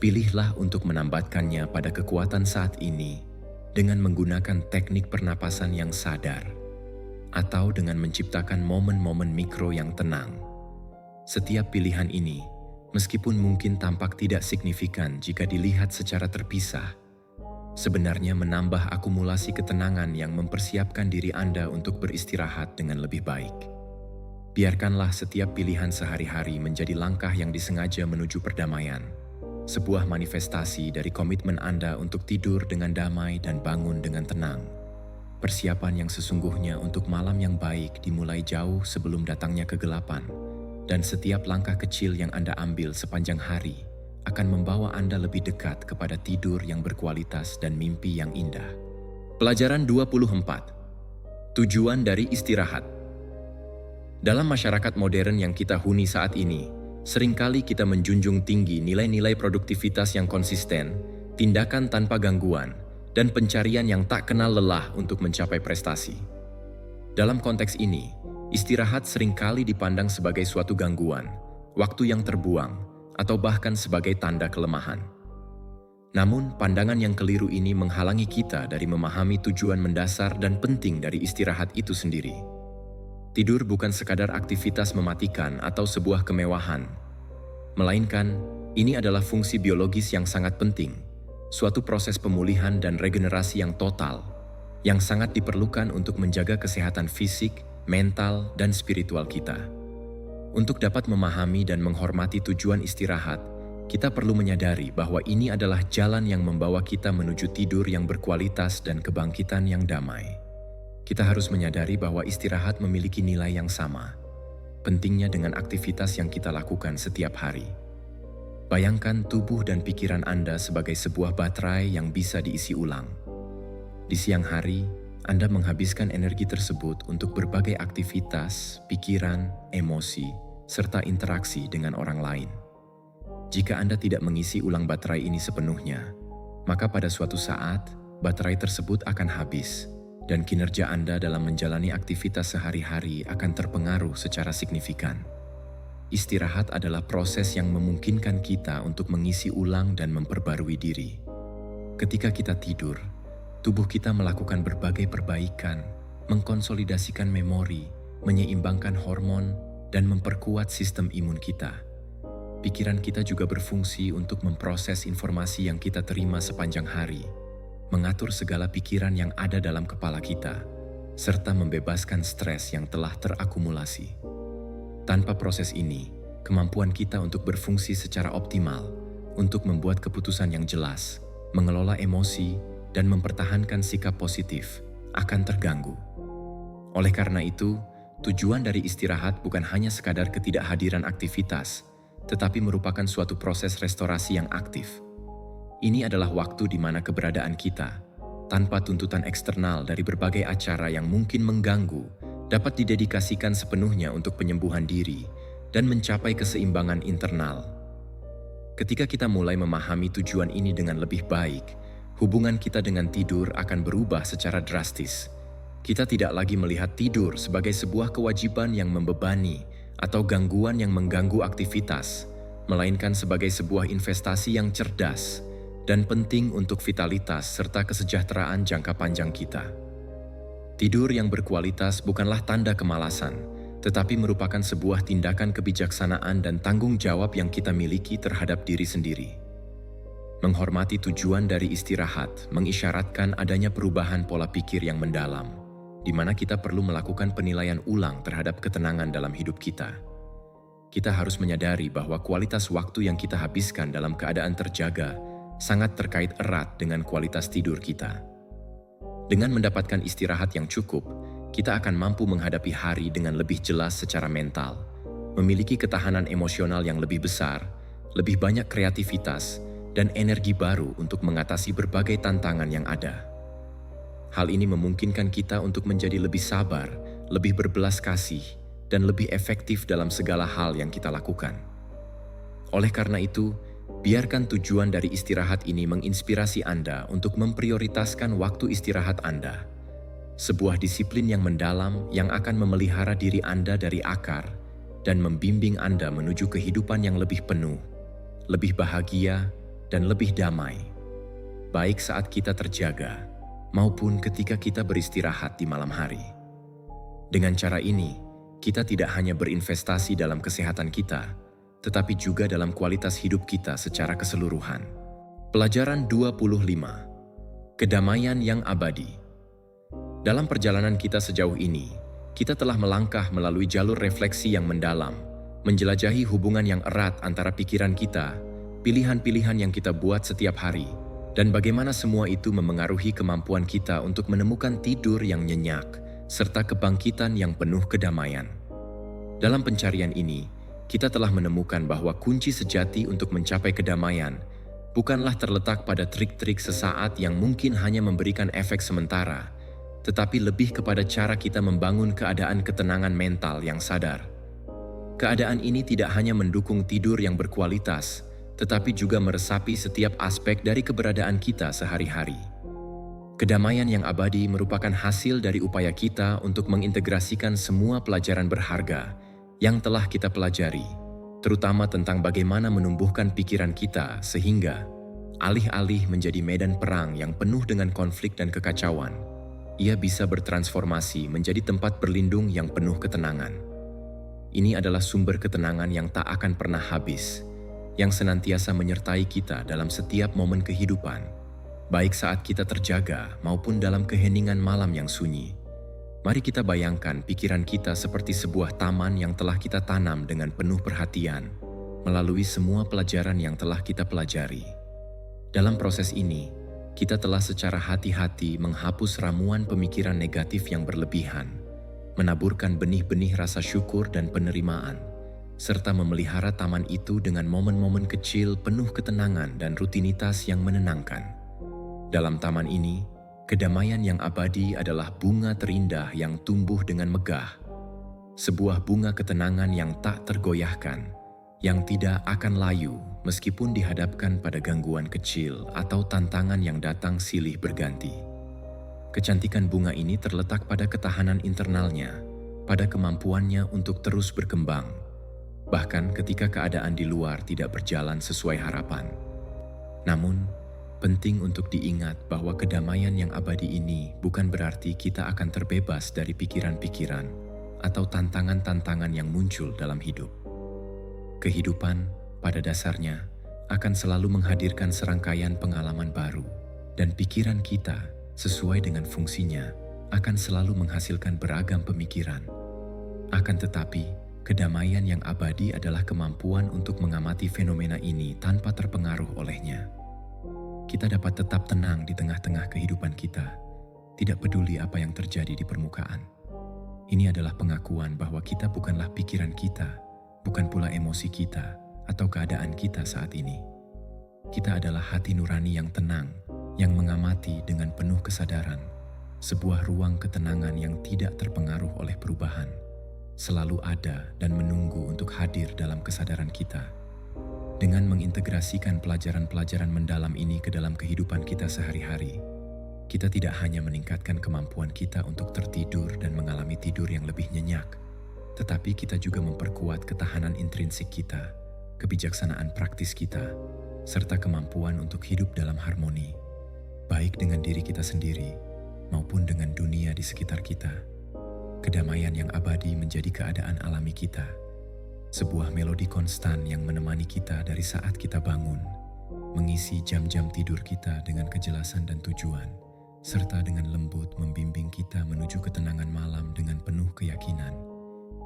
pilihlah untuk menambatkannya pada kekuatan saat ini dengan menggunakan teknik pernapasan yang sadar atau dengan menciptakan momen-momen mikro yang tenang. Setiap pilihan ini, meskipun mungkin tampak tidak signifikan jika dilihat secara terpisah, sebenarnya menambah akumulasi ketenangan yang mempersiapkan diri Anda untuk beristirahat dengan lebih baik. Biarkanlah setiap pilihan sehari-hari menjadi langkah yang disengaja menuju perdamaian, sebuah manifestasi dari komitmen Anda untuk tidur dengan damai dan bangun dengan tenang. Persiapan yang sesungguhnya untuk malam yang baik dimulai jauh sebelum datangnya kegelapan, dan setiap langkah kecil yang Anda ambil sepanjang hari akan membawa Anda lebih dekat kepada tidur yang berkualitas dan mimpi yang indah. Pelajaran 24. Tujuan dari istirahat. Dalam masyarakat modern yang kita huni saat ini, seringkali kita menjunjung tinggi nilai-nilai produktivitas yang konsisten, tindakan tanpa gangguan, dan pencarian yang tak kenal lelah untuk mencapai prestasi. Dalam konteks ini, istirahat seringkali dipandang sebagai suatu gangguan, waktu yang terbuang, atau bahkan sebagai tanda kelemahan. Namun, pandangan yang keliru ini menghalangi kita dari memahami tujuan mendasar dan penting dari istirahat itu sendiri. Tidur bukan sekadar aktivitas mematikan atau sebuah kemewahan, melainkan ini adalah fungsi biologis yang sangat penting, suatu proses pemulihan dan regenerasi yang total, yang sangat diperlukan untuk menjaga kesehatan fisik, mental, dan spiritual kita. Untuk dapat memahami dan menghormati tujuan istirahat, kita perlu menyadari bahwa ini adalah jalan yang membawa kita menuju tidur yang berkualitas dan kebangkitan yang damai. Kita harus menyadari bahwa istirahat memiliki nilai yang sama, pentingnya dengan aktivitas yang kita lakukan setiap hari. Bayangkan tubuh dan pikiran Anda sebagai sebuah baterai yang bisa diisi ulang. Di siang hari, Anda menghabiskan energi tersebut untuk berbagai aktivitas, pikiran, emosi, serta interaksi dengan orang lain. Jika Anda tidak mengisi ulang baterai ini sepenuhnya, maka pada suatu saat, baterai tersebut akan habis, dan kinerja Anda dalam menjalani aktivitas sehari-hari akan terpengaruh secara signifikan. Istirahat adalah proses yang memungkinkan kita untuk mengisi ulang dan memperbarui diri. Ketika kita tidur, tubuh kita melakukan berbagai perbaikan, mengkonsolidasikan memori, menyeimbangkan hormon, dan memperkuat sistem imun kita. Pikiran kita juga berfungsi untuk memproses informasi yang kita terima sepanjang hari, mengatur segala pikiran yang ada dalam kepala kita, serta membebaskan stres yang telah terakumulasi. Tanpa proses ini, kemampuan kita untuk berfungsi secara optimal, untuk membuat keputusan yang jelas, mengelola emosi, dan mempertahankan sikap positif, akan terganggu. Oleh karena itu, tujuan dari istirahat bukan hanya sekadar ketidakhadiran aktivitas, tetapi merupakan suatu proses restorasi yang aktif. Ini adalah waktu di mana keberadaan kita, tanpa tuntutan eksternal dari berbagai acara yang mungkin mengganggu, dapat didedikasikan sepenuhnya untuk penyembuhan diri dan mencapai keseimbangan internal. Ketika kita mulai memahami tujuan ini dengan lebih baik, hubungan kita dengan tidur akan berubah secara drastis. Kita tidak lagi melihat tidur sebagai sebuah kewajiban yang membebani atau gangguan yang mengganggu aktivitas, melainkan sebagai sebuah investasi yang cerdas dan penting untuk vitalitas serta kesejahteraan jangka panjang kita. Tidur yang berkualitas bukanlah tanda kemalasan, tetapi merupakan sebuah tindakan kebijaksanaan dan tanggung jawab yang kita miliki terhadap diri sendiri. Menghormati tujuan dari istirahat mengisyaratkan adanya perubahan pola pikir yang mendalam, di mana kita perlu melakukan penilaian ulang terhadap ketenangan dalam hidup kita. Kita harus menyadari bahwa kualitas waktu yang kita habiskan dalam keadaan terjaga sangat terkait erat dengan kualitas tidur kita. Dengan mendapatkan istirahat yang cukup, kita akan mampu menghadapi hari dengan lebih jelas secara mental, memiliki ketahanan emosional yang lebih besar, lebih banyak kreativitas, dan energi baru untuk mengatasi berbagai tantangan yang ada. Hal ini memungkinkan kita untuk menjadi lebih sabar, lebih berbelas kasih, dan lebih efektif dalam segala hal yang kita lakukan. Oleh karena itu, biarkan tujuan dari istirahat ini menginspirasi Anda untuk memprioritaskan waktu istirahat Anda. Sebuah disiplin yang mendalam yang akan memelihara diri Anda dari akar dan membimbing Anda menuju kehidupan yang lebih penuh, lebih bahagia, dan lebih damai, baik saat kita terjaga maupun ketika kita beristirahat di malam hari. Dengan cara ini, kita tidak hanya berinvestasi dalam kesehatan kita, tetapi juga dalam kualitas hidup kita secara keseluruhan. Pelajaran 25. Kedamaian yang abadi. Dalam perjalanan kita sejauh ini, kita telah melangkah melalui jalur refleksi yang mendalam, menjelajahi hubungan yang erat antara pikiran kita, pilihan-pilihan yang kita buat setiap hari, dan bagaimana semua itu memengaruhi kemampuan kita untuk menemukan tidur yang nyenyak, serta kebangkitan yang penuh kedamaian. Dalam pencarian ini, kita telah menemukan bahwa kunci sejati untuk mencapai kedamaian bukanlah terletak pada trik-trik sesaat yang mungkin hanya memberikan efek sementara, tetapi lebih kepada cara kita membangun keadaan ketenangan mental yang sadar. Keadaan ini tidak hanya mendukung tidur yang berkualitas, tetapi juga meresapi setiap aspek dari keberadaan kita sehari-hari. Kedamaian yang abadi merupakan hasil dari upaya kita untuk mengintegrasikan semua pelajaran berharga yang telah kita pelajari, terutama tentang bagaimana menumbuhkan pikiran kita sehingga, alih-alih menjadi medan perang yang penuh dengan konflik dan kekacauan, ia bisa bertransformasi menjadi tempat berlindung yang penuh ketenangan. Ini adalah sumber ketenangan yang tak akan pernah habis, yang senantiasa menyertai kita dalam setiap momen kehidupan, baik saat kita terjaga maupun dalam keheningan malam yang sunyi. Mari kita bayangkan pikiran kita seperti sebuah taman yang telah kita tanam dengan penuh perhatian, melalui semua pelajaran yang telah kita pelajari. Dalam proses ini, kita telah secara hati-hati menghapus ramuan pemikiran negatif yang berlebihan, menaburkan benih-benih rasa syukur dan penerimaan, serta memelihara taman itu dengan momen-momen kecil penuh ketenangan dan rutinitas yang menenangkan. Dalam taman ini, kedamaian yang abadi adalah bunga terindah yang tumbuh dengan megah. Sebuah bunga ketenangan yang tak tergoyahkan, yang tidak akan layu meskipun dihadapkan pada gangguan kecil atau tantangan yang datang silih berganti. Kecantikan bunga ini terletak pada ketahanan internalnya, pada kemampuannya untuk terus berkembang, bahkan ketika keadaan di luar tidak berjalan sesuai harapan. Namun, penting untuk diingat bahwa kedamaian yang abadi ini bukan berarti kita akan terbebas dari pikiran-pikiran atau tantangan-tantangan yang muncul dalam hidup. Kehidupan, pada dasarnya, akan selalu menghadirkan serangkaian pengalaman baru, dan pikiran kita, sesuai dengan fungsinya, akan selalu menghasilkan beragam pemikiran. Akan tetapi, kedamaian yang abadi adalah kemampuan untuk mengamati fenomena ini tanpa terpengaruh olehnya. Kita dapat tetap tenang di tengah-tengah kehidupan kita, tidak peduli apa yang terjadi di permukaan. Ini adalah pengakuan bahwa kita bukanlah pikiran kita, bukan pula emosi kita atau keadaan kita saat ini. Kita adalah hati nurani yang tenang, yang mengamati dengan penuh kesadaran, sebuah ruang ketenangan yang tidak terpengaruh oleh perubahan, selalu ada dan menunggu untuk hadir dalam kesadaran kita. Dengan mengintegrasikan pelajaran-pelajaran mendalam ini ke dalam kehidupan kita sehari-hari, kita tidak hanya meningkatkan kemampuan kita untuk tertidur dan mengalami tidur yang lebih nyenyak, tetapi kita juga memperkuat ketahanan intrinsik kita, kebijaksanaan praktis kita, serta kemampuan untuk hidup dalam harmoni, baik dengan diri kita sendiri maupun dengan dunia di sekitar kita. Kedamaian yang abadi menjadi keadaan alami kita, sebuah melodi konstan yang menemani kita dari saat kita bangun, mengisi jam-jam tidur kita dengan kejelasan dan tujuan, serta dengan lembut membimbing kita menuju ketenangan malam dengan penuh keyakinan.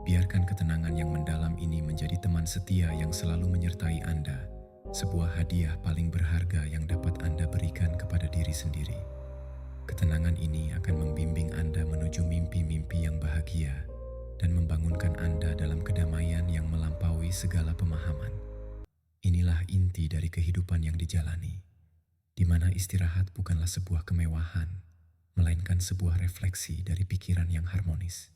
Biarkan ketenangan yang mendalam ini menjadi teman setia yang selalu menyertai Anda, sebuah hadiah paling berharga yang dapat Anda berikan kepada diri sendiri. Ketenangan ini akan membimbing Anda menuju mimpi-mimpi yang bahagia dan membangunkan Anda dalam kedamaian yang melampaui segala pemahaman. Inilah inti dari kehidupan yang dijalani, di mana istirahat bukanlah sebuah kemewahan, melainkan sebuah refleksi dari pikiran yang harmonis.